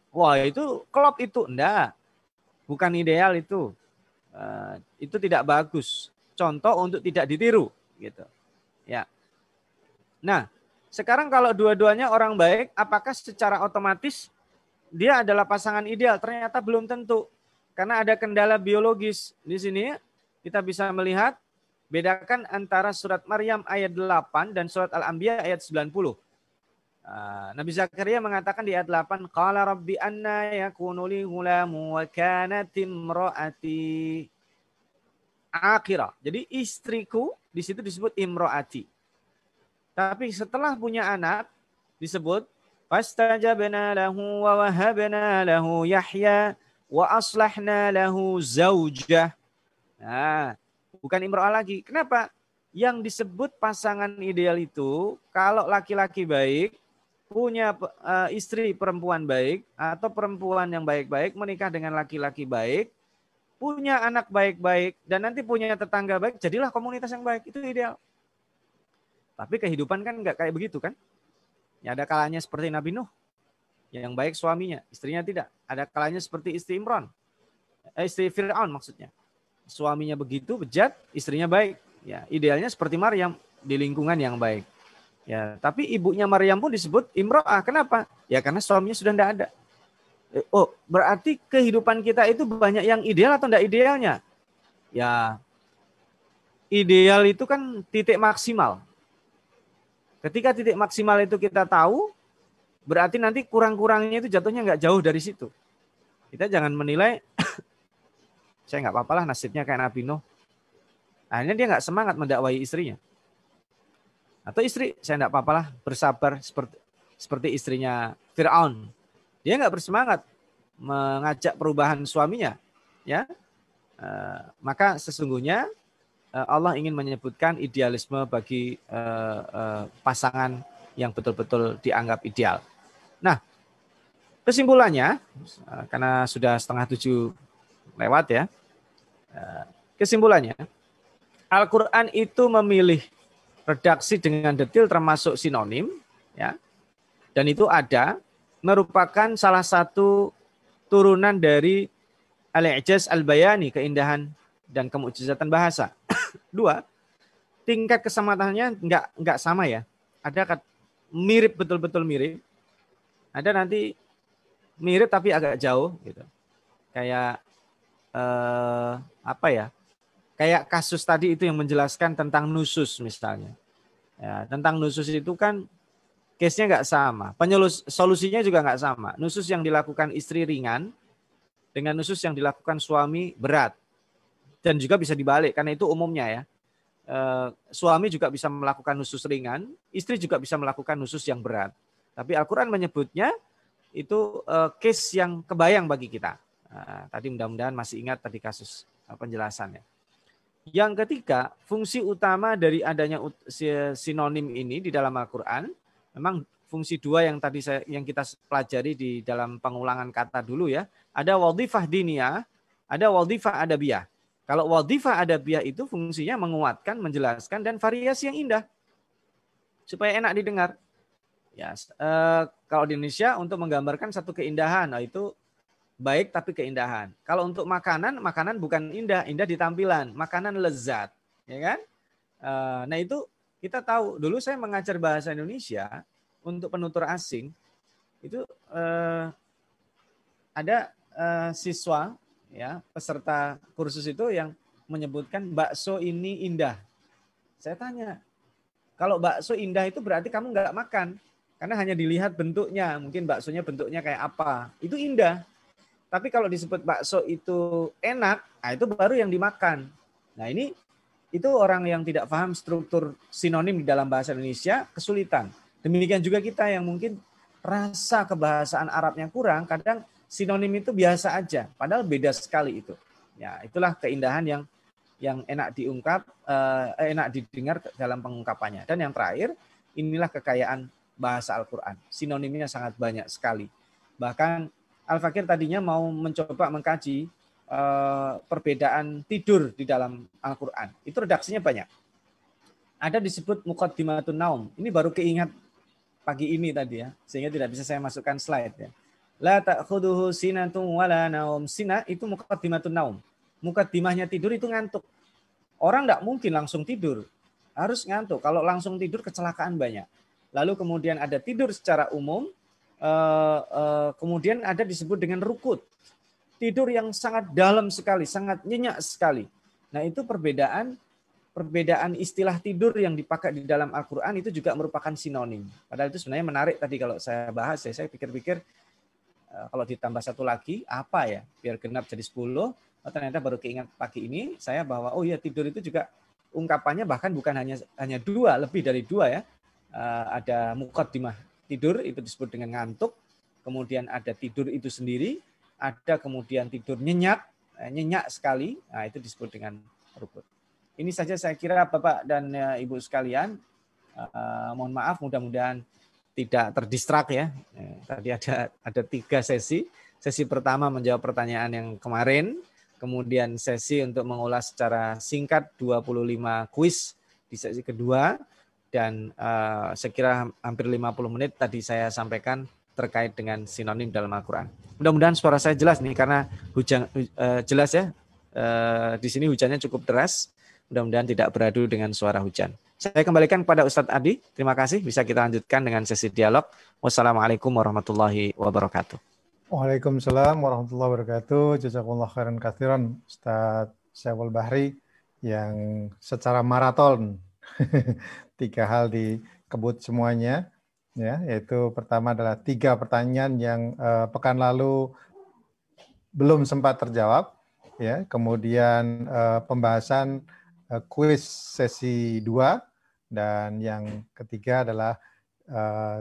Speaker 3: Wah, itu klop itu. Enggak. Bukan ideal itu. Itu tidak bagus. Contoh untuk tidak ditiru. Gitu. Ya. Nah, sekarang kalau dua-duanya orang baik, apakah secara otomatis dia adalah pasangan ideal? Ternyata belum tentu. Karena ada kendala biologis. Di sini kita bisa melihat, bedakan antara surat Maryam ayat 8 dan surat Al-Anbiya ayat 90. Nabi Zakaria mengatakan di ayat 8, Qala rabbi anna yakunu li ghulamu wa kanat imraati aqira. Jadi istriku di situ disebut imraati. Tapi setelah punya anak disebut fastajabna lahu wa wahabna lahu Yahya wa aslahna lahu zaujah. Nah, bukan imra'ah lagi. Kenapa? Yang disebut pasangan ideal itu kalau laki-laki baik, punya istri perempuan baik, atau perempuan yang baik-baik menikah dengan laki-laki baik, punya anak baik-baik, dan nanti punya tetangga baik, jadilah komunitas yang baik. Itu ideal. Tapi kehidupan kan nggak kayak begitu kan? Ya, ada kalanya seperti Nabi Nuh, yang baik suaminya, istrinya tidak. Ada kalanya seperti istri istri Fir'aun maksudnya. Suaminya begitu bejat, istrinya baik. Ya, idealnya seperti Maryam di lingkungan yang baik. Ya, tapi ibunya Maryam pun disebut imro'ah. Kenapa? Ya karena suaminya sudah tidak ada. Oh, berarti kehidupan kita itu banyak yang ideal atau tidak idealnya? Ya, ideal itu kan titik maksimal. Ketika titik maksimal itu kita tahu, berarti nanti kurang-kurangnya itu jatuhnya nggak jauh dari situ. Kita jangan menilai, saya nggak apa-apalah nasibnya kayak Nabi Nuh. Akhirnya dia nggak semangat mendakwai istrinya. Atau istri, saya nggak apa-apalah bersabar seperti istrinya Fir'aun. Dia nggak bersemangat mengajak perubahan suaminya. Ya, maka sesungguhnya Allah ingin menyebutkan idealisme bagi pasangan yang betul-betul dianggap ideal. Nah, kesimpulannya, karena sudah 6:30 lewat ya, kesimpulannya, Al-Quran itu memilih redaksi dengan detail termasuk sinonim, ya, dan itu ada, merupakan salah satu turunan dari al-i'jaz al-bayani, keindahan dan kemukjizatan bahasa. 2, tingkat kesamaannya enggak sama ya. Ada mirip, betul-betul mirip. Ada nanti mirip tapi agak jauh gitu. Kayak apa ya? Kayak kasus tadi itu yang menjelaskan tentang nusus misalnya. Ya, tentang nusus itu kan case-nya enggak sama. Solusinya juga enggak sama. Nusus yang dilakukan istri ringan dengan nusus yang dilakukan suami berat. Dan juga bisa dibalik karena itu umumnya ya. Suami juga bisa melakukan nusus ringan, istri juga bisa melakukan nusus yang berat. Tapi Al-Quran menyebutnya itu case yang kebayang bagi kita. Tadi mudah-mudahan masih ingat tadi kasus penjelasannya. Yang ketiga, fungsi utama dari adanya sinonim ini di dalam Al-Quran, memang fungsi 2 yang tadi yang kita pelajari di dalam pengulangan kata dulu ya. Ada wadhifah diniyah, ada wadhifah adabiyah. Kalau wadhifah adabiyah itu fungsinya menguatkan, menjelaskan, dan variasi yang indah. supaya enak didengar. Ya, kalau di Indonesia untuk menggambarkan satu keindahan, nah itu baik tapi keindahan. Kalau untuk makanan, makanan bukan indah, indah di tampilan, makanan lezat, ya kan? Nah itu kita tahu. Dulu saya mengajar bahasa Indonesia untuk penutur asing, itu ada siswa, ya peserta kursus itu yang menyebutkan bakso ini indah. Saya tanya, kalau bakso indah itu berarti kamu nggak makan. Karena hanya dilihat bentuknya, mungkin baksonya bentuknya kayak apa, itu indah. Tapi kalau disebut bakso itu enak, nah itu baru yang dimakan. Nah ini itu orang yang tidak paham struktur sinonim di dalam bahasa Indonesia kesulitan. Demikian juga kita yang mungkin rasa kebahasaan Arabnya kurang, kadang sinonim itu biasa aja, padahal beda sekali itu. Ya itulah keindahan yang enak diungkap, enak didengar dalam pengungkapannya. Dan yang terakhir, inilah kekayaan bahasa Al-Quran. Sinonimnya sangat banyak sekali. Bahkan Al-Fakir tadinya mau mencoba mengkaji perbedaan tidur di dalam Al-Quran. Itu redaksinya banyak. Ada disebut Muqaddimatun Naum. Ini baru keingat pagi ini tadi ya, sehingga tidak bisa saya masukkan slide ya. La ta'khuduhu sinatun wala naum. Sina itu Muqaddimatun Naum. Muqaddimahnya tidur itu ngantuk. Orang tidak mungkin langsung tidur. Harus ngantuk. Kalau langsung tidur kecelakaan banyak. Lalu kemudian ada tidur secara umum, kemudian ada disebut dengan rukut. Tidur yang sangat dalam sekali, sangat nyenyak sekali. Nah itu perbedaan istilah tidur yang dipakai di dalam Al-Quran itu juga merupakan sinonim. Padahal itu sebenarnya menarik tadi kalau saya bahas, ya, saya pikir-pikir kalau ditambah satu lagi, apa ya, biar genap jadi 10, ternyata baru keingat pagi ini, saya bahwa oh iya tidur itu juga ungkapannya bahkan bukan hanya dua, lebih dari dua ya. Ada muqaddimah tidur itu disebut dengan ngantuk, kemudian ada tidur itu sendiri, ada kemudian tidur nyenyak sekali, nah itu disebut dengan rukut. Ini saja saya kira Bapak dan Ibu sekalian, mohon maaf mudah-mudahan tidak terdistrak ya. Tadi ada 3 sesi. Sesi pertama menjawab pertanyaan yang kemarin, kemudian sesi untuk mengulas secara singkat 25 kuis di sesi kedua. Dan saya kira hampir 50 menit tadi saya sampaikan terkait dengan sinonim dalam Al-Quran. Mudah-mudahan suara saya jelas nih karena hujan jelas ya. Di sini hujannya cukup deras. Mudah-mudahan tidak beradu dengan suara hujan. Saya kembalikan kepada Ustadz Adi. Terima kasih. Bisa kita lanjutkan dengan sesi dialog. Wassalamualaikum warahmatullahi wabarakatuh.
Speaker 1: Waalaikumsalam warahmatullahi wabarakatuh. Jazakumullah khairan katsiran Ustadz Syaiful Bahri yang secara maraton 3 hal dikebut semuanya, ya, yaitu pertama adalah 3 pertanyaan yang pekan lalu belum sempat terjawab, ya, kemudian pembahasan kuis sesi 2, dan yang ketiga adalah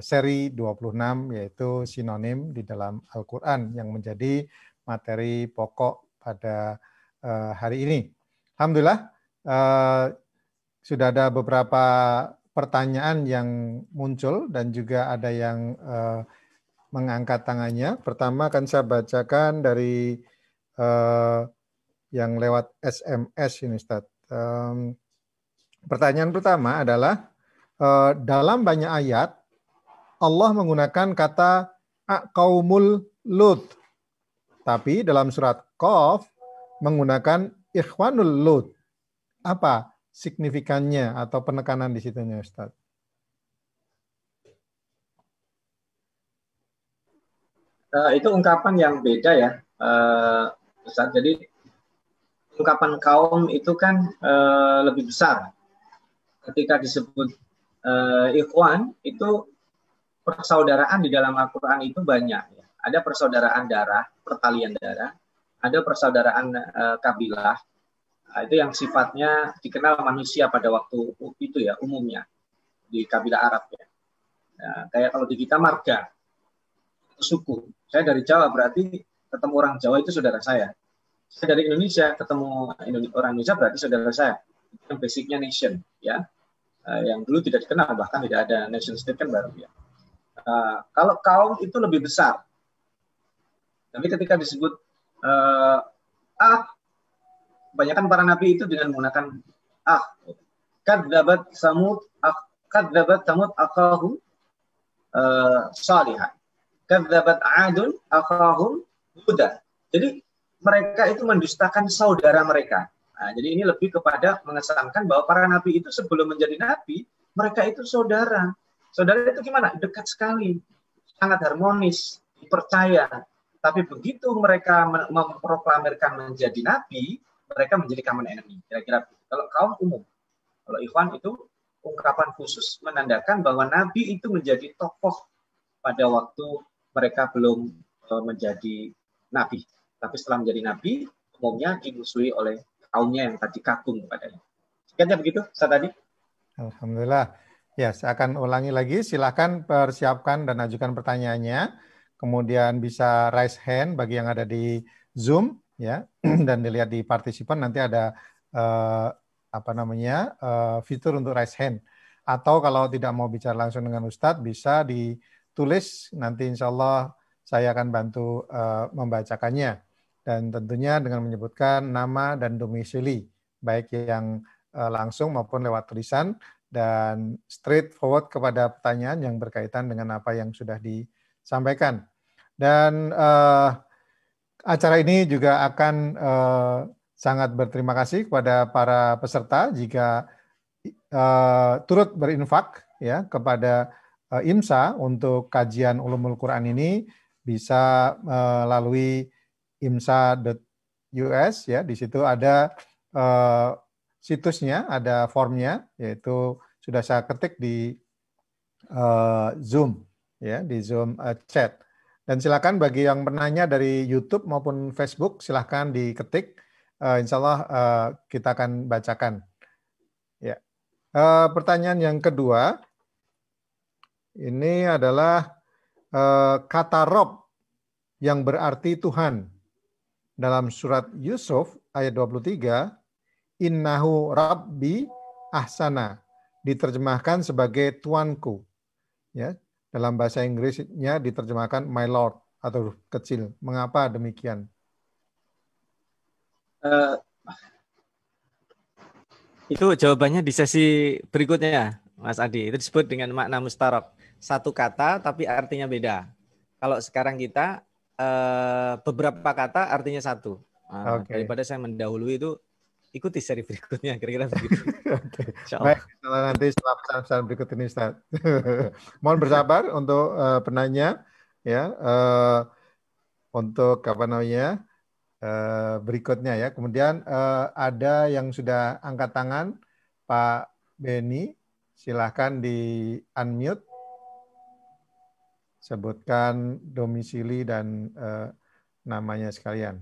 Speaker 1: seri 26 yaitu sinonim di dalam Al-Quran yang menjadi materi pokok pada hari ini. Alhamdulillah sudah ada beberapa pertanyaan yang muncul dan juga ada yang mengangkat tangannya. Pertama akan saya bacakan dari yang lewat SMS ini, Ustaz. Pertanyaan pertama adalah, dalam banyak ayat Allah menggunakan kata qaumul Lut, tapi dalam surat Qaf menggunakan ikhwanul Lut. Apa signifikannya atau penekanan di situnya, Ustaz?
Speaker 2: Itu ungkapan yang beda ya, Ustaz. Jadi ungkapan kaum itu kan lebih besar. Ketika disebut ikhwan, itu persaudaraan di dalam Al-Quran itu banyak. Ya. Ada persaudaraan darah, pertalian darah, ada persaudaraan kabilah. Itu yang sifatnya dikenal manusia pada waktu itu ya, umumnya di kabilah Arab ya. Kayak kalau di kita marga, suku. Saya dari Jawa berarti ketemu orang Jawa itu saudara saya. Saya dari Indonesia ketemu orang Indonesia berarti saudara saya. Itu yang basicnya nation ya. Yang dulu tidak dikenal, bahkan tidak ada nation state kan baru ya. Kalau kaum itu lebih besar. Tapi ketika disebut kebanyakan para nabi itu dengan menggunakan kadzabat Samud
Speaker 4: kadzabat Tsamud akhahum Salihah. Kadzabat 'Adun akhahum Huda. Jadi mereka itu mendustakan saudara mereka. Nah, jadi ini lebih kepada mengesankan bahwa para nabi itu sebelum menjadi nabi, mereka itu saudara. Saudara itu gimana? Dekat sekali, sangat harmonis, dipercaya. Tapi begitu mereka memproklamirkan menjadi nabi, mereka menjadi common enemy. Kira-kira kalau kaum umum, kalau ikhwan itu ungkapan khusus menandakan bahwa nabi itu menjadi tokoh pada waktu mereka belum menjadi nabi. Tapi setelah menjadi nabi, umumnya dimusuhi oleh kaumnya yang tadi kagum kepadanya. Sekiannya begitu, Ustaz tadi.
Speaker 1: Alhamdulillah. Ya, saya akan ulangi lagi. Silakan persiapkan dan ajukan pertanyaannya. Kemudian bisa raise hand bagi yang ada di Zoom, ya, dan dilihat di partisipan nanti ada fitur untuk raise hand. Atau kalau tidak mau bicara langsung dengan Ustadz, bisa ditulis. Nanti insya Allah saya akan bantu membacakannya. Dan tentunya dengan menyebutkan nama dan domisili, baik yang langsung maupun lewat tulisan, dan straight forward kepada pertanyaan yang berkaitan dengan apa yang sudah disampaikan. Dan acara ini juga akan sangat berterima kasih kepada para peserta jika turut berinfak ya kepada IMSA untuk kajian Ulumul Quran ini, bisa melalui imsa.us ya. Di situ ada situsnya, ada formnya, yaitu sudah saya ketik di Zoom ya, di Zoom chat. Dan silakan bagi yang menanya dari YouTube maupun Facebook, silakan diketik. Insya Allah kita akan bacakan. Ya. Pertanyaan yang kedua, ini adalah kata Rob yang berarti Tuhan. Dalam surat Yusuf ayat 23, Innahu Rabbi Ahsana, diterjemahkan sebagai Tuanku. Ya, dalam bahasa Inggrisnya diterjemahkan My Lord atau kecil. Mengapa demikian?
Speaker 3: Itu jawabannya di sesi berikutnya, Mas Adi. Itu disebut dengan makna mustarok. Satu kata tapi artinya beda. Kalau sekarang kita beberapa kata artinya satu. Daripada saya mendahului itu, ikuti seri berikutnya, kira-kira begitu.
Speaker 1: Baik, nanti setelah pesan berikut ini, Ustaz. Mohon bersabar untuk penanya, ya, untuk berikutnya ya. Kemudian ada yang sudah angkat tangan, Pak Beni, silahkan di unmute. Sebutkan domisili dan namanya sekalian.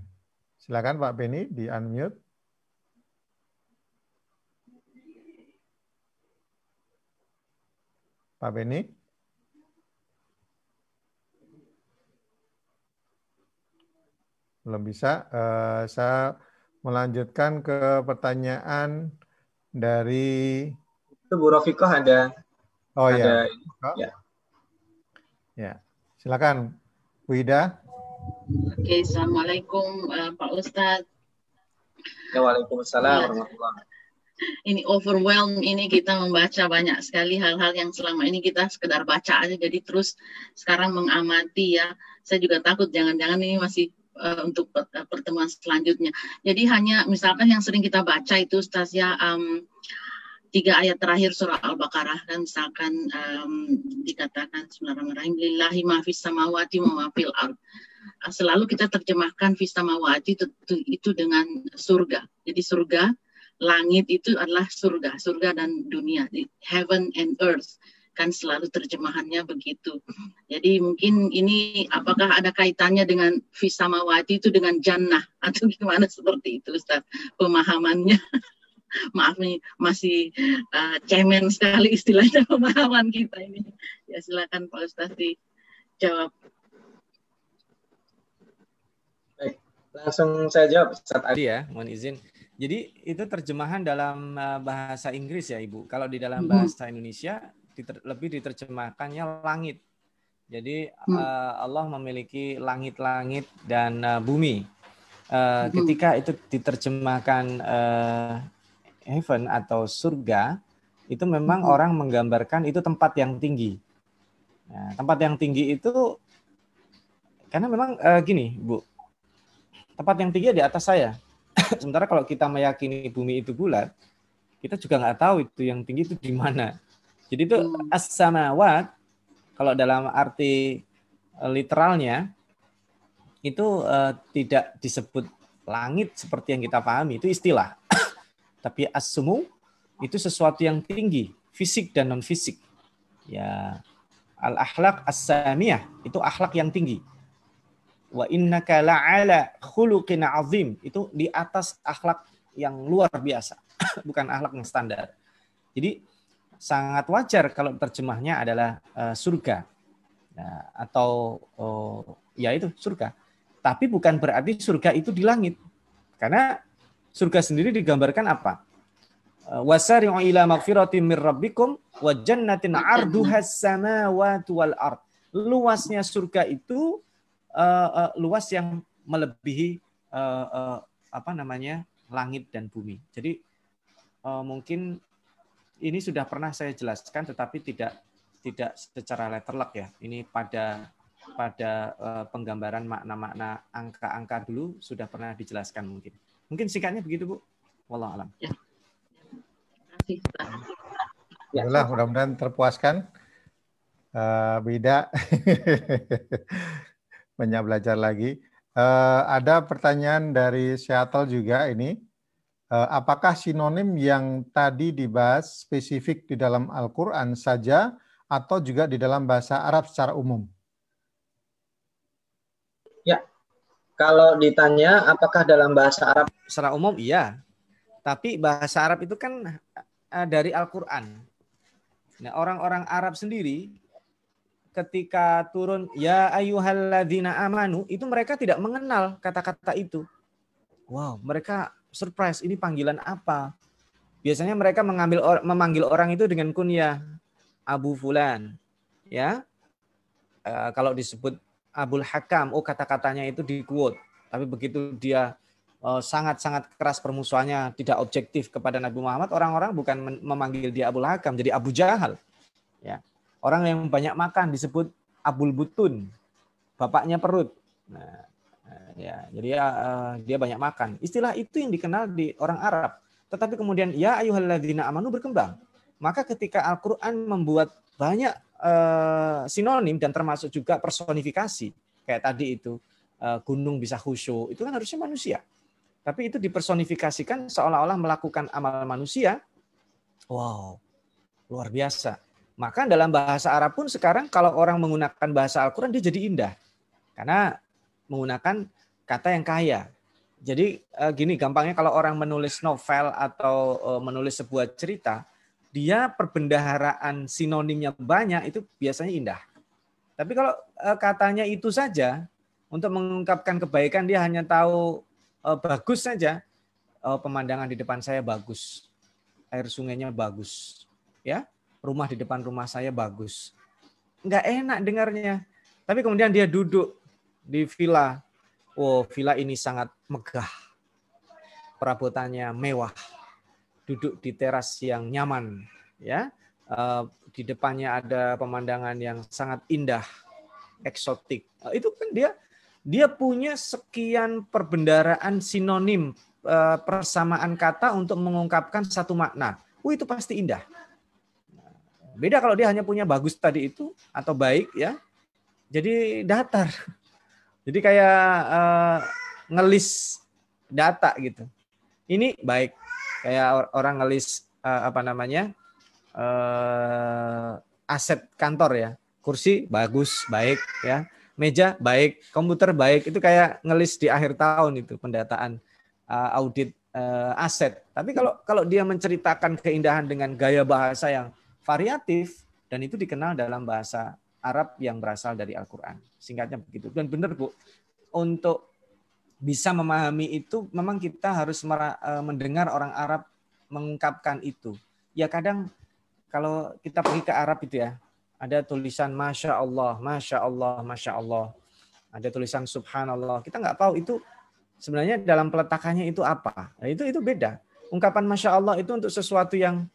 Speaker 1: Silakan Pak Beni di unmute. Pak Beni. Belum bisa. Saya melanjutkan ke pertanyaan dari
Speaker 4: itu Bu Rafiqah ada.
Speaker 1: Oh
Speaker 4: ada,
Speaker 1: ya. Ya, silakan Bu Ida.
Speaker 5: Oke, assalamualaikum Pak Ustadz.
Speaker 4: Ya, waalaikumsalam warahmatullahi.
Speaker 5: Ini overwhelm, ini kita membaca banyak sekali hal-hal yang selama ini kita sekedar baca aja, jadi terus sekarang mengamati ya. Saya juga takut jangan-jangan ini masih untuk pertemuan selanjutnya. Jadi hanya misalkan yang sering kita baca itu Ustaz ya, 3 ayat terakhir surah Al-Baqarah kan, misalkan dikatakan Bismillahirrahmanirrahim, lillahi ma fis samawati wa ma fil ard. Selalu kita terjemahkan fis samawati itu dengan surga. Jadi surga, langit itu adalah surga, surga dan dunia, heaven and earth. Kan selalu terjemahannya begitu. Jadi mungkin ini apakah ada kaitannya dengan fis samawati itu dengan jannah atau gimana seperti itu Ustaz pemahamannya? Maaf nih, masih cemen sekali istilahnya pemahaman kita ini. Ya silakan Pak Ustadz dijawab.
Speaker 4: Baik, langsung saya jawab Ustadz
Speaker 3: Adi ya, mohon izin. Jadi itu terjemahan dalam bahasa Inggris ya Ibu. Kalau di dalam bahasa Indonesia lebih diterjemahkannya langit. Jadi Allah memiliki langit-langit dan bumi. Ketika itu diterjemahkan heaven atau surga, itu memang orang menggambarkan itu tempat yang tinggi. Nah, tempat yang tinggi itu karena memang gini, Bu. Tempat yang tinggi di atas saya. Sementara kalau kita meyakini bumi itu bulat, kita juga nggak tahu itu yang tinggi itu di mana. Jadi itu as-samawat kalau dalam arti literalnya itu tidak disebut langit seperti yang kita pahami, itu istilah. Tapi as-sumu itu sesuatu yang tinggi, fisik dan non fisik. Ya, al-akhlaq as-samiyah itu akhlak yang tinggi. Wa innaka la'ala khuluqin azim, itu di atas akhlak yang luar biasa, bukan akhlak yang standar. Jadi sangat wajar kalau terjemahnya adalah surga. Nah, atau ya itu surga. Tapi bukan berarti surga itu di langit. Karena surga sendiri digambarkan apa? Wasari'u ila magfiratin mir rabbikum wa jannatin 'arduhas samawati wal ard. Luasnya surga itu luas yang melebihi langit dan bumi. Jadi mungkin ini sudah pernah saya jelaskan, tetapi tidak secara letterlock ya. Ini pada penggambaran makna-makna angka-angka dulu sudah pernah dijelaskan mungkin. Mungkin singkatnya begitu, Bu. Wallahu a'lam.
Speaker 5: Ya.
Speaker 1: Ya, mudah-mudahan terpuaskan. Bu Ida. Banyak belajar lagi. Ada pertanyaan dari Seattle juga ini. Apakah sinonim yang tadi dibahas spesifik di dalam Al-Quran saja atau juga di dalam bahasa Arab secara umum?
Speaker 4: Ya, kalau ditanya apakah dalam bahasa Arab
Speaker 3: secara umum, iya. Tapi bahasa Arab itu kan dari Al-Quran. Nah, orang-orang Arab sendiri ketika turun ya ayyuhalladzina amanu, itu mereka tidak mengenal kata-kata itu. Wow, mereka surprise, ini panggilan apa? Biasanya mereka memanggil orang itu dengan kunyah Abu Fulan. Ya. Kalau disebut Abul Hakam, kata-katanya itu di-quote. Tapi begitu dia sangat-sangat keras permusuhannya, tidak objektif kepada Nabi Muhammad, orang-orang bukan memanggil dia Abul Hakam, jadi Abu Jahal. Ya. Orang yang banyak makan disebut Abul Butun, bapaknya perut. Nah, ya, jadi dia banyak makan. Istilah itu yang dikenal di orang Arab. Tetapi kemudian ya ayyuhalladzina amanu berkembang. Maka ketika Al-Qur'an membuat banyak sinonim dan termasuk juga personifikasi, kayak tadi itu gunung bisa khusyuk, itu kan harusnya manusia. Tapi itu dipersonifikasikan seolah-olah melakukan amal manusia. Wow, luar biasa. Maka dalam bahasa Arab pun sekarang kalau orang menggunakan bahasa Al-Quran dia jadi indah. Karena menggunakan kata yang kaya. Jadi gini gampangnya kalau orang menulis novel atau menulis sebuah cerita, dia perbendaharaan sinonimnya banyak, itu biasanya indah. Tapi kalau katanya itu saja, untuk mengungkapkan kebaikan dia hanya tahu bagus saja, pemandangan di depan saya bagus, air sungainya bagus, ya. Rumah di depan rumah saya bagus. Nggak enak dengarnya. Tapi kemudian dia duduk di villa. Oh, villa ini sangat megah. Perabotannya mewah. Duduk di teras yang nyaman. Ya, di depannya ada pemandangan yang sangat indah. Eksotik. Itu kan dia punya sekian perbendaharaan sinonim, persamaan kata untuk mengungkapkan satu makna. Itu pasti indah. Beda kalau dia hanya punya bagus tadi itu atau baik ya. Jadi datar. Jadi kayak ngelis data gitu. Ini baik. Kayak orang ngelis aset kantor ya. Kursi bagus, baik ya. Meja baik, komputer baik. Itu kayak ngelis di akhir tahun itu pendataan audit aset. Tapi kalau dia menceritakan keindahan dengan gaya bahasa yang variatif, dan itu dikenal dalam bahasa Arab yang berasal dari Al-Quran. Singkatnya begitu. Dan benar Bu, untuk bisa memahami itu memang kita harus mendengar orang Arab mengungkapkan itu. Ya kadang kalau kita pergi ke Arab itu ya, ada tulisan Masya Allah, Masya Allah, Masya Allah. Ada tulisan Subhanallah. Kita nggak tahu itu sebenarnya dalam peletakannya itu apa. Nah, itu beda. Ungkapan Masya Allah itu untuk sesuatu yang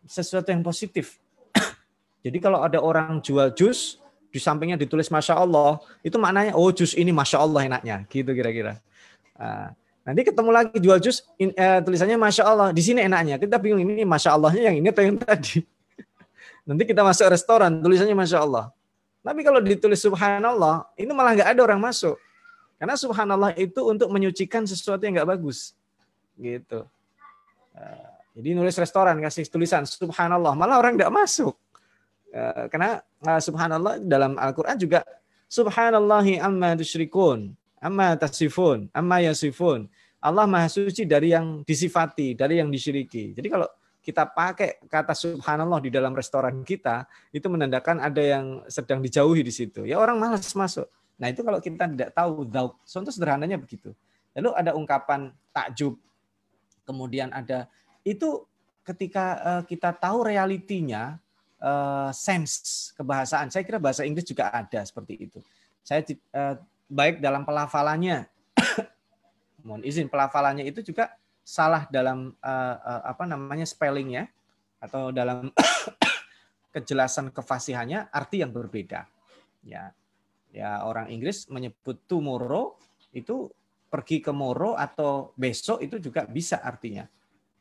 Speaker 3: sesuatu yang positif. Jadi kalau ada orang jual jus, di sampingnya ditulis Masya Allah, itu maknanya, oh jus ini Masya Allah enaknya, gitu kira-kira. Nanti ketemu lagi jual jus, tulisannya Masya Allah, di sini enaknya. Kita bingung, ini Masya Allahnya yang ini atau yang tadi. Nanti kita masuk restoran, tulisannya Masya Allah. Tapi kalau ditulis Subhanallah, itu malah nggak ada orang masuk. Karena Subhanallah itu untuk menyucikan sesuatu yang nggak bagus. Gitu. Jadi nulis restoran, kasih tulisan Subhanallah, malah orang nggak masuk. Karena Subhanallah dalam Al-Quran juga Subhanallahi amma tusyrikun, amma tasifun, amma yasifun. Allah Maha Suci dari yang disifati, dari yang disyiriki. Jadi kalau kita pakai kata Subhanallah di dalam restoran kita, itu menandakan ada yang sedang dijauhi di situ. Ya orang malas masuk. Nah itu kalau kita tidak tahu, contoh sederhananya begitu. Lalu ada ungkapan takjub, kemudian ada, itu ketika kita tahu realitinya, sense kebahasaan. Saya kira bahasa Inggris juga ada seperti itu. Saya baik dalam pelafalannya, mohon izin, pelafalannya itu juga salah dalam spellingnya atau dalam kejelasan kefasihannya, arti yang berbeda. Ya orang Inggris menyebut tomorrow itu pergi ke tomorrow atau besok itu juga bisa artinya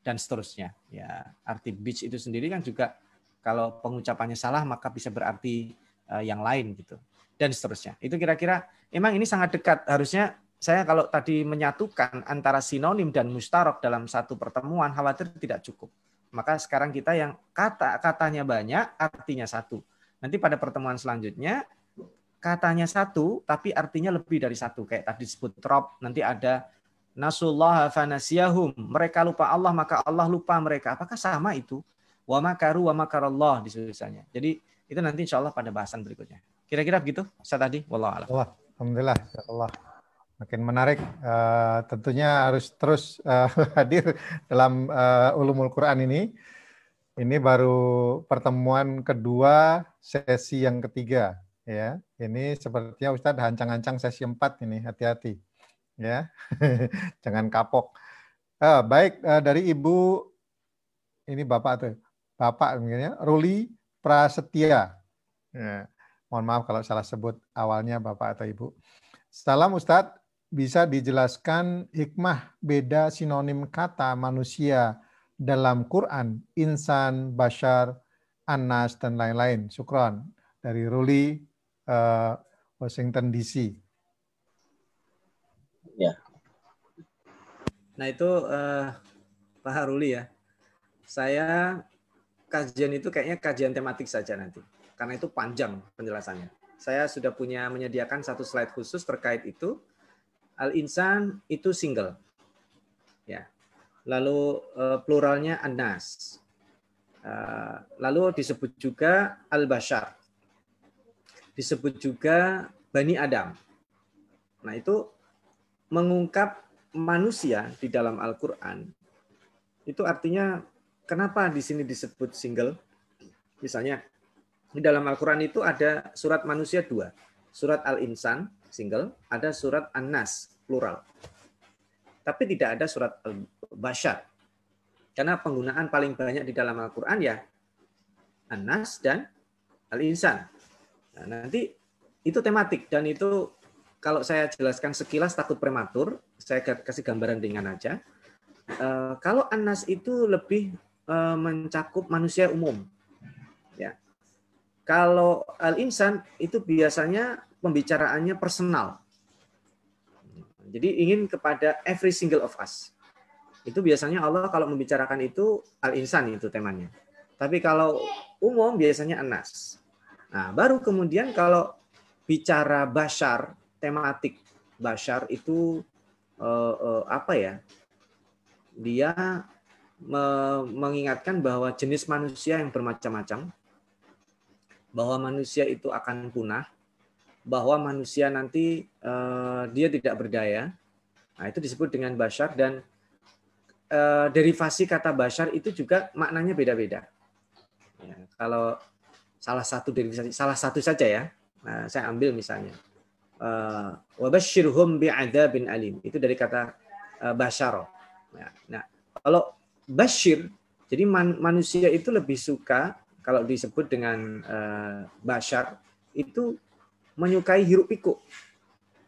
Speaker 3: dan seterusnya. Ya arti beach itu sendiri kan juga kalau pengucapannya salah maka bisa berarti yang lain gitu dan seterusnya. Itu kira-kira emang ini sangat dekat. Harusnya saya kalau tadi menyatukan antara sinonim dan mustarok dalam satu pertemuan khawatir tidak cukup. Maka sekarang kita yang kata-katanya banyak, artinya satu. Nanti pada pertemuan selanjutnya katanya satu tapi artinya lebih dari satu. Kayak tadi disebut rob, nanti ada nasullaha fanasiyahum. Mereka lupa Allah maka Allah lupa mereka. Apakah sama itu? Wa makaru wa makarallah disusunnya. Jadi itu nanti insya Allah pada bahasan berikutnya. Kira-kira begitu Ustaz tadi. Wallahu a'lam.
Speaker 1: Alhamdulillah. Allah. Makin menarik. Tentunya harus terus hadir dalam ulumul Quran ini. Ini baru pertemuan kedua sesi yang ketiga. Ya, ini sepertinya Ustadz hancang-hancang sesi 4 ini. Hati-hati. Ya, jangan kapok. Baik, dari Ibu, ini Bapak tuh. Bapak mungkin ya, Ruli Prasetya. Ya, mohon maaf kalau salah sebut awalnya Bapak atau Ibu. Salam Ustadz, bisa dijelaskan hikmah beda sinonim kata manusia dalam Quran, insan, bashar, anas, dan lain-lain. Syukron. Dari Ruli, Washington DC.
Speaker 3: Ya. Nah itu Pak Ruli ya. Saya kajian itu kayaknya kajian tematik saja nanti. Karena itu panjang penjelasannya. Saya sudah menyediakan satu slide khusus terkait itu. Al-insan itu single. Ya. Lalu pluralnya an-nas. Lalu disebut juga al-bashar. Disebut juga Bani Adam. Nah itu mengungkap manusia di dalam Al-Quran. Itu artinya kenapa di sini disebut single? Misalnya di dalam Al-Quran itu ada surat manusia 2. Surat Al-Insan single, ada surat An-Nas plural. Tapi tidak ada surat Al-Bashar. Karena penggunaan paling banyak di dalam Al-Quran ya An-Nas dan Al-Insan. Nah, nanti itu tematik dan itu kalau saya jelaskan sekilas takut prematur, saya kasih gambaran ringan aja. Kalau An-Nas itu lebih mencakup manusia umum. Ya. Kalau Al-Insan itu biasanya pembicaraannya personal. Jadi ingin kepada every single of us. Itu biasanya Allah kalau membicarakan itu Al-Insan itu temanya. Tapi kalau umum biasanya An-Nas. Nah, baru kemudian kalau bicara bashar, tematik bashar itu dia mengingatkan bahwa jenis manusia yang bermacam-macam, bahwa manusia itu akan punah, bahwa manusia nanti dia tidak berdaya. Nah, itu disebut dengan bashar dan derivasi kata bashar itu juga maknanya beda-beda. Ya, kalau salah satu saja ya. Nah, saya ambil misalnya wabashshirhum bi'adzabin alim. Itu dari kata basyara. Nah, kalau basyir Jadi manusia itu lebih suka kalau disebut dengan bashar itu menyukai hiruk pikuk.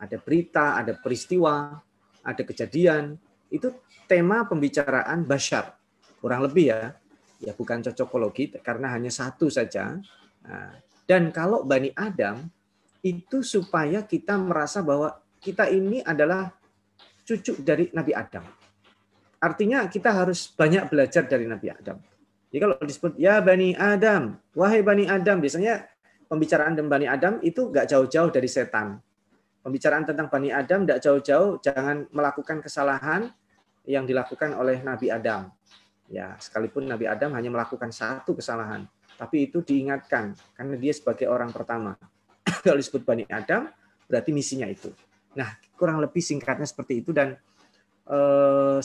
Speaker 3: Ada berita, ada peristiwa, ada kejadian. Itu tema pembicaraan bashar. Kurang lebih ya bukan cocokologi karena hanya satu saja. Dan kalau Bani Adam itu supaya kita merasa bahwa kita ini adalah cucu dari Nabi Adam. Artinya kita harus banyak belajar dari Nabi Adam. Jadi kalau disebut ya Bani Adam, wahai Bani Adam, biasanya pembicaraan tentang Bani Adam itu nggak jauh-jauh dari setan. Pembicaraan tentang Bani Adam nggak jauh-jauh, jangan melakukan kesalahan yang dilakukan oleh Nabi Adam. Ya, sekalipun Nabi Adam hanya melakukan satu kesalahan, tapi itu diingatkan karena dia sebagai orang pertama. Kalau disebut Bani Adam, berarti misinya itu. Nah, kurang lebih singkatnya seperti itu dan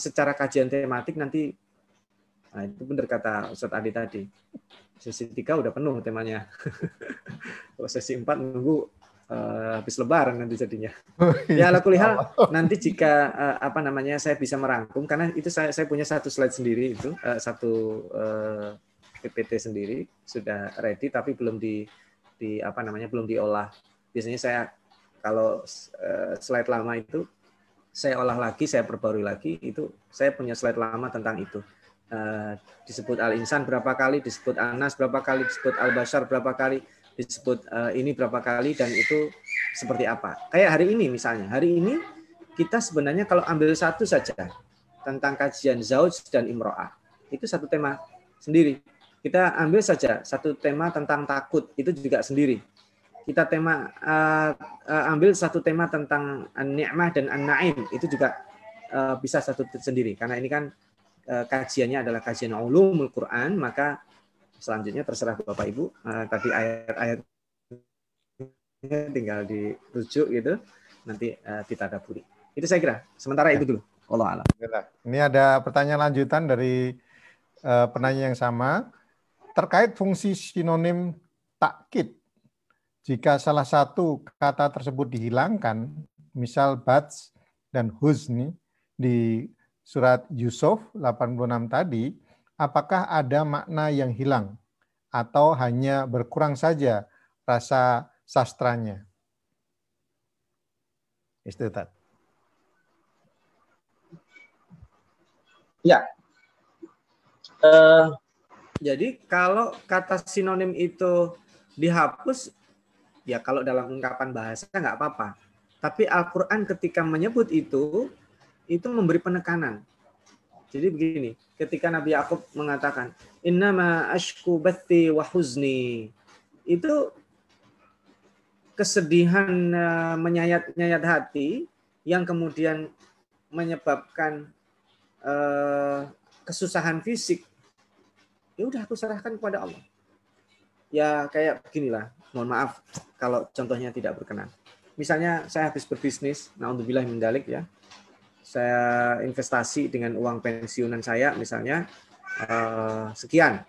Speaker 3: secara kajian tematik nanti, nah itu benar kata Ustadz Adi tadi. Sesi 3 udah penuh temanya. Kalau sesi 4 nunggu habis Lebaran nanti jadinya. Ya, lakulihal nanti jika saya bisa merangkum karena itu saya punya satu slide sendiri itu satu PPT sendiri sudah ready tapi belum belum diolah. Biasanya saya kalau slide lama itu saya olah lagi, saya perbarui lagi, itu saya punya slide lama tentang itu. Disebut Al-Insan berapa kali, disebut Anas berapa kali, disebut Al-Bashar berapa kali, disebut ini berapa kali, dan itu seperti apa. Kayak hari ini misalnya, hari ini kita sebenarnya kalau ambil satu saja tentang kajian Zauj dan Imro'ah, itu satu tema sendiri. Kita ambil saja satu tema tentang takut, itu juga sendiri. Kita ambil satu tema tentang An-Ni'mah dan An-Na'im, itu juga bisa satu sendiri. Karena ini kan kajiannya adalah kajian ulumul Quran, maka selanjutnya terserah Bapak Ibu. Tadi ayat-ayat tinggal dirujuk gitu, nanti ditadaburi. Itu saya kira. Sementara itu dulu. Allah a'lam.
Speaker 1: Ini ada pertanyaan lanjutan dari penanya yang sama terkait fungsi sinonim takkid. Jika salah satu kata tersebut dihilangkan, misal bats dan huzni di surat Yusuf 86 tadi, apakah ada makna yang hilang atau hanya berkurang saja rasa sastranya? Ustaz.
Speaker 3: Ya. Jadi kalau kata sinonim itu dihapus, ya kalau dalam ungkapan bahasa nggak apa-apa. Tapi Al-Quran ketika menyebut itu memberi penekanan. Jadi begini, ketika Nabi Yakub mengatakan, Innama ashku bathi wa huzni, itu kesedihan menyayat-nyayat hati yang kemudian menyebabkan kesusahan fisik. Ya udah aku serahkan kepada Allah. Ya kayak beginilah, mohon maaf kalau contohnya tidak berkenan. Misalnya saya habis berbisnis, naudzubillah min dzalik ya. Saya investasi dengan uang pensiunan saya misalnya sekian.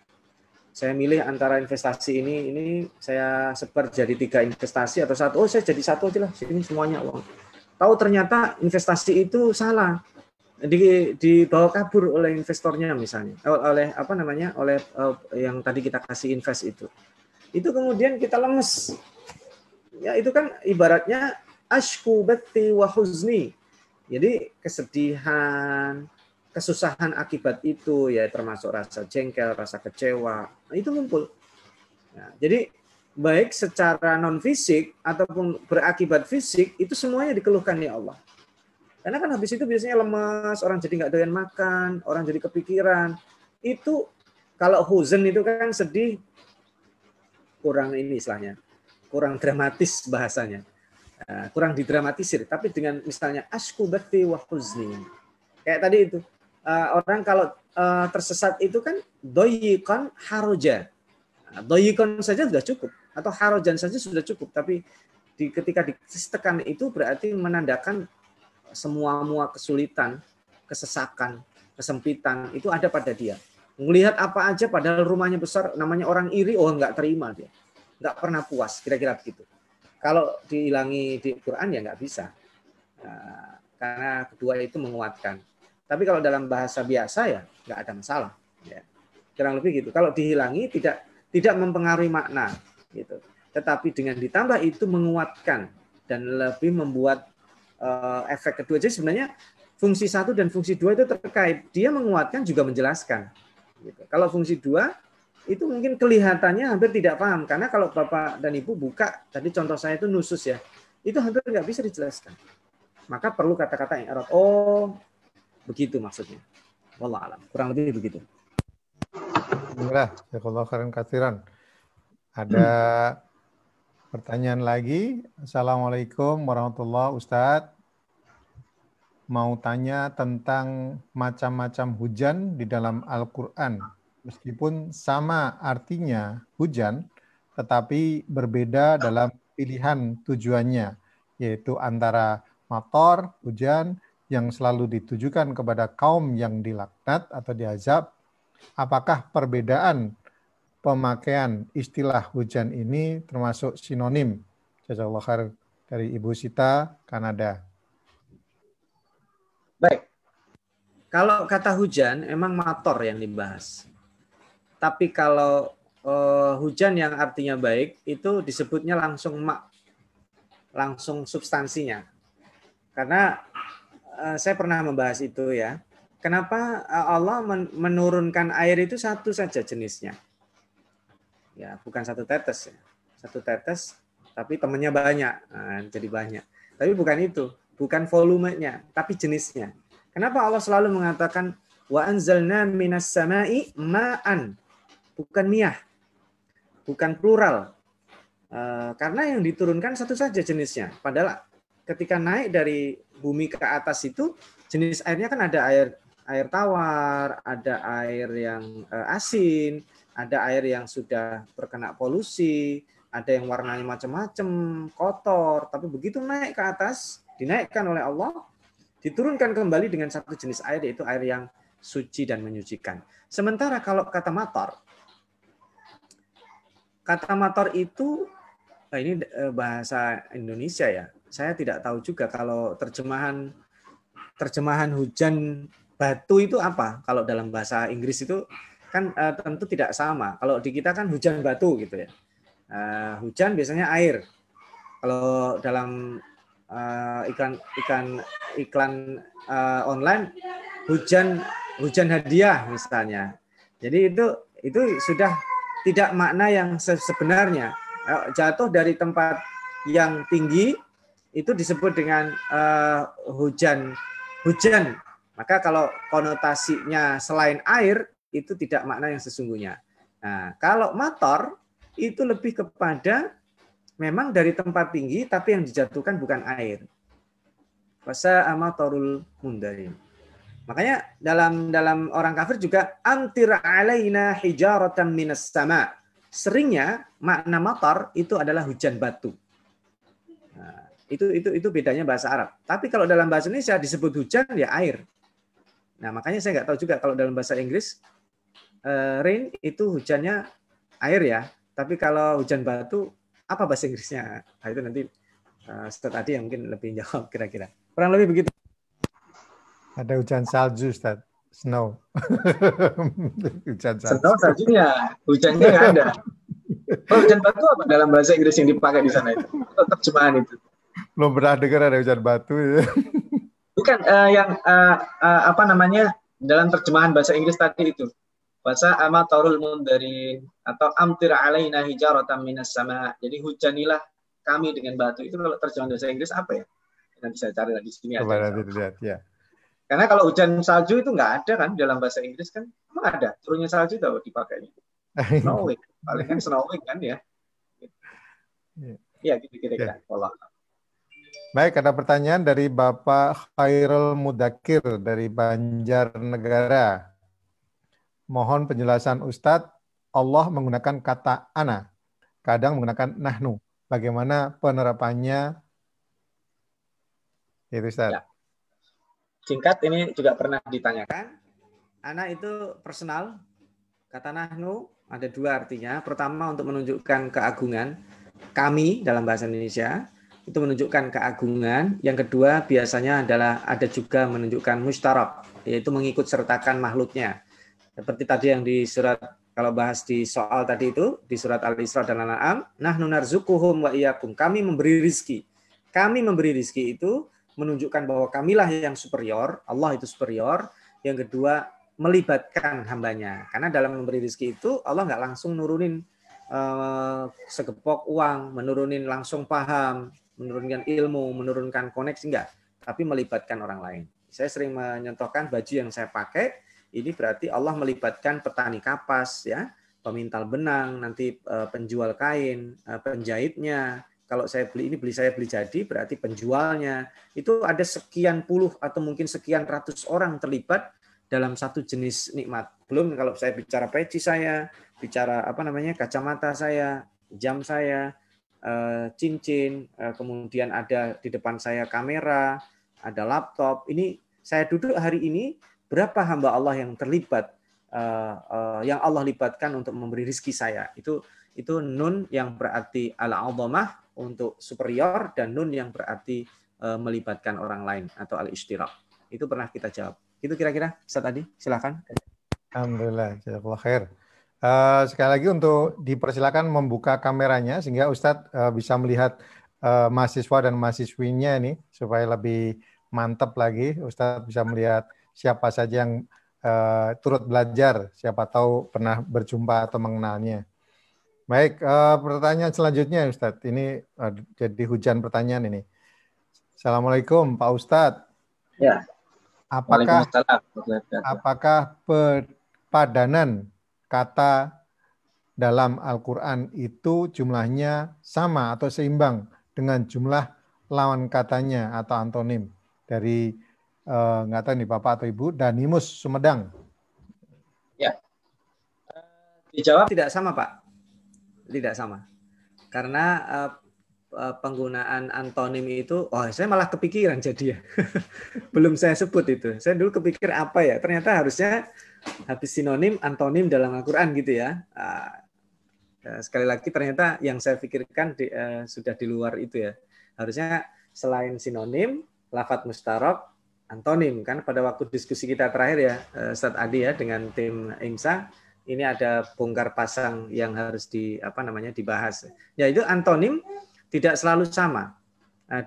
Speaker 3: Saya milih antara investasi ini saya sebar jadi 3 investasi atau satu. Oh, saya jadi satu aja lah, sini semuanya uang. Tahu ternyata investasi itu salah. Dibawa kabur oleh investornya misalnya, oleh yang tadi kita kasih invest itu kemudian kita lemes, ya itu kan ibaratnya ashku batti wa huzni, jadi kesedihan, kesusahan akibat itu ya termasuk rasa jengkel, rasa kecewa, itu ngumpul. Nah, jadi baik secara non fisik ataupun berakibat fisik itu semuanya dikeluhkan ya Allah. Karena kan habis itu biasanya lemas, orang jadi nggak doyan makan, orang jadi kepikiran. Itu kalau huzn itu kan sedih, kurang ini istilahnya, kurang dramatis bahasanya, kurang didramatisir. Tapi dengan misalnya ashku batti wa huzni, kayak tadi itu orang kalau tersesat itu kan doyikon haroja, doyikon saja sudah cukup, atau harojan saja sudah cukup. Tapi ketika ditekan itu berarti menandakan semua kesulitan, kesesakan, kesempitan itu ada pada dia. Melihat apa aja padahal rumahnya besar, namanya orang iri, nggak terima dia. Nggak pernah puas, kira-kira begitu. Kalau dihilangi di Quran ya nggak bisa. Karena kedua itu menguatkan. Tapi kalau dalam bahasa biasa ya nggak ada masalah. Ya. kurang lebih gitu. Kalau dihilangi tidak mempengaruhi makna gitu. Tetapi dengan ditambah itu menguatkan dan lebih membuat efek kedua. Jadi sebenarnya fungsi 1 dan fungsi 2 itu terkait. Dia menguatkan juga menjelaskan. Gitu. Kalau fungsi 2 itu mungkin kelihatannya hampir tidak paham. Karena kalau Bapak dan Ibu buka, tadi contoh saya itu nusus ya, itu hampir nggak bisa dijelaskan. Maka perlu kata-kata yang i'rab. Oh, begitu maksudnya. Wallah alam. Kurang lebih begitu.
Speaker 1: Alhamdulillah, jazakallahu khairan katsiran. Ada pertanyaan lagi. Assalamualaikum warahmatullahi Ustadz. Mau tanya tentang macam-macam hujan di dalam Al-Quran. Meskipun sama artinya hujan, tetapi berbeda dalam pilihan tujuannya, yaitu antara mator, hujan, yang selalu ditujukan kepada kaum yang dilaknat atau diazab. Apakah perbedaan pemakaian istilah hujan ini termasuk sinonim? Jazakallahu khair dari Ibu Sita, Kanada.
Speaker 3: Baik. Kalau kata hujan emang mator yang dibahas. Tapi kalau hujan yang artinya baik itu disebutnya langsung langsung substansinya. Karena saya pernah membahas itu ya. Kenapa Allah menurunkan air itu satu saja jenisnya? Ya, bukan satu tetes ya. Satu tetes tapi temannya banyak. Nah, jadi banyak. Tapi bukan itu. Bukan volumenya, tapi jenisnya. Kenapa Allah selalu mengatakan wa anzalna minas sama'i ma'an, bukan miyah, bukan plural. Karena yang diturunkan satu saja jenisnya. Padahal ketika naik dari bumi ke atas itu jenis airnya kan ada air tawar, ada air yang asin, ada air yang sudah terkena polusi, ada yang warnanya macam-macam, kotor. Tapi begitu naik ke atas, dinaikkan oleh Allah, diturunkan kembali dengan satu jenis air, yaitu air yang suci dan menyucikan. Sementara kalau kata mator itu, ini bahasa Indonesia ya, saya tidak tahu juga kalau terjemahan hujan batu itu apa. Kalau dalam bahasa Inggris itu kan tentu tidak sama. Kalau di kita kan hujan batu gitu ya. Hujan biasanya air. Kalau dalam iklan online hujan hadiah misalnya. Jadi itu sudah tidak makna yang sebenarnya. Jatuh dari tempat yang tinggi itu disebut dengan hujan. Maka kalau konotasinya selain air itu tidak makna yang sesungguhnya. Nah, kalau mator itu lebih kepada memang dari tempat tinggi, tapi yang dijatuhkan bukan air. Wasa amatorul mundarin. Makanya dalam orang kafir juga amtir alaina hijaratan minas sama. Seringnya makna matar itu adalah hujan batu. Nah, itu bedanya bahasa Arab. Tapi kalau dalam bahasa Indonesia disebut hujan ya air. Nah, makanya saya nggak tahu juga kalau dalam bahasa Inggris rain itu hujannya air ya. Tapi kalau hujan batu apa bahasa Inggrisnya? Nah, itu nanti Ustaz Adi yang mungkin lebih jawab kira-kira. Kurang lebih begitu.
Speaker 1: Ada hujan salju, Ustaz. Snow. Hujan salju.
Speaker 4: Snow saljunya, hujannya nggak ada. Oh, hujan batu apa dalam bahasa Inggris yang dipakai di sana itu? Atau terjemahan itu?
Speaker 1: Belum pernah dengar ada hujan batu.
Speaker 4: Bukan yang apa namanya dalam terjemahan bahasa Inggris tadi itu. Bahasa amatorul mundarin atau amtir alaina hijaratan minas sama. Jadi hujanilah kami dengan batu. Itu kalau terjemahan bahasa Inggris apa ya? Nanti saya cari lagi di sini.
Speaker 1: Coba nanti dilihat ya.
Speaker 4: Karena kalau hujan salju itu nggak ada kan dalam bahasa Inggris kan? Emang ada turunnya salju tahu dipakainya. Snowing, paling kan snowing kan ya. Iya gitu kira-kira.
Speaker 1: Baik, ada pertanyaan dari Bapak Khairul Mudakir dari Banjarnegara. Mohon penjelasan Ustadz, Allah menggunakan kata ana, kadang menggunakan nahnu. Bagaimana penerapannya? Itu Ustadz.
Speaker 3: Ya. Singkat, ini juga pernah ditanyakan. Ana itu personal. Kata nahnu ada dua artinya. Pertama untuk menunjukkan keagungan. Kami dalam bahasa Indonesia itu menunjukkan keagungan. Yang kedua biasanya adalah ada juga menunjukkan mustarak, yaitu mengikut sertakan makhluknya.
Speaker 2: Seperti tadi yang di surat, kalau bahas di soal tadi itu, di surat Al-Isra dan Al-An'am, nahnu narzuquhum wa iyyakum, kami memberi rizki. Kami memberi rizki itu menunjukkan bahwa kamilah yang superior, Allah itu superior. Yang kedua, melibatkan hambanya. Karena dalam memberi rizki itu, Allah nggak langsung nurunin segepok uang, menurunin langsung paham, menurunkan ilmu, menurunkan koneksi, enggak. Tapi melibatkan orang lain. Saya sering menyentuhkan baju yang saya pakai, ini berarti Allah melibatkan petani kapas, ya, pemintal benang, nanti penjual kain, penjahitnya. Kalau saya beli ini, saya beli jadi, berarti penjualnya. Itu ada sekian puluh atau mungkin sekian ratus orang terlibat dalam satu jenis nikmat. Belum kalau saya bicara peci saya, bicara kacamata saya, jam saya, cincin, kemudian ada di depan saya kamera, ada laptop. Ini saya duduk hari ini, berapa hamba Allah yang terlibat, yang Allah libatkan untuk memberi rizki saya. Itu nun yang berarti al-'azamah untuk superior, dan nun yang berarti melibatkan orang lain atau al-ishtirak. Itu pernah kita jawab. Itu kira-kira Ustaz tadi, silakan.
Speaker 1: Alhamdulillah, jazakallah khair. Sekali lagi untuk dipersilakan membuka kameranya sehingga Ustadz bisa melihat mahasiswa dan mahasiswinya ini supaya lebih mantap lagi. Ustadz bisa melihat siapa saja yang turut belajar, siapa tahu pernah berjumpa atau mengenalnya. Baik, pertanyaan selanjutnya Ustadz. Ini jadi hujan pertanyaan ini. Assalamualaikum Pak Ustadz.
Speaker 4: Ya.
Speaker 1: Apakah padanan kata dalam Al-Quran itu jumlahnya sama atau seimbang dengan jumlah lawan katanya atau antonim dari nggak tahu nih Bapak atau Ibu, Danimus Sumedang?
Speaker 2: Ya, dijawab tidak sama Pak, tidak sama karena penggunaan antonim itu, saya malah kepikiran jadi ya. Belum saya sebut itu. Saya dulu kepikir apa ya, ternyata harusnya habis sinonim, antonim dalam Al-Quran gitu ya. Sekali lagi ternyata yang saya pikirkan sudah di luar itu ya. Harusnya selain sinonim, lafadz mustarok, antonim. Kan pada waktu diskusi kita terakhir ya, Ustadz Adi ya dengan tim IMSA, ini ada bongkar pasang yang harus dibahas. Ya itu antonim tidak selalu sama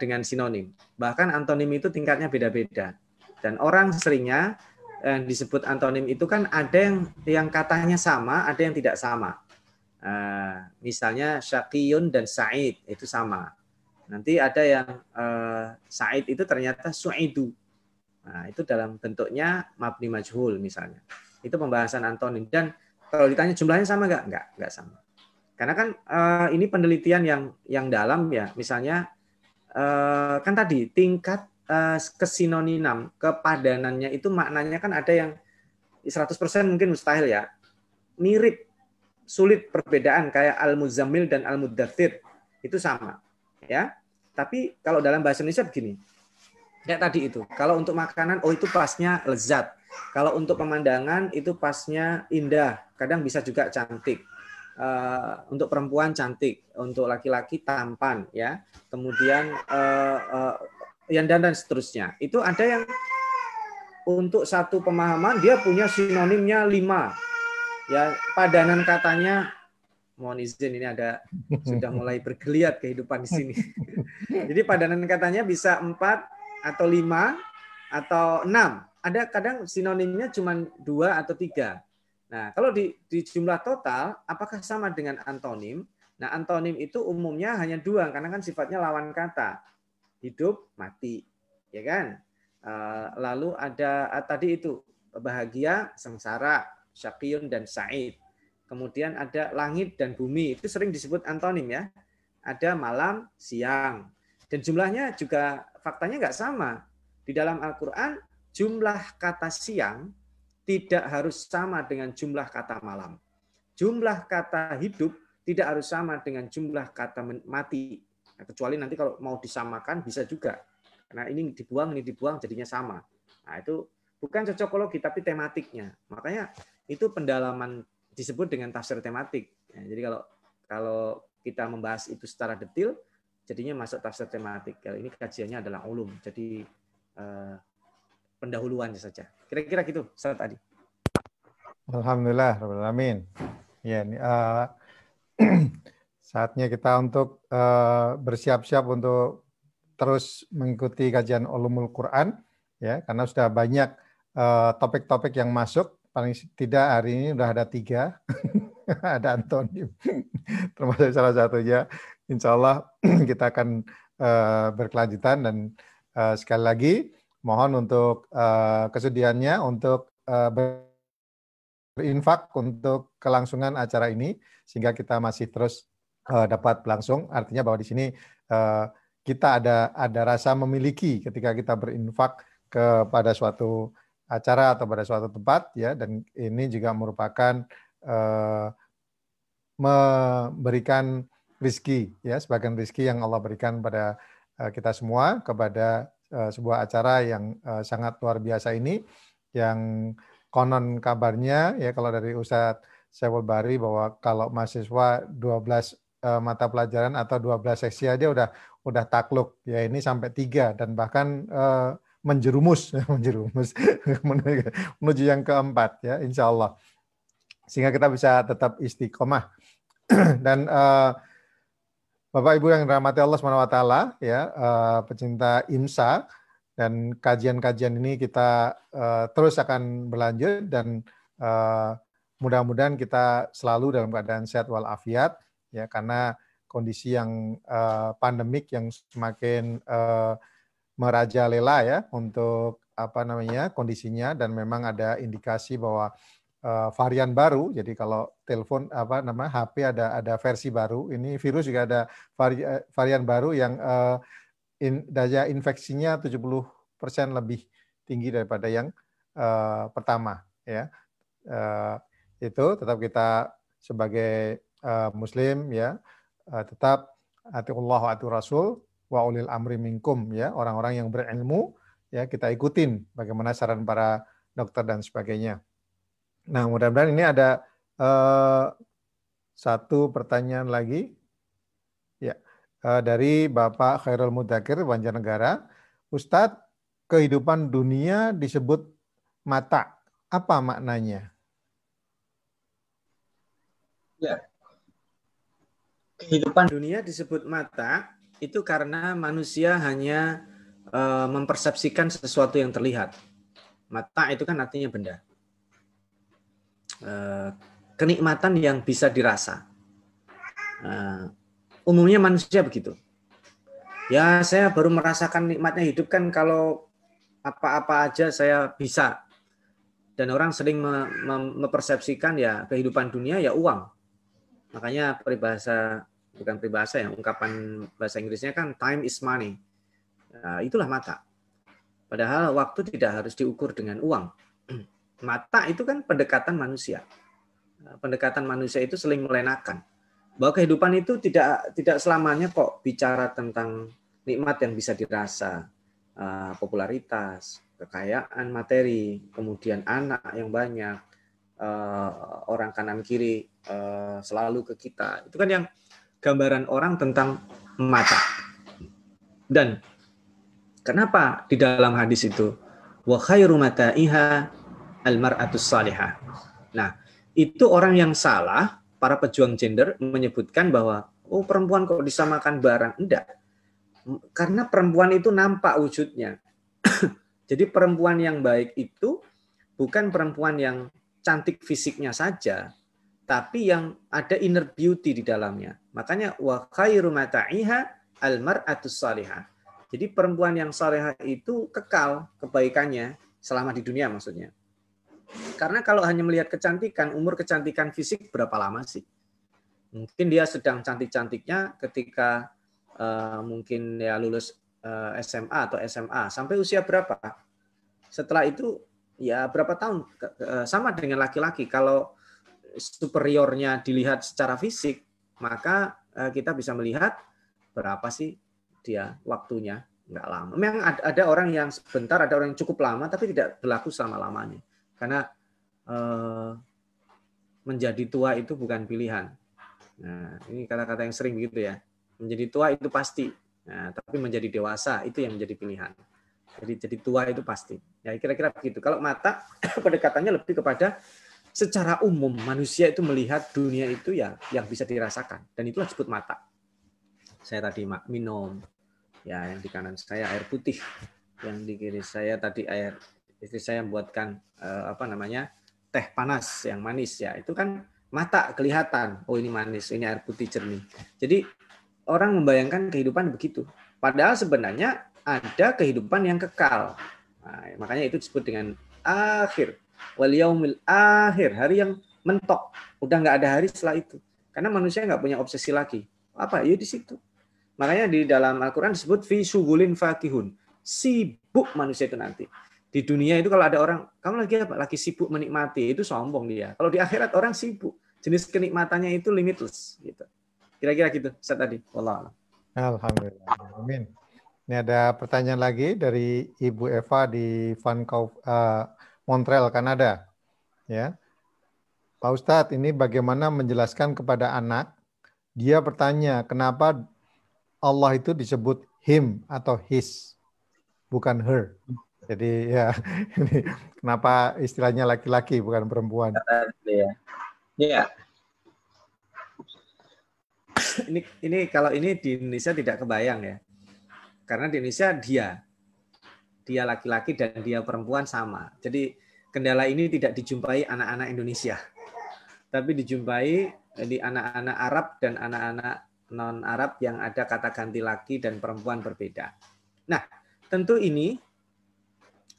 Speaker 2: dengan sinonim. Bahkan antonim itu tingkatnya beda-beda. Dan orang seringnya disebut antonim itu kan ada yang katanya sama, ada yang tidak sama. Misalnya Syaqiyun dan Sa'id itu sama. Nanti ada yang Sa'id itu ternyata Su'idu. Nah, itu dalam bentuknya mabni majhul misalnya. Itu pembahasan antonim. Dan kalau ditanya jumlahnya sama nggak sama. Karena kan ini penelitian yang dalam ya. Misalnya kan tadi tingkat kesinoniman, kepadanannya itu maknanya kan ada yang 100% mungkin mustahil ya. Mirip, sulit perbedaan kayak al-muzammil dan al-muddathir itu sama ya. Tapi kalau dalam bahasa Indonesia begini. Kayak tadi itu. Kalau untuk makanan itu pasnya lezat. Kalau untuk pemandangan itu pasnya indah. Kadang bisa juga cantik. Untuk perempuan cantik, untuk laki-laki tampan ya. Kemudian dan seterusnya. Itu ada yang untuk satu pemahaman dia punya sinonimnya 5. Ya, padanan katanya, mohon izin ini sudah mulai bergeliat kehidupan di sini. Jadi padanan katanya bisa 4 atau 5 atau 6. Ada kadang sinonimnya cuma 2 atau 3. Nah, kalau di jumlah total, apakah sama dengan antonim? Nah, antonim itu umumnya hanya 2, karena kan sifatnya lawan kata. Hidup, mati. Ya kan? Lalu ada tadi itu, bahagia, sengsara, Syaqiyun dan Sa'id. Kemudian ada langit dan bumi. Itu sering disebut antonim ya. Ada malam, siang. Dan jumlahnya juga faktanya nggak sama. Di dalam Al-Quran, jumlah kata siang tidak harus sama dengan jumlah kata malam. Jumlah kata hidup tidak harus sama dengan jumlah kata mati. Nah, kecuali nanti kalau mau disamakan bisa juga. Karena ini dibuang jadinya sama. Nah, itu bukan cocokologi tapi tematiknya. Makanya itu pendalaman disebut dengan tafsir tematik. Ya, jadi kalau kita membahas itu secara detail, jadinya masuk tafsir tematik. Kalau ini kajiannya adalah ulum. Jadi pendahuluannya saja. Kira-kira gitu, Ustaz tadi.
Speaker 1: Alhamdulillah, Rabbil Alamin. Ya, ini, saatnya kita untuk bersiap-siap untuk terus mengikuti kajian Ulumul Quran, ya, karena sudah banyak topik-topik yang masuk. Paling tidak hari ini sudah ada 3, ada antonim, termasuk salah satunya. Insya Allah kita akan berkelanjutan dan sekali lagi mohon untuk kesediaannya untuk berinfak untuk kelangsungan acara ini sehingga kita masih terus dapat berlangsung. Artinya bahwa di sini kita ada rasa memiliki ketika kita berinfak kepada suatu acara atau pada suatu tempat, ya, dan ini juga merupakan memberikan rizki, ya, sebagian rizki yang Allah berikan pada kita semua kepada sebuah acara yang sangat luar biasa ini, yang konon kabarnya, ya, kalau dari Ustadz Syaiful Bahri bahwa kalau mahasiswa 12 mata pelajaran atau 12 seksi aja udah takluk, ya, ini sampai 3 dan bahkan menjerumus menuju yang keempat, ya, insya Allah, sehingga kita bisa tetap istiqomah. Dan Bapak Ibu yang dirahmati Allah SWT, ya, pecinta IMSA, dan kajian-kajian ini kita terus akan berlanjut dan mudah-mudahan kita selalu dalam keadaan sehat walafiat, ya, karena kondisi yang pandemik yang semakin merajalela, ya, untuk kondisinya, dan memang ada indikasi bahwa varian baru. Jadi kalau telepon HP ada versi baru, ini virus juga ada varian baru yang daya infeksinya 70% lebih tinggi daripada yang pertama, ya. Itu tetap kita sebagai muslim, ya, tetap atiullah wa atiur rasul wa ulil amri minkum, ya, orang-orang yang berilmu, ya, kita ikutin bagaimana saran para dokter dan sebagainya. Nah, mudah-mudahan ini ada satu pertanyaan lagi, ya, dari Bapak Khairul Mudakir, Banjarnegara. Ustadz, kehidupan dunia disebut mata, apa maknanya?
Speaker 3: Ya, kehidupan dunia disebut mata itu karena manusia hanya mempersepsikan sesuatu yang terlihat. Mata itu kan artinya benda. Kenikmatan yang bisa dirasa. Umumnya manusia begitu. Ya, saya baru merasakan nikmatnya hidup kan kalau apa-apa aja saya bisa. Dan orang sering mempersepsikan ya kehidupan dunia ya uang. Makanya ungkapan bahasa Inggrisnya kan time is money. Nah, itulah mata. Padahal waktu tidak harus diukur dengan uang. Mata itu kan pendekatan manusia. Pendekatan manusia itu saling melenakan. Bahwa kehidupan itu tidak selamanya kok bicara tentang nikmat yang bisa dirasa, popularitas, kekayaan materi, kemudian anak yang banyak, orang kanan kiri selalu ke kita. Itu kan yang gambaran orang tentang mata. Dan kenapa di dalam hadis itu wa khairu mata'iha al-mar'atus salihah. Nah, itu orang yang salah, para pejuang gender menyebutkan bahwa perempuan kok disamakan barang. Enggak. Karena perempuan itu nampak wujudnya. Jadi perempuan yang baik itu bukan perempuan yang cantik fisiknya saja, tapi yang ada inner beauty di dalamnya. Makanya wa khairu mata'iha al-mar'atus salihah. Jadi perempuan yang salihah itu kekal kebaikannya selama di dunia maksudnya. Karena kalau hanya melihat kecantikan, umur kecantikan fisik berapa lama sih? Mungkin dia sedang cantik-cantiknya ketika mungkin ya lulus SMA atau SMA. Sampai usia berapa? Setelah itu ya berapa tahun? Sama dengan laki-laki. Kalau superiornya dilihat secara fisik, maka kita bisa melihat berapa sih dia waktunya. Nggak lama. Memang ada orang yang sebentar, ada orang yang cukup lama, tapi tidak berlaku selama-lamanya. Karena menjadi tua itu bukan pilihan. Nah, ini kata-kata yang sering begitu ya. Menjadi tua itu pasti. Nah, tapi menjadi dewasa itu yang menjadi pilihan. Jadi tua itu pasti. Ya kira-kira begitu. Kalau mata pendekatannya lebih kepada secara umum manusia itu melihat dunia itu ya yang bisa dirasakan, dan itulah disebut mata. Saya tadi minum, ya yang di kanan saya air putih, yang di kiri saya tadi air, istri saya membuatkan teh panas yang manis, ya itu kan mata kelihatan, oh ini manis, ini air putih jernih. Jadi orang membayangkan kehidupan begitu, padahal sebenarnya ada kehidupan yang kekal. Nah, makanya itu disebut dengan akhir, wal yaumil akhir, hari yang mentok, udah nggak ada hari setelah itu, karena manusia nggak punya obsesi lagi. Apa? Ya di situ. Makanya di dalam Al-Quran disebut fi syughulin fakihun, sibuk manusia itu nanti. Di dunia itu kalau ada orang, kamu lagi apa? Lagi sibuk menikmati, itu sombong dia. Kalau di akhirat orang sibuk, jenis kenikmatannya itu limitless. Gitu. Kira-kira gitu, Ustaz tadi. Wallah.
Speaker 1: Alhamdulillah. Amin. Ini ada pertanyaan lagi dari Ibu Eva di Vancouver, Montreal, Kanada. Ya, Pak Ustadz, ini bagaimana menjelaskan kepada anak? Dia bertanya, kenapa Allah itu disebut him atau his, bukan her. Jadi ya, ini kenapa istilahnya laki-laki bukan perempuan?
Speaker 3: Ya. Ini kalau ini di Indonesia tidak kebayang ya. Karena di Indonesia dia laki-laki dan dia perempuan sama. Jadi kendala ini tidak dijumpai anak-anak Indonesia, tapi dijumpai di anak-anak Arab dan anak-anak non-Arab yang ada kata ganti laki dan perempuan berbeda. Nah, tentu ini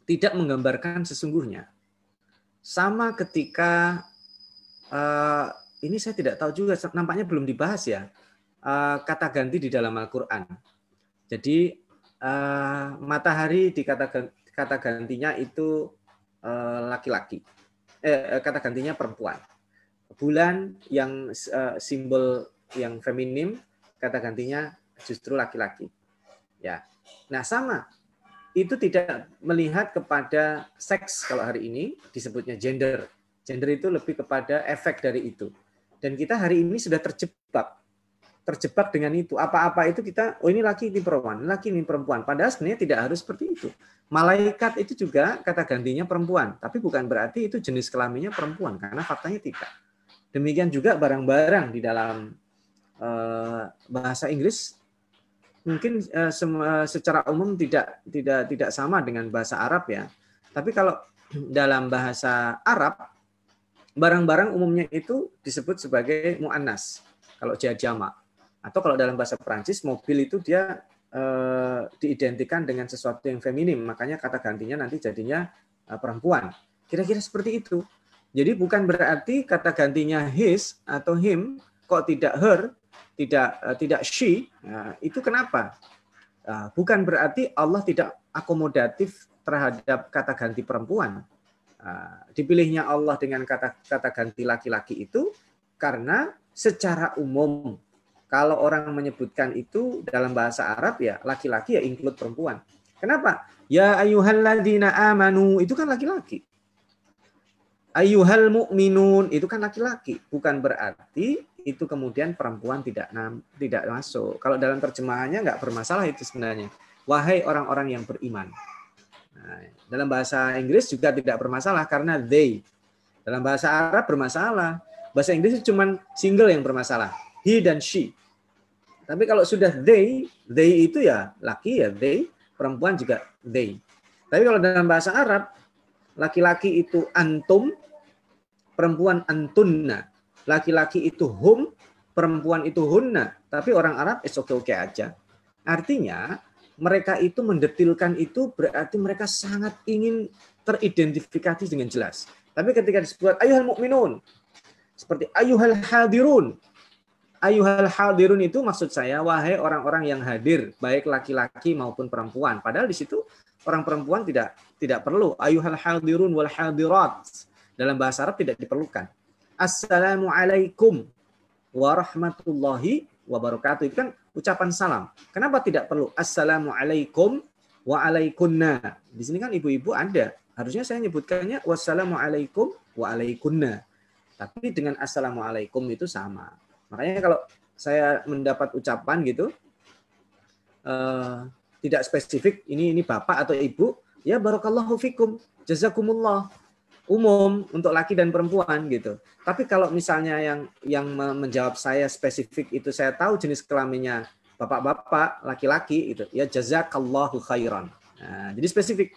Speaker 3: tidak menggambarkan sesungguhnya. Sama ketika ini saya tidak tahu juga, nampaknya belum dibahas ya, kata ganti di dalam Al-Quran. Jadi matahari di kata gantinya itu laki-laki, kata gantinya perempuan. Bulan yang simbol yang feminim, kata gantinya justru laki-laki. Ya, nah sama. Itu tidak melihat kepada seks kalau hari ini disebutnya gender. Gender itu lebih kepada efek dari itu. Dan kita hari ini sudah terjebak dengan itu. Apa-apa itu kita, oh ini laki, ini perempuan, laki, ini perempuan. Padahal sebenarnya tidak harus seperti itu. Malaikat itu juga kata gantinya perempuan, tapi bukan berarti itu jenis kelaminnya perempuan, karena faktanya tidak. Demikian juga barang-barang di dalam bahasa Inggris mungkin secara umum tidak sama dengan bahasa Arab ya. Tapi kalau dalam bahasa Arab barang-barang umumnya itu disebut sebagai mu'annas kalau jama'. Atau kalau dalam bahasa Perancis, mobil itu dia diidentikan dengan sesuatu yang feminim, makanya kata gantinya nanti jadinya perempuan. Kira-kira seperti itu. Jadi bukan berarti kata gantinya his atau him, kok tidak her, tidak she. Nah, itu kenapa? Bukan berarti Allah tidak akomodatif terhadap kata ganti perempuan. Dipilihnya Allah dengan kata ganti laki-laki itu karena secara umum kalau orang menyebutkan itu dalam bahasa Arab ya laki-laki ya include perempuan. Kenapa? Ya ayyuhalladzina amanu itu kan laki-laki. Ayyuhal mu'minun itu kan laki-laki. Bukan berarti itu kemudian perempuan tidak masuk. Kalau dalam terjemahannya nggak bermasalah itu sebenarnya. Wahai orang-orang yang beriman. Nah, dalam bahasa Inggris juga tidak bermasalah karena they. Dalam bahasa Arab bermasalah. Bahasa Inggris itu cuma single yang bermasalah. He dan she. Tapi kalau sudah they itu ya laki ya they, perempuan juga they. Tapi kalau dalam bahasa Arab, laki-laki itu antum, perempuan antunna. Laki-laki itu hum, perempuan itu hunna. Tapi orang Arab oke-oke aja. Artinya mereka itu mendetilkan itu berarti mereka sangat ingin teridentifikasi dengan jelas. Tapi ketika disebut ayyuhal mu'minun, seperti ayyuhal hadirun. Ayyuhal hadirun itu maksud saya wahai orang-orang yang hadir, baik laki-laki maupun perempuan. Padahal di situ orang perempuan tidak perlu. Ayyuhal hadirun wal hadirat. Dalam bahasa Arab tidak diperlukan. Assalamualaikum warahmatullahi wabarakatuh. Itu kan ucapan salam. Kenapa tidak perlu assalamualaikum wa alaikunna? Di sini kan ibu-ibu ada. Harusnya saya nyebutkannya wassalamualaikum wa alaikunna. Tapi dengan assalamualaikum itu sama. Makanya kalau saya mendapat ucapan gitu, tidak spesifik, ini bapak atau ibu, ya barakallahu fikum, jazakumullah. umum untuk laki dan perempuan gitu. Tapi kalau misalnya yang menjawab saya spesifik itu saya tahu jenis kelaminnya bapak-bapak, laki-laki itu ya jazakallahu khairan. Nah, jadi spesifik.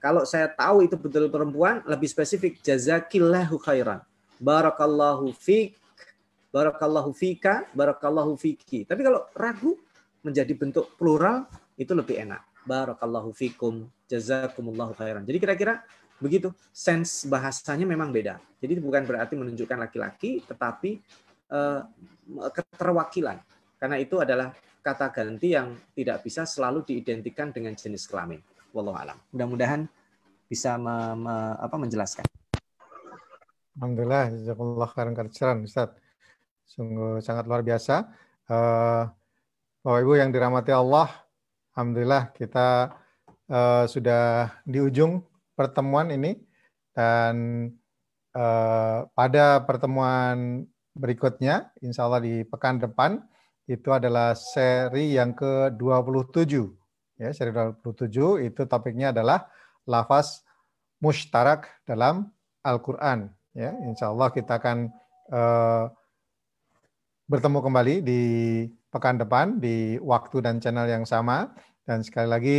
Speaker 3: Kalau saya tahu itu betul perempuan lebih spesifik jazakillahu khairan. Barakallahu fik, barakallahu fika, barakallahu fiki. Tapi kalau ragu menjadi bentuk plural itu lebih enak. Barakallahu fikum, jazakumullahu khairan. Jadi kira-kira begitu, sense bahasanya memang beda. Jadi bukan berarti menunjukkan laki-laki, tetapi keterwakilan. Karena itu adalah kata ganti yang tidak bisa selalu diidentikan dengan jenis kelamin. Wallahu a'lam. Mudah-mudahan bisa menjelaskan.
Speaker 1: Alhamdulillah, jazakallah khairan katsiran, Ustaz. Sungguh sangat luar biasa. Bapak Ibu yang dirahmati Allah, alhamdulillah kita sudah di ujung pertemuan ini, dan pada pertemuan berikutnya, insya Allah di pekan depan, itu adalah seri yang ke-27. Ya, seri 27 itu topiknya adalah lafaz mushtarak dalam Al-Quran. Ya, insya Allah kita akan bertemu kembali di pekan depan di waktu dan channel yang sama. Dan sekali lagi,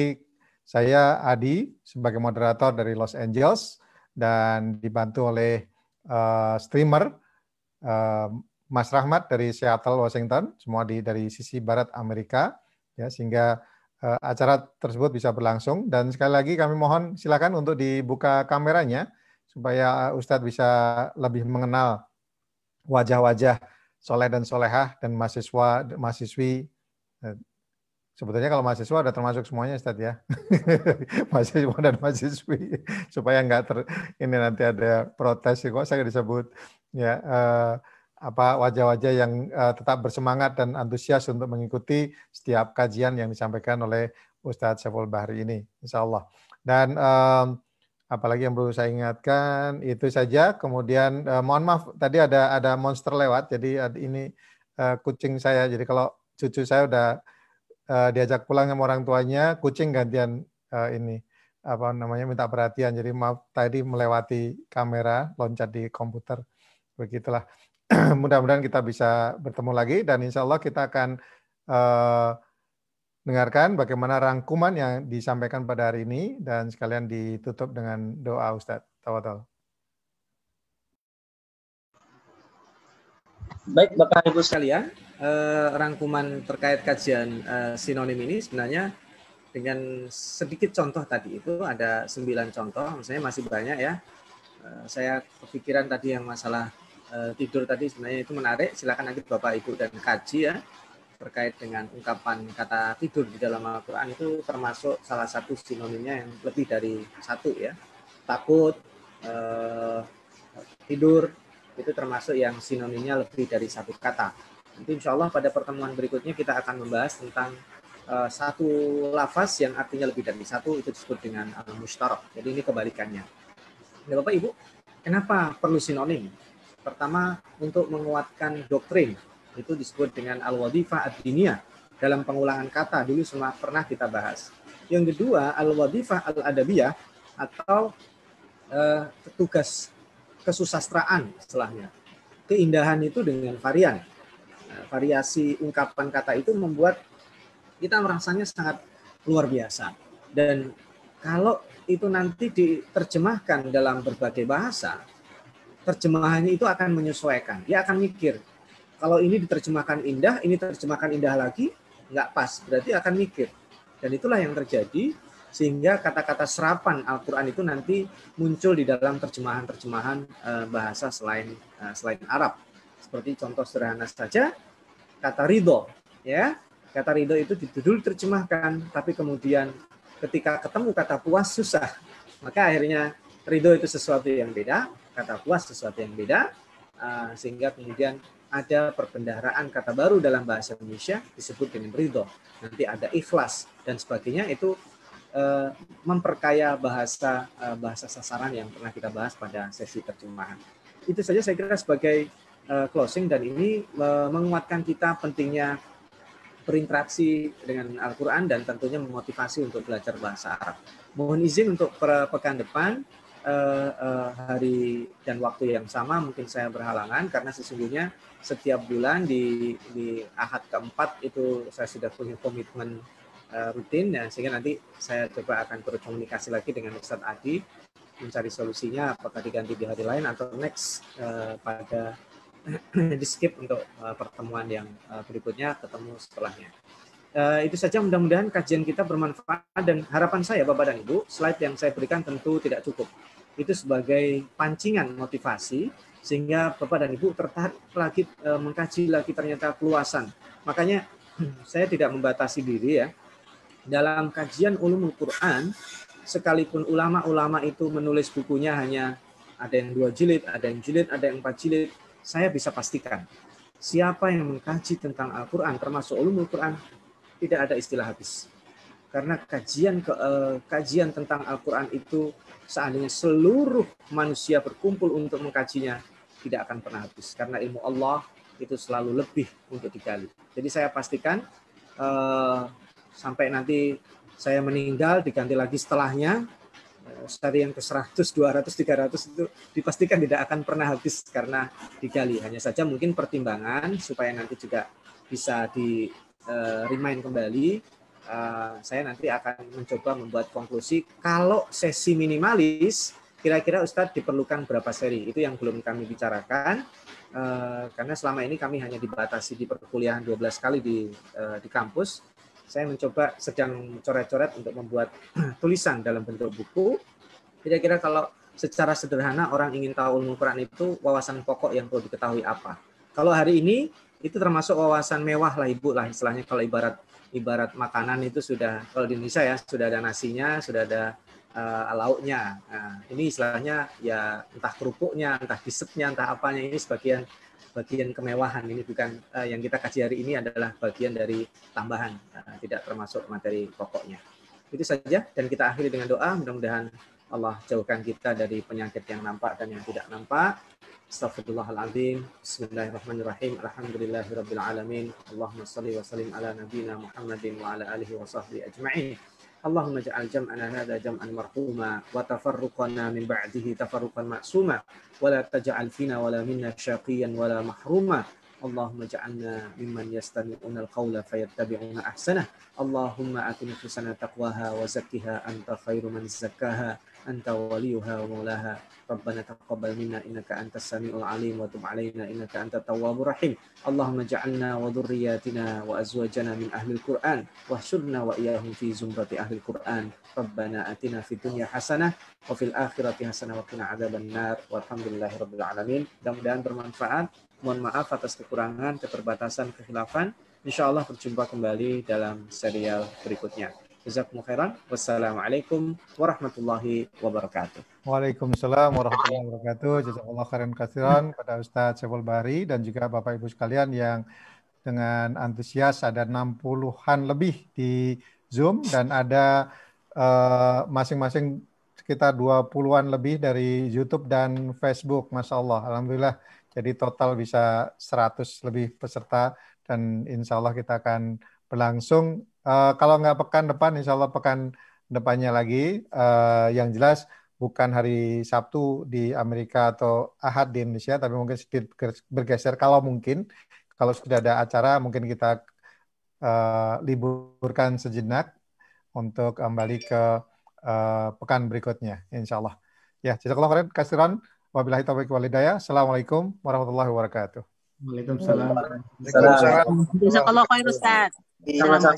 Speaker 1: saya Adi sebagai moderator dari Los Angeles dan dibantu oleh streamer Mas Rahmat dari Seattle, Washington, semua dari sisi barat Amerika, ya, sehingga acara tersebut bisa berlangsung. Dan sekali lagi kami mohon silakan untuk dibuka kameranya supaya Ustadz bisa lebih mengenal wajah-wajah soleh dan solehah dan mahasiswi. Sebetulnya kalau mahasiswa ada termasuk semuanya, Ustadz, ya. Mahasiswa dan mahasiswi, supaya ini nanti ada protes kok saya disebut, ya, wajah-wajah yang tetap bersemangat dan antusias untuk mengikuti setiap kajian yang disampaikan oleh Ustadz Syaiful Bahri ini, insya Allah. Dan apalagi yang perlu saya ingatkan itu saja. Kemudian mohon maaf tadi ada monster lewat, jadi ini kucing saya. Jadi kalau cucu saya udah diajak pulang sama orang tuanya, kucing gantian minta perhatian. Jadi maaf tadi melewati kamera, loncat di komputer, begitulah. Mudah-mudahan kita bisa bertemu lagi, dan insya Allah kita akan dengarkan bagaimana rangkuman yang disampaikan pada hari ini, dan sekalian ditutup dengan doa, Ustadz. Tafadhol.
Speaker 3: Baik, Bapak Ibu sekalian, rangkuman terkait kajian sinonim ini sebenarnya dengan sedikit contoh tadi itu ada 9 contoh, misalnya masih banyak ya. Saya kepikiran tadi yang masalah tidur tadi sebenarnya itu menarik. Silakan nanti Bapak Ibu dan kaji ya terkait dengan ungkapan kata tidur di dalam Al-Quran, itu termasuk salah satu sinonimnya yang lebih dari satu ya. Takut, tidur itu termasuk yang sinonimnya lebih dari satu kata. Nanti insya Allah pada pertemuan berikutnya kita akan membahas tentang satu lafaz yang artinya lebih dari satu, itu disebut dengan al-mushtarak. Jadi ini kebalikannya. Ya, Bapak Ibu, kenapa perlu sinonim? Pertama, untuk menguatkan doktrin, itu disebut dengan al-wadhifah ad-diniyah. Dalam pengulangan kata dulu pernah kita bahas. Yang kedua, al-wadhifah al-adabiyah atau tugas kesusastraan istilahnya. Keindahan itu dengan varian. Variasi ungkapan kata itu membuat kita merasanya sangat luar biasa. Dan kalau itu nanti diterjemahkan dalam berbagai bahasa, terjemahannya itu akan menyesuaikan. Dia akan mikir, kalau ini diterjemahkan indah, ini terjemahkan indah lagi, nggak pas. Berarti akan mikir. Dan itulah yang terjadi, sehingga kata-kata serapan Al-Quran itu nanti muncul di dalam terjemahan-terjemahan bahasa selain Arab. Seperti contoh sederhana saja, kata ridho. Ya, kata ridho itu dulu diterjemahkan, tapi kemudian ketika ketemu kata puas susah. Maka akhirnya ridho itu sesuatu yang beda, kata puas sesuatu yang beda, sehingga kemudian ada perbendaharaan kata baru dalam bahasa Indonesia disebut dengan ridho. Nanti ada ikhlas dan sebagainya, itu memperkaya bahasa sasaran yang pernah kita bahas pada sesi terjemahan. Itu saja saya kira sebagai closing, dan ini menguatkan kita pentingnya berinteraksi dengan Al-Quran dan tentunya memotivasi untuk belajar bahasa Arab. Mohon izin untuk pekan depan hari dan waktu yang sama mungkin saya berhalangan, karena sesungguhnya setiap bulan di Ahad keempat itu saya sudah punya komitmen rutin, ya, sehingga nanti saya coba akan berkomunikasi lagi dengan Ustadz Adi mencari solusinya, apakah diganti di hari lain atau next pada di skip untuk pertemuan yang berikutnya, ketemu setelahnya. Itu saja, mudah-mudahan kajian kita bermanfaat, dan harapan saya Bapak dan Ibu, slide yang saya berikan tentu tidak cukup. Itu sebagai pancingan motivasi sehingga Bapak dan Ibu tertarik lagi mengkaji lagi ternyata keluasan. Makanya saya tidak membatasi diri ya. Dalam kajian ulumul Quran, sekalipun ulama-ulama itu menulis bukunya hanya ada yang 2 jilid, ada yang jilid, ada yang 4 jilid, saya bisa pastikan siapa yang mengkaji tentang Al-Quran termasuk ulumul Quran, tidak ada istilah habis. Karena kajian tentang Al-Quran itu seandainya seluruh manusia berkumpul untuk mengkajinya, tidak akan pernah habis. Karena ilmu Allah itu selalu lebih untuk digali. Jadi saya pastikan sampai nanti saya meninggal, diganti lagi setelahnya, dari yang ke 100, 200, 300 itu dipastikan tidak akan pernah habis karena digali. Hanya saja mungkin pertimbangan supaya nanti juga bisa di remind kembali, saya nanti akan mencoba membuat konklusi kalau sesi minimalis kira-kira Ustadz diperlukan berapa seri, itu yang belum kami bicarakan, karena selama ini kami hanya dibatasi di perkuliahan 12 kali di kampus. Saya mencoba sedang coret-coret untuk membuat tulisan dalam bentuk buku. Kira-kira kalau secara sederhana orang ingin tahu ilmu Quran itu wawasan pokok yang perlu diketahui apa. Kalau hari ini itu termasuk wawasan mewah lah Ibu lah istilahnya, kalau ibarat makanan itu sudah, kalau di Indonesia ya sudah ada nasinya, sudah ada lauknya. Nah, ini istilahnya ya entah kerupuknya, entah disepnya, entah apanya, ini bagian kemewahan. Ini bukan yang kita kaji hari ini adalah bagian dari tambahan, tidak termasuk materi pokoknya. Itu saja, dan kita akhiri dengan doa, mudah-mudahan Allah jauhkan kita dari penyakit yang nampak dan yang tidak nampak. Astaghfirullahaladzim. Bismillahirrahmanirrahim. Alhamdulillahirabbil alamin. Allahumma shalli wa sallim ala nabiyyina Muhammadin wa ala alihi wa sahbihi ajma'in. Allahumma ja'al jam'ana hadza jam'an marhuma wa tafarruqana min ba'dihi tafarruqan ma'suma wa la taj'al fina wa la minna syaqiyan wa la mahruma. Allahumma ja'alna mimman yastami'una al-qawla fayattabi'una ahsanah. Allahumma ati nufusana taqwaha wa zakkiha anta khairu man zakkaha anta waliyuha wa maulaha. Rabbana taqabbal minna innaka antas samiul alim wa tub alaina innaka antat tawwabur rahim. Allahumma ja'alna wa dhurriyyatina wa azwajana min ahlil Qur'an wahsyurna wa iyyahum fi zumrati ahlil Qur'an. Rabbana atina fid dunya hasanah wa fil akhirati hasanah wa qina adzaban nar. Walhamdulillahirabbil alamin. Mudah-mudahan bermanfaat. Mohon maaf atas kekurangan, keterbatasan, kekhilafan. Insyaallah berjumpa kembali dalam serial berikutnya. Jazakumullah khairan. Wassalamualaikum warahmatullahi wabarakatuh.
Speaker 1: Waalaikumsalam warahmatullahi wabarakatuh. Jazakallah khairan katsiran pada Ustadz Syaiful Bahri dan juga Bapak Ibu sekalian yang dengan antusias, ada 60-an lebih di Zoom dan ada masing-masing sekitar 20-an lebih dari YouTube dan Facebook. Masya Allah, alhamdulillah. Jadi total bisa 100 lebih peserta dan insya Allah kita akan berlangsung. Kalau nggak pekan depan, insya Allah pekan depannya lagi. Yang jelas bukan hari Sabtu di Amerika atau Ahad di Indonesia, tapi mungkin sedikit bergeser. Kalau mungkin, kalau sudah ada acara, mungkin kita liburkan sejenak untuk kembali ke pekan berikutnya, insya Allah. Ya, jazakallahu khairan katsiran. Wabillahi taufiq wal hidayah. Assalamualaikum warahmatullahi wabarakatuh.
Speaker 2: Waalaikumsalam.
Speaker 5: Jazakallah khair Ustaz.
Speaker 4: Sama-sama.